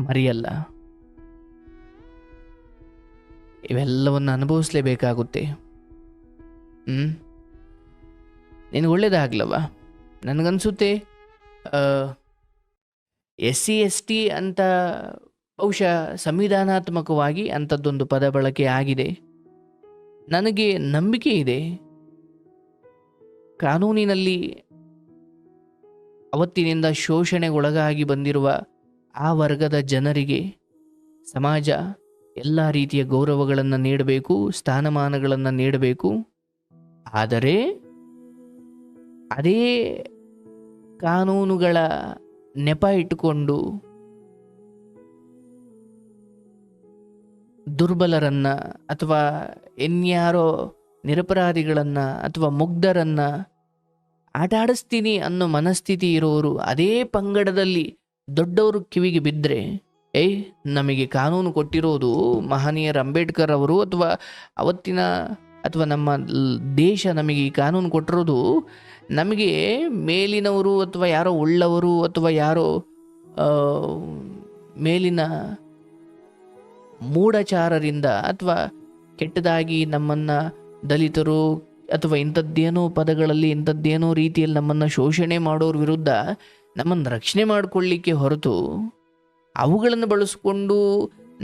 Speaker 1: ಮರೆಯಲ್ಲ. ಇವೆಲ್ಲವನ್ನು ಅನುಭವಿಸ್ಲೇಬೇಕಾಗುತ್ತೆ. ನಿನಗೆ ಒಳ್ಳೇದಾಗ್ಲವ. ನನಗನ್ಸುತ್ತೆ SC/ST ಅಂತ ಬಹುಶಃ ಸಂವಿಧಾನಾತ್ಮಕವಾಗಿ ಅಂಥದ್ದೊಂದು ಪದ ಬಳಕೆ ಆಗಿದೆ. ನನಗೆ ನಂಬಿಕೆ ಇದೆ ಕಾನೂನಿನಲ್ಲಿ ಅವತ್ತಿನಿಂದ ಶೋಷಣೆಗೊಳಗಾಗಿ ಬಂದಿರುವ ಆ ವರ್ಗದ ಜನರಿಗೆ ಸಮಾಜ ಎಲ್ಲ ರೀತಿಯ ಗೌರವಗಳನ್ನು ನೀಡಬೇಕು, ಸ್ಥಾನಮಾನಗಳನ್ನು ನೀಡಬೇಕು. ಆದರೆ ಅದೇ ಕಾನೂನುಗಳ ನೆಪ ಇಟ್ಟುಕೊಂಡು ದುರ್ಬಲರನ್ನು ಅಥವಾ ಇನ್ಯಾರೋ ನಿರಪರಾಧಿಗಳನ್ನು ಅಥವಾ ಮುಗ್ಧರನ್ನು ಆಟ ಆಡಿಸ್ತೀನಿ ಅನ್ನೋ ಮನಸ್ಥಿತಿ ಇರೋರು ಅದೇ ಪಂಗಡದಲ್ಲಿ ದೊಡ್ಡವರು ಕಿವಿಗೆ ಬಿದ್ದರೆ, ನಮಗೆ ಕಾನೂನು ಕೊಟ್ಟಿರೋದು ಮಹನೀಯರ ಅಂಬೇಡ್ಕರ್ ಅವರು ಅಥವಾ ಅವತ್ತಿನ ಅಥವಾ ನಮ್ಮ ದೇಶ ನಮಗೆ ಈ ಕಾನೂನು ಕೊಟ್ಟಿರೋದು ನಮಗೆ ಮೇಲಿನವರು ಅಥವಾ ಯಾರೋ ಉಳ್ಳವರು ಅಥವಾ ಯಾರೋ ಮೇಲಿನ ಮೂಢಚಾರರಿಂದ ಅಥವಾ ಕೆಟ್ಟದಾಗಿ ನಮ್ಮನ್ನು ದಲಿತರು ಅಥವಾ ಇಂಥದ್ದೇನೋ ಪದಗಳಲ್ಲಿ ಇಂಥದ್ದೇನೋ ರೀತಿಯಲ್ಲಿ ನಮ್ಮನ್ನು ಶೋಷಣೆ ಮಾಡೋರ ವಿರುದ್ಧ ನಮ್ಮನ್ನು ರಕ್ಷಣೆ ಮಾಡಿಕೊಳ್ಳಿಕ್ಕೆ ಹೊರತು ಅವುಗಳನ್ನು ಬಳಸ್ಕೊಂಡು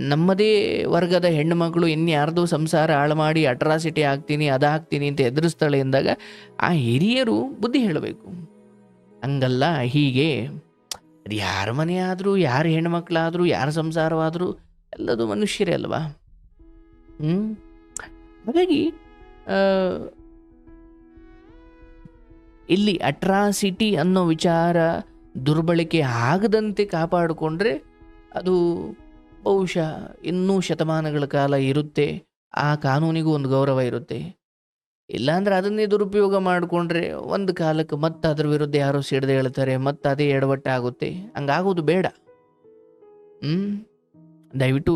Speaker 1: ನಮ್ಮದೇ ವರ್ಗದ ಹೆಣ್ಣುಮಕ್ಕಳು ಇನ್ಯಾರ್ದೋ ಸಂಸಾರ ಹಾಳು ಮಾಡಿ ಅಟ್ರಾಸಿಟಿ ಆಗ್ತೀನಿ ಅದಾಗ್ತೀನಿ ಅಂತ ಎದುರಿಸ್ತಾಳೆ ಎಂದಾಗ ಆ ಹಿರಿಯರು ಬುದ್ಧಿ ಹೇಳಬೇಕು. ಹಂಗಲ್ಲ, ಹೀಗೆ ಅದು ಯಾರ ಮನೆ ಆದರೂ, ಯಾರ ಹೆಣ್ಮಕ್ಳಾದರೂ, ಯಾರ ಸಂಸಾರವಾದರೂ ಎಲ್ಲದು ಮನುಷ್ಯರೇ ಅಲ್ವಾ. ಹಾಗಾಗಿ ಇಲ್ಲಿ ಅಟ್ರಾಸಿಟಿ ಅನ್ನೋ ವಿಚಾರ ದುರ್ಬಳಕೆ ಆಗದಂತೆ ಕಾಪಾಡಿಕೊಂಡ್ರೆ ಅದು ಬಹುಶಃ ಇನ್ನೂ ಶತಮಾನಗಳ ಕಾಲ ಇರುತ್ತೆ. ಆ ಕಾನೂನಿಗೂ ಒಂದು ಗೌರವ ಇರುತ್ತೆ. ಇಲ್ಲಾಂದ್ರೆ ಅದನ್ನೇ ದುರುಪಯೋಗ ಮಾಡಿಕೊಂಡ್ರೆ ಒಂದು ಕಾಲಕ್ಕೆ ಮತ್ತೆ ಅದ್ರ ವಿರುದ್ಧ ಯಾರೋ ಸಿಡ್ದು ಹೇಳ್ತಾರೆ, ಮತ್ತೆ ಅದೇ ಎಡವಟ್ಟಾಗುತ್ತೆ. ಹಂಗಾಗೋದು ಬೇಡ. ದಯವಿಟ್ಟು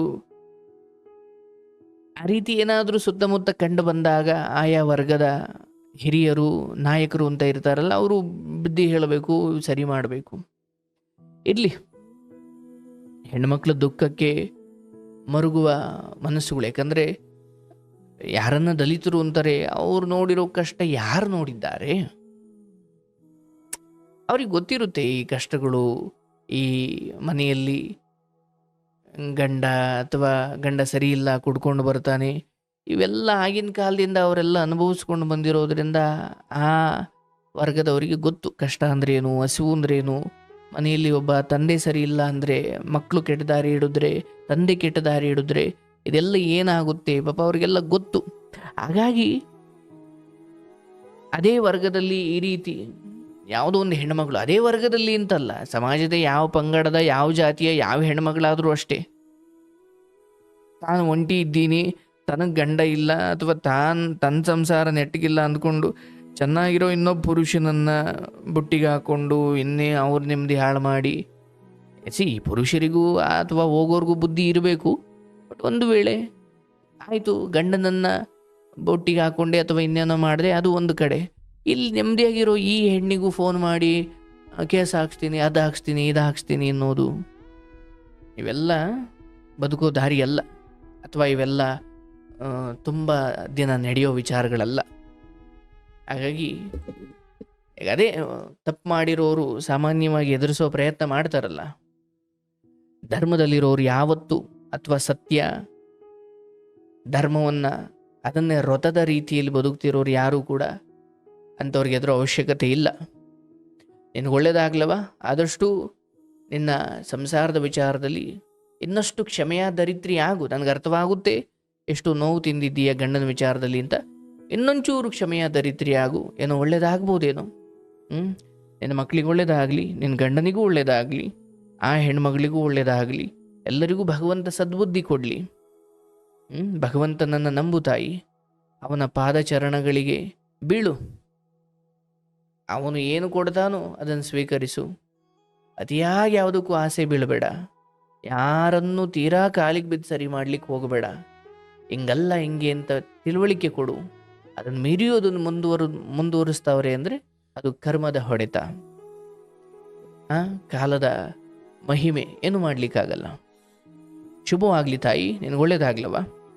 Speaker 1: ಆ ರೀತಿ ಏನಾದರೂ ಸುತ್ತಮುತ್ತ ಕಂಡು ಬಂದಾಗ ಆಯಾ ವರ್ಗದ ಹಿರಿಯರು, ನಾಯಕರು ಅಂತ ಇರ್ತಾರಲ್ಲ, ಅವರು ಬುದ್ಧಿ ಹೇಳಬೇಕು, ಸರಿ ಮಾಡಬೇಕು. ಇರಲಿ, ಹೆಣ್ಮಕ್ಳ ದುಃಖಕ್ಕೆ ಮರುಗುವ ಮನಸ್ಸುಗಳು. ಯಾಕಂದರೆ ಯಾರನ್ನ ದಲಿತರು ಅಂತಾರೆ, ಅವ್ರು ನೋಡಿರೋ ಕಷ್ಟ ಯಾರು ನೋಡಿದ್ದಾರೆ? ಅವ್ರಿಗೆ ಗೊತ್ತಿರುತ್ತೆ ಈ ಕಷ್ಟಗಳು, ಈ ಮನೆಯಲ್ಲಿ ಗಂಡ ಅಥವಾ ಗಂಡ ಸರಿ ಇಲ್ಲ ಕುಡ್ಕೊಂಡು ಬರ್ತಾನೆ, ಇವೆಲ್ಲ ಆಗಿನ ಕಾಲದಿಂದ ಅವರೆಲ್ಲ ಅನುಭವಿಸ್ಕೊಂಡು ಬಂದಿರೋದ್ರಿಂದ ಆ ವರ್ಗದವರಿಗೆ ಗೊತ್ತು ಕಷ್ಟ ಅಂದ್ರೇನು, ಹಸಿವು ಅಂದ್ರೇನು. ಮನೆಯಲ್ಲಿ ಒಬ್ಬ ತಂದೆ ಸರಿ ಇಲ್ಲ ಅಂದರೆ, ಮಕ್ಕಳು ಕೆಟ್ಟ ದಾರಿ ಹಿಡಿದ್ರೆ, ತಂದೆ ಕೆಟ್ಟ ದಾರಿ ಹಿಡಿದ್ರೆ ಇದೆಲ್ಲ ಏನಾಗುತ್ತೆ ಪಾಪ ಅವರಿಗೆಲ್ಲ ಗೊತ್ತು. ಹಾಗಾಗಿ ಅದೇ ವರ್ಗದಲ್ಲಿ ಈ ರೀತಿ ಯಾವುದೋ ಒಂದು ಹೆಣ್ಮಗಳು, ಅದೇ ವರ್ಗದಲ್ಲಿ ಅಂತಲ್ಲ, ಸಮಾಜದ ಯಾವ ಪಂಗಡದ ಯಾವ ಜಾತಿಯ ಯಾವ ಹೆಣ್ಮಗಳಾದರೂ ಅಷ್ಟೇ, ತಾನು ಒಂಟಿ ಇದ್ದೀನಿ, ತನಗೆ ಗಂಡ ಇಲ್ಲ ಅಥವಾ ತನ್ನ ಸಂಸಾರ ನೆಟ್ಟಗಿಲ್ಲ ಅಂದ್ಕೊಂಡು ಚೆನ್ನಾಗಿರೋ ಇನ್ನೊಬ್ಬ ಪುರುಷನನ್ನು ಬುಟ್ಟಿಗೆ ಹಾಕ್ಕೊಂಡು ಇನ್ನೇ ಅವ್ರ ನೆಮ್ಮದಿ ಹಾಳು ಮಾಡಿ, ಪುರುಷರಿಗೂ ಅಥವಾ ಹೋಗೋರ್ಗೂ ಬುದ್ಧಿ ಇರಬೇಕು. ಬಟ್ ಒಂದು ವೇಳೆ ಆಯಿತು ಗಂಡನನ್ನು ಬೊಟ್ಟಿಗೆ ಹಾಕ್ಕೊಂಡೆ ಅಥವಾ ಇನ್ನೇನೋ ಮಾಡಿದೆ, ಅದು ಒಂದು ಕಡೆ. ಇಲ್ಲಿ ನೆಮ್ಮದಿಯಾಗಿರೋ ಈ ಹೆಣ್ಣಿಗೂ ಫೋನ್ ಮಾಡಿ ಕೇಸ್ ಹಾಕ್ಸ್ತೀನಿ, ಅದು ಹಾಕ್ಸ್ತೀನಿ, ಇದು ಹಾಕ್ಸ್ತೀನಿ ಅನ್ನೋದು ಇವೆಲ್ಲ ಬದುಕೋ ದಾರಿ ಅಲ್ಲ, ಅಥವಾ ಇವೆಲ್ಲ ತುಂಬ ದಿನ ನಡೆಯೋ ವಿಚಾರಗಳಲ್ಲ. ಹಾಗಾಗಿ ಅದೇ ತಪ್ಪು ಮಾಡಿರೋರು ಸಾಮಾನ್ಯವಾಗಿ ಎದುರಿಸೋ ಪ್ರಯತ್ನ ಮಾಡ್ತಾರಲ್ಲ, ಧರ್ಮದಲ್ಲಿರೋರು ಯಾವತ್ತು ಅಥವಾ ಸತ್ಯ ಧರ್ಮವನ್ನು ಅದನ್ನೇ ವ್ರತದ ರೀತಿಯಲ್ಲಿ ಬದುಕ್ತಿರೋರು ಯಾರೂ ಕೂಡ ಅಂಥವ್ರಿಗೆ ಎದುರೋ ಅವಶ್ಯಕತೆ ಇಲ್ಲ. ನಿನಗೆ ಒಳ್ಳೇದಾಗ್ಲವ, ಆದಷ್ಟು ನಿನ್ನ ಸಂಸಾರದ ವಿಚಾರದಲ್ಲಿ ಇನ್ನಷ್ಟು ಕ್ಷಮೆಯ ದರಿದ್ರಿ ಆಗು, ನನಗೆ ಅರ್ಥವಾಗುತ್ತೆ ಎಷ್ಟು ನೋವು ತಿಂದಿದ್ದೀಯ ಗಂಡನ ವಿಚಾರದಲ್ಲಿ ಅಂತ, ಇನ್ನೊಂಚೂರು ಕ್ಷಮೆಯ ದರಿದ್ರಿ ಆಗು, ಏನೋ ಒಳ್ಳೇದಾಗ್ಬೋದೇನೋ. ನಿನ್ನ ಮಕ್ಕಳಿಗೆ ಒಳ್ಳೇದಾಗಲಿ, ನಿನ್ನ ಗಂಡನಿಗೂ ಒಳ್ಳೇದಾಗಲಿ, ಆ ಹೆಣ್ಮಗಳಿಗೂ ಒಳ್ಳೇದಾಗಲಿ, ಎಲ್ಲರಿಗೂ ಭಗವಂತ ಸದ್ಬುದ್ಧಿ ಕೊಡಲಿ. ಭಗವಂತನನ್ನು ನಂಬು ತಾಯಿ, ಅವನ ಪಾದಚರಣಗಳಿಗೆ ಬೀಳು, ಅವನು ಏನು ಕೊಡ್ತಾನೋ ಅದನ್ನು ಸ್ವೀಕರಿಸು. ಅತಿಯಾಗಿ ಯಾವುದಕ್ಕೂ ಆಸೆ ಬೀಳಬೇಡ, ಯಾರನ್ನು ತೀರಾ ಕಾಲಿಗೆ ಬಿದ್ದು ಸರಿ ಮಾಡ್ಲಿಕ್ಕೆ ಹೋಗಬೇಡ. ಹಿಂಗಲ್ಲ ಹಿಂಗೆ ಅಂತ ತಿಳುವಳಿಕೆ ಕೊಡು. ಅದನ್ನು ಮೀರಿಯೋದನ್ನು ಮುಂದುವರಿಸ್ತಾವ್ರೆ ಅಂದರೆ ಅದು ಕರ್ಮದ ಹೊಡೆತ, ಕಾಲದ ಮಹಿಮೆ, ಏನು ಮಾಡಲಿಕ್ಕಾಗಲ್ಲ. ಶುಭವಾಗಲಿ ತಾಯಿ, ನಿನಗೆ ಒಳ್ಳೇದಾಗ್ಲವಾ.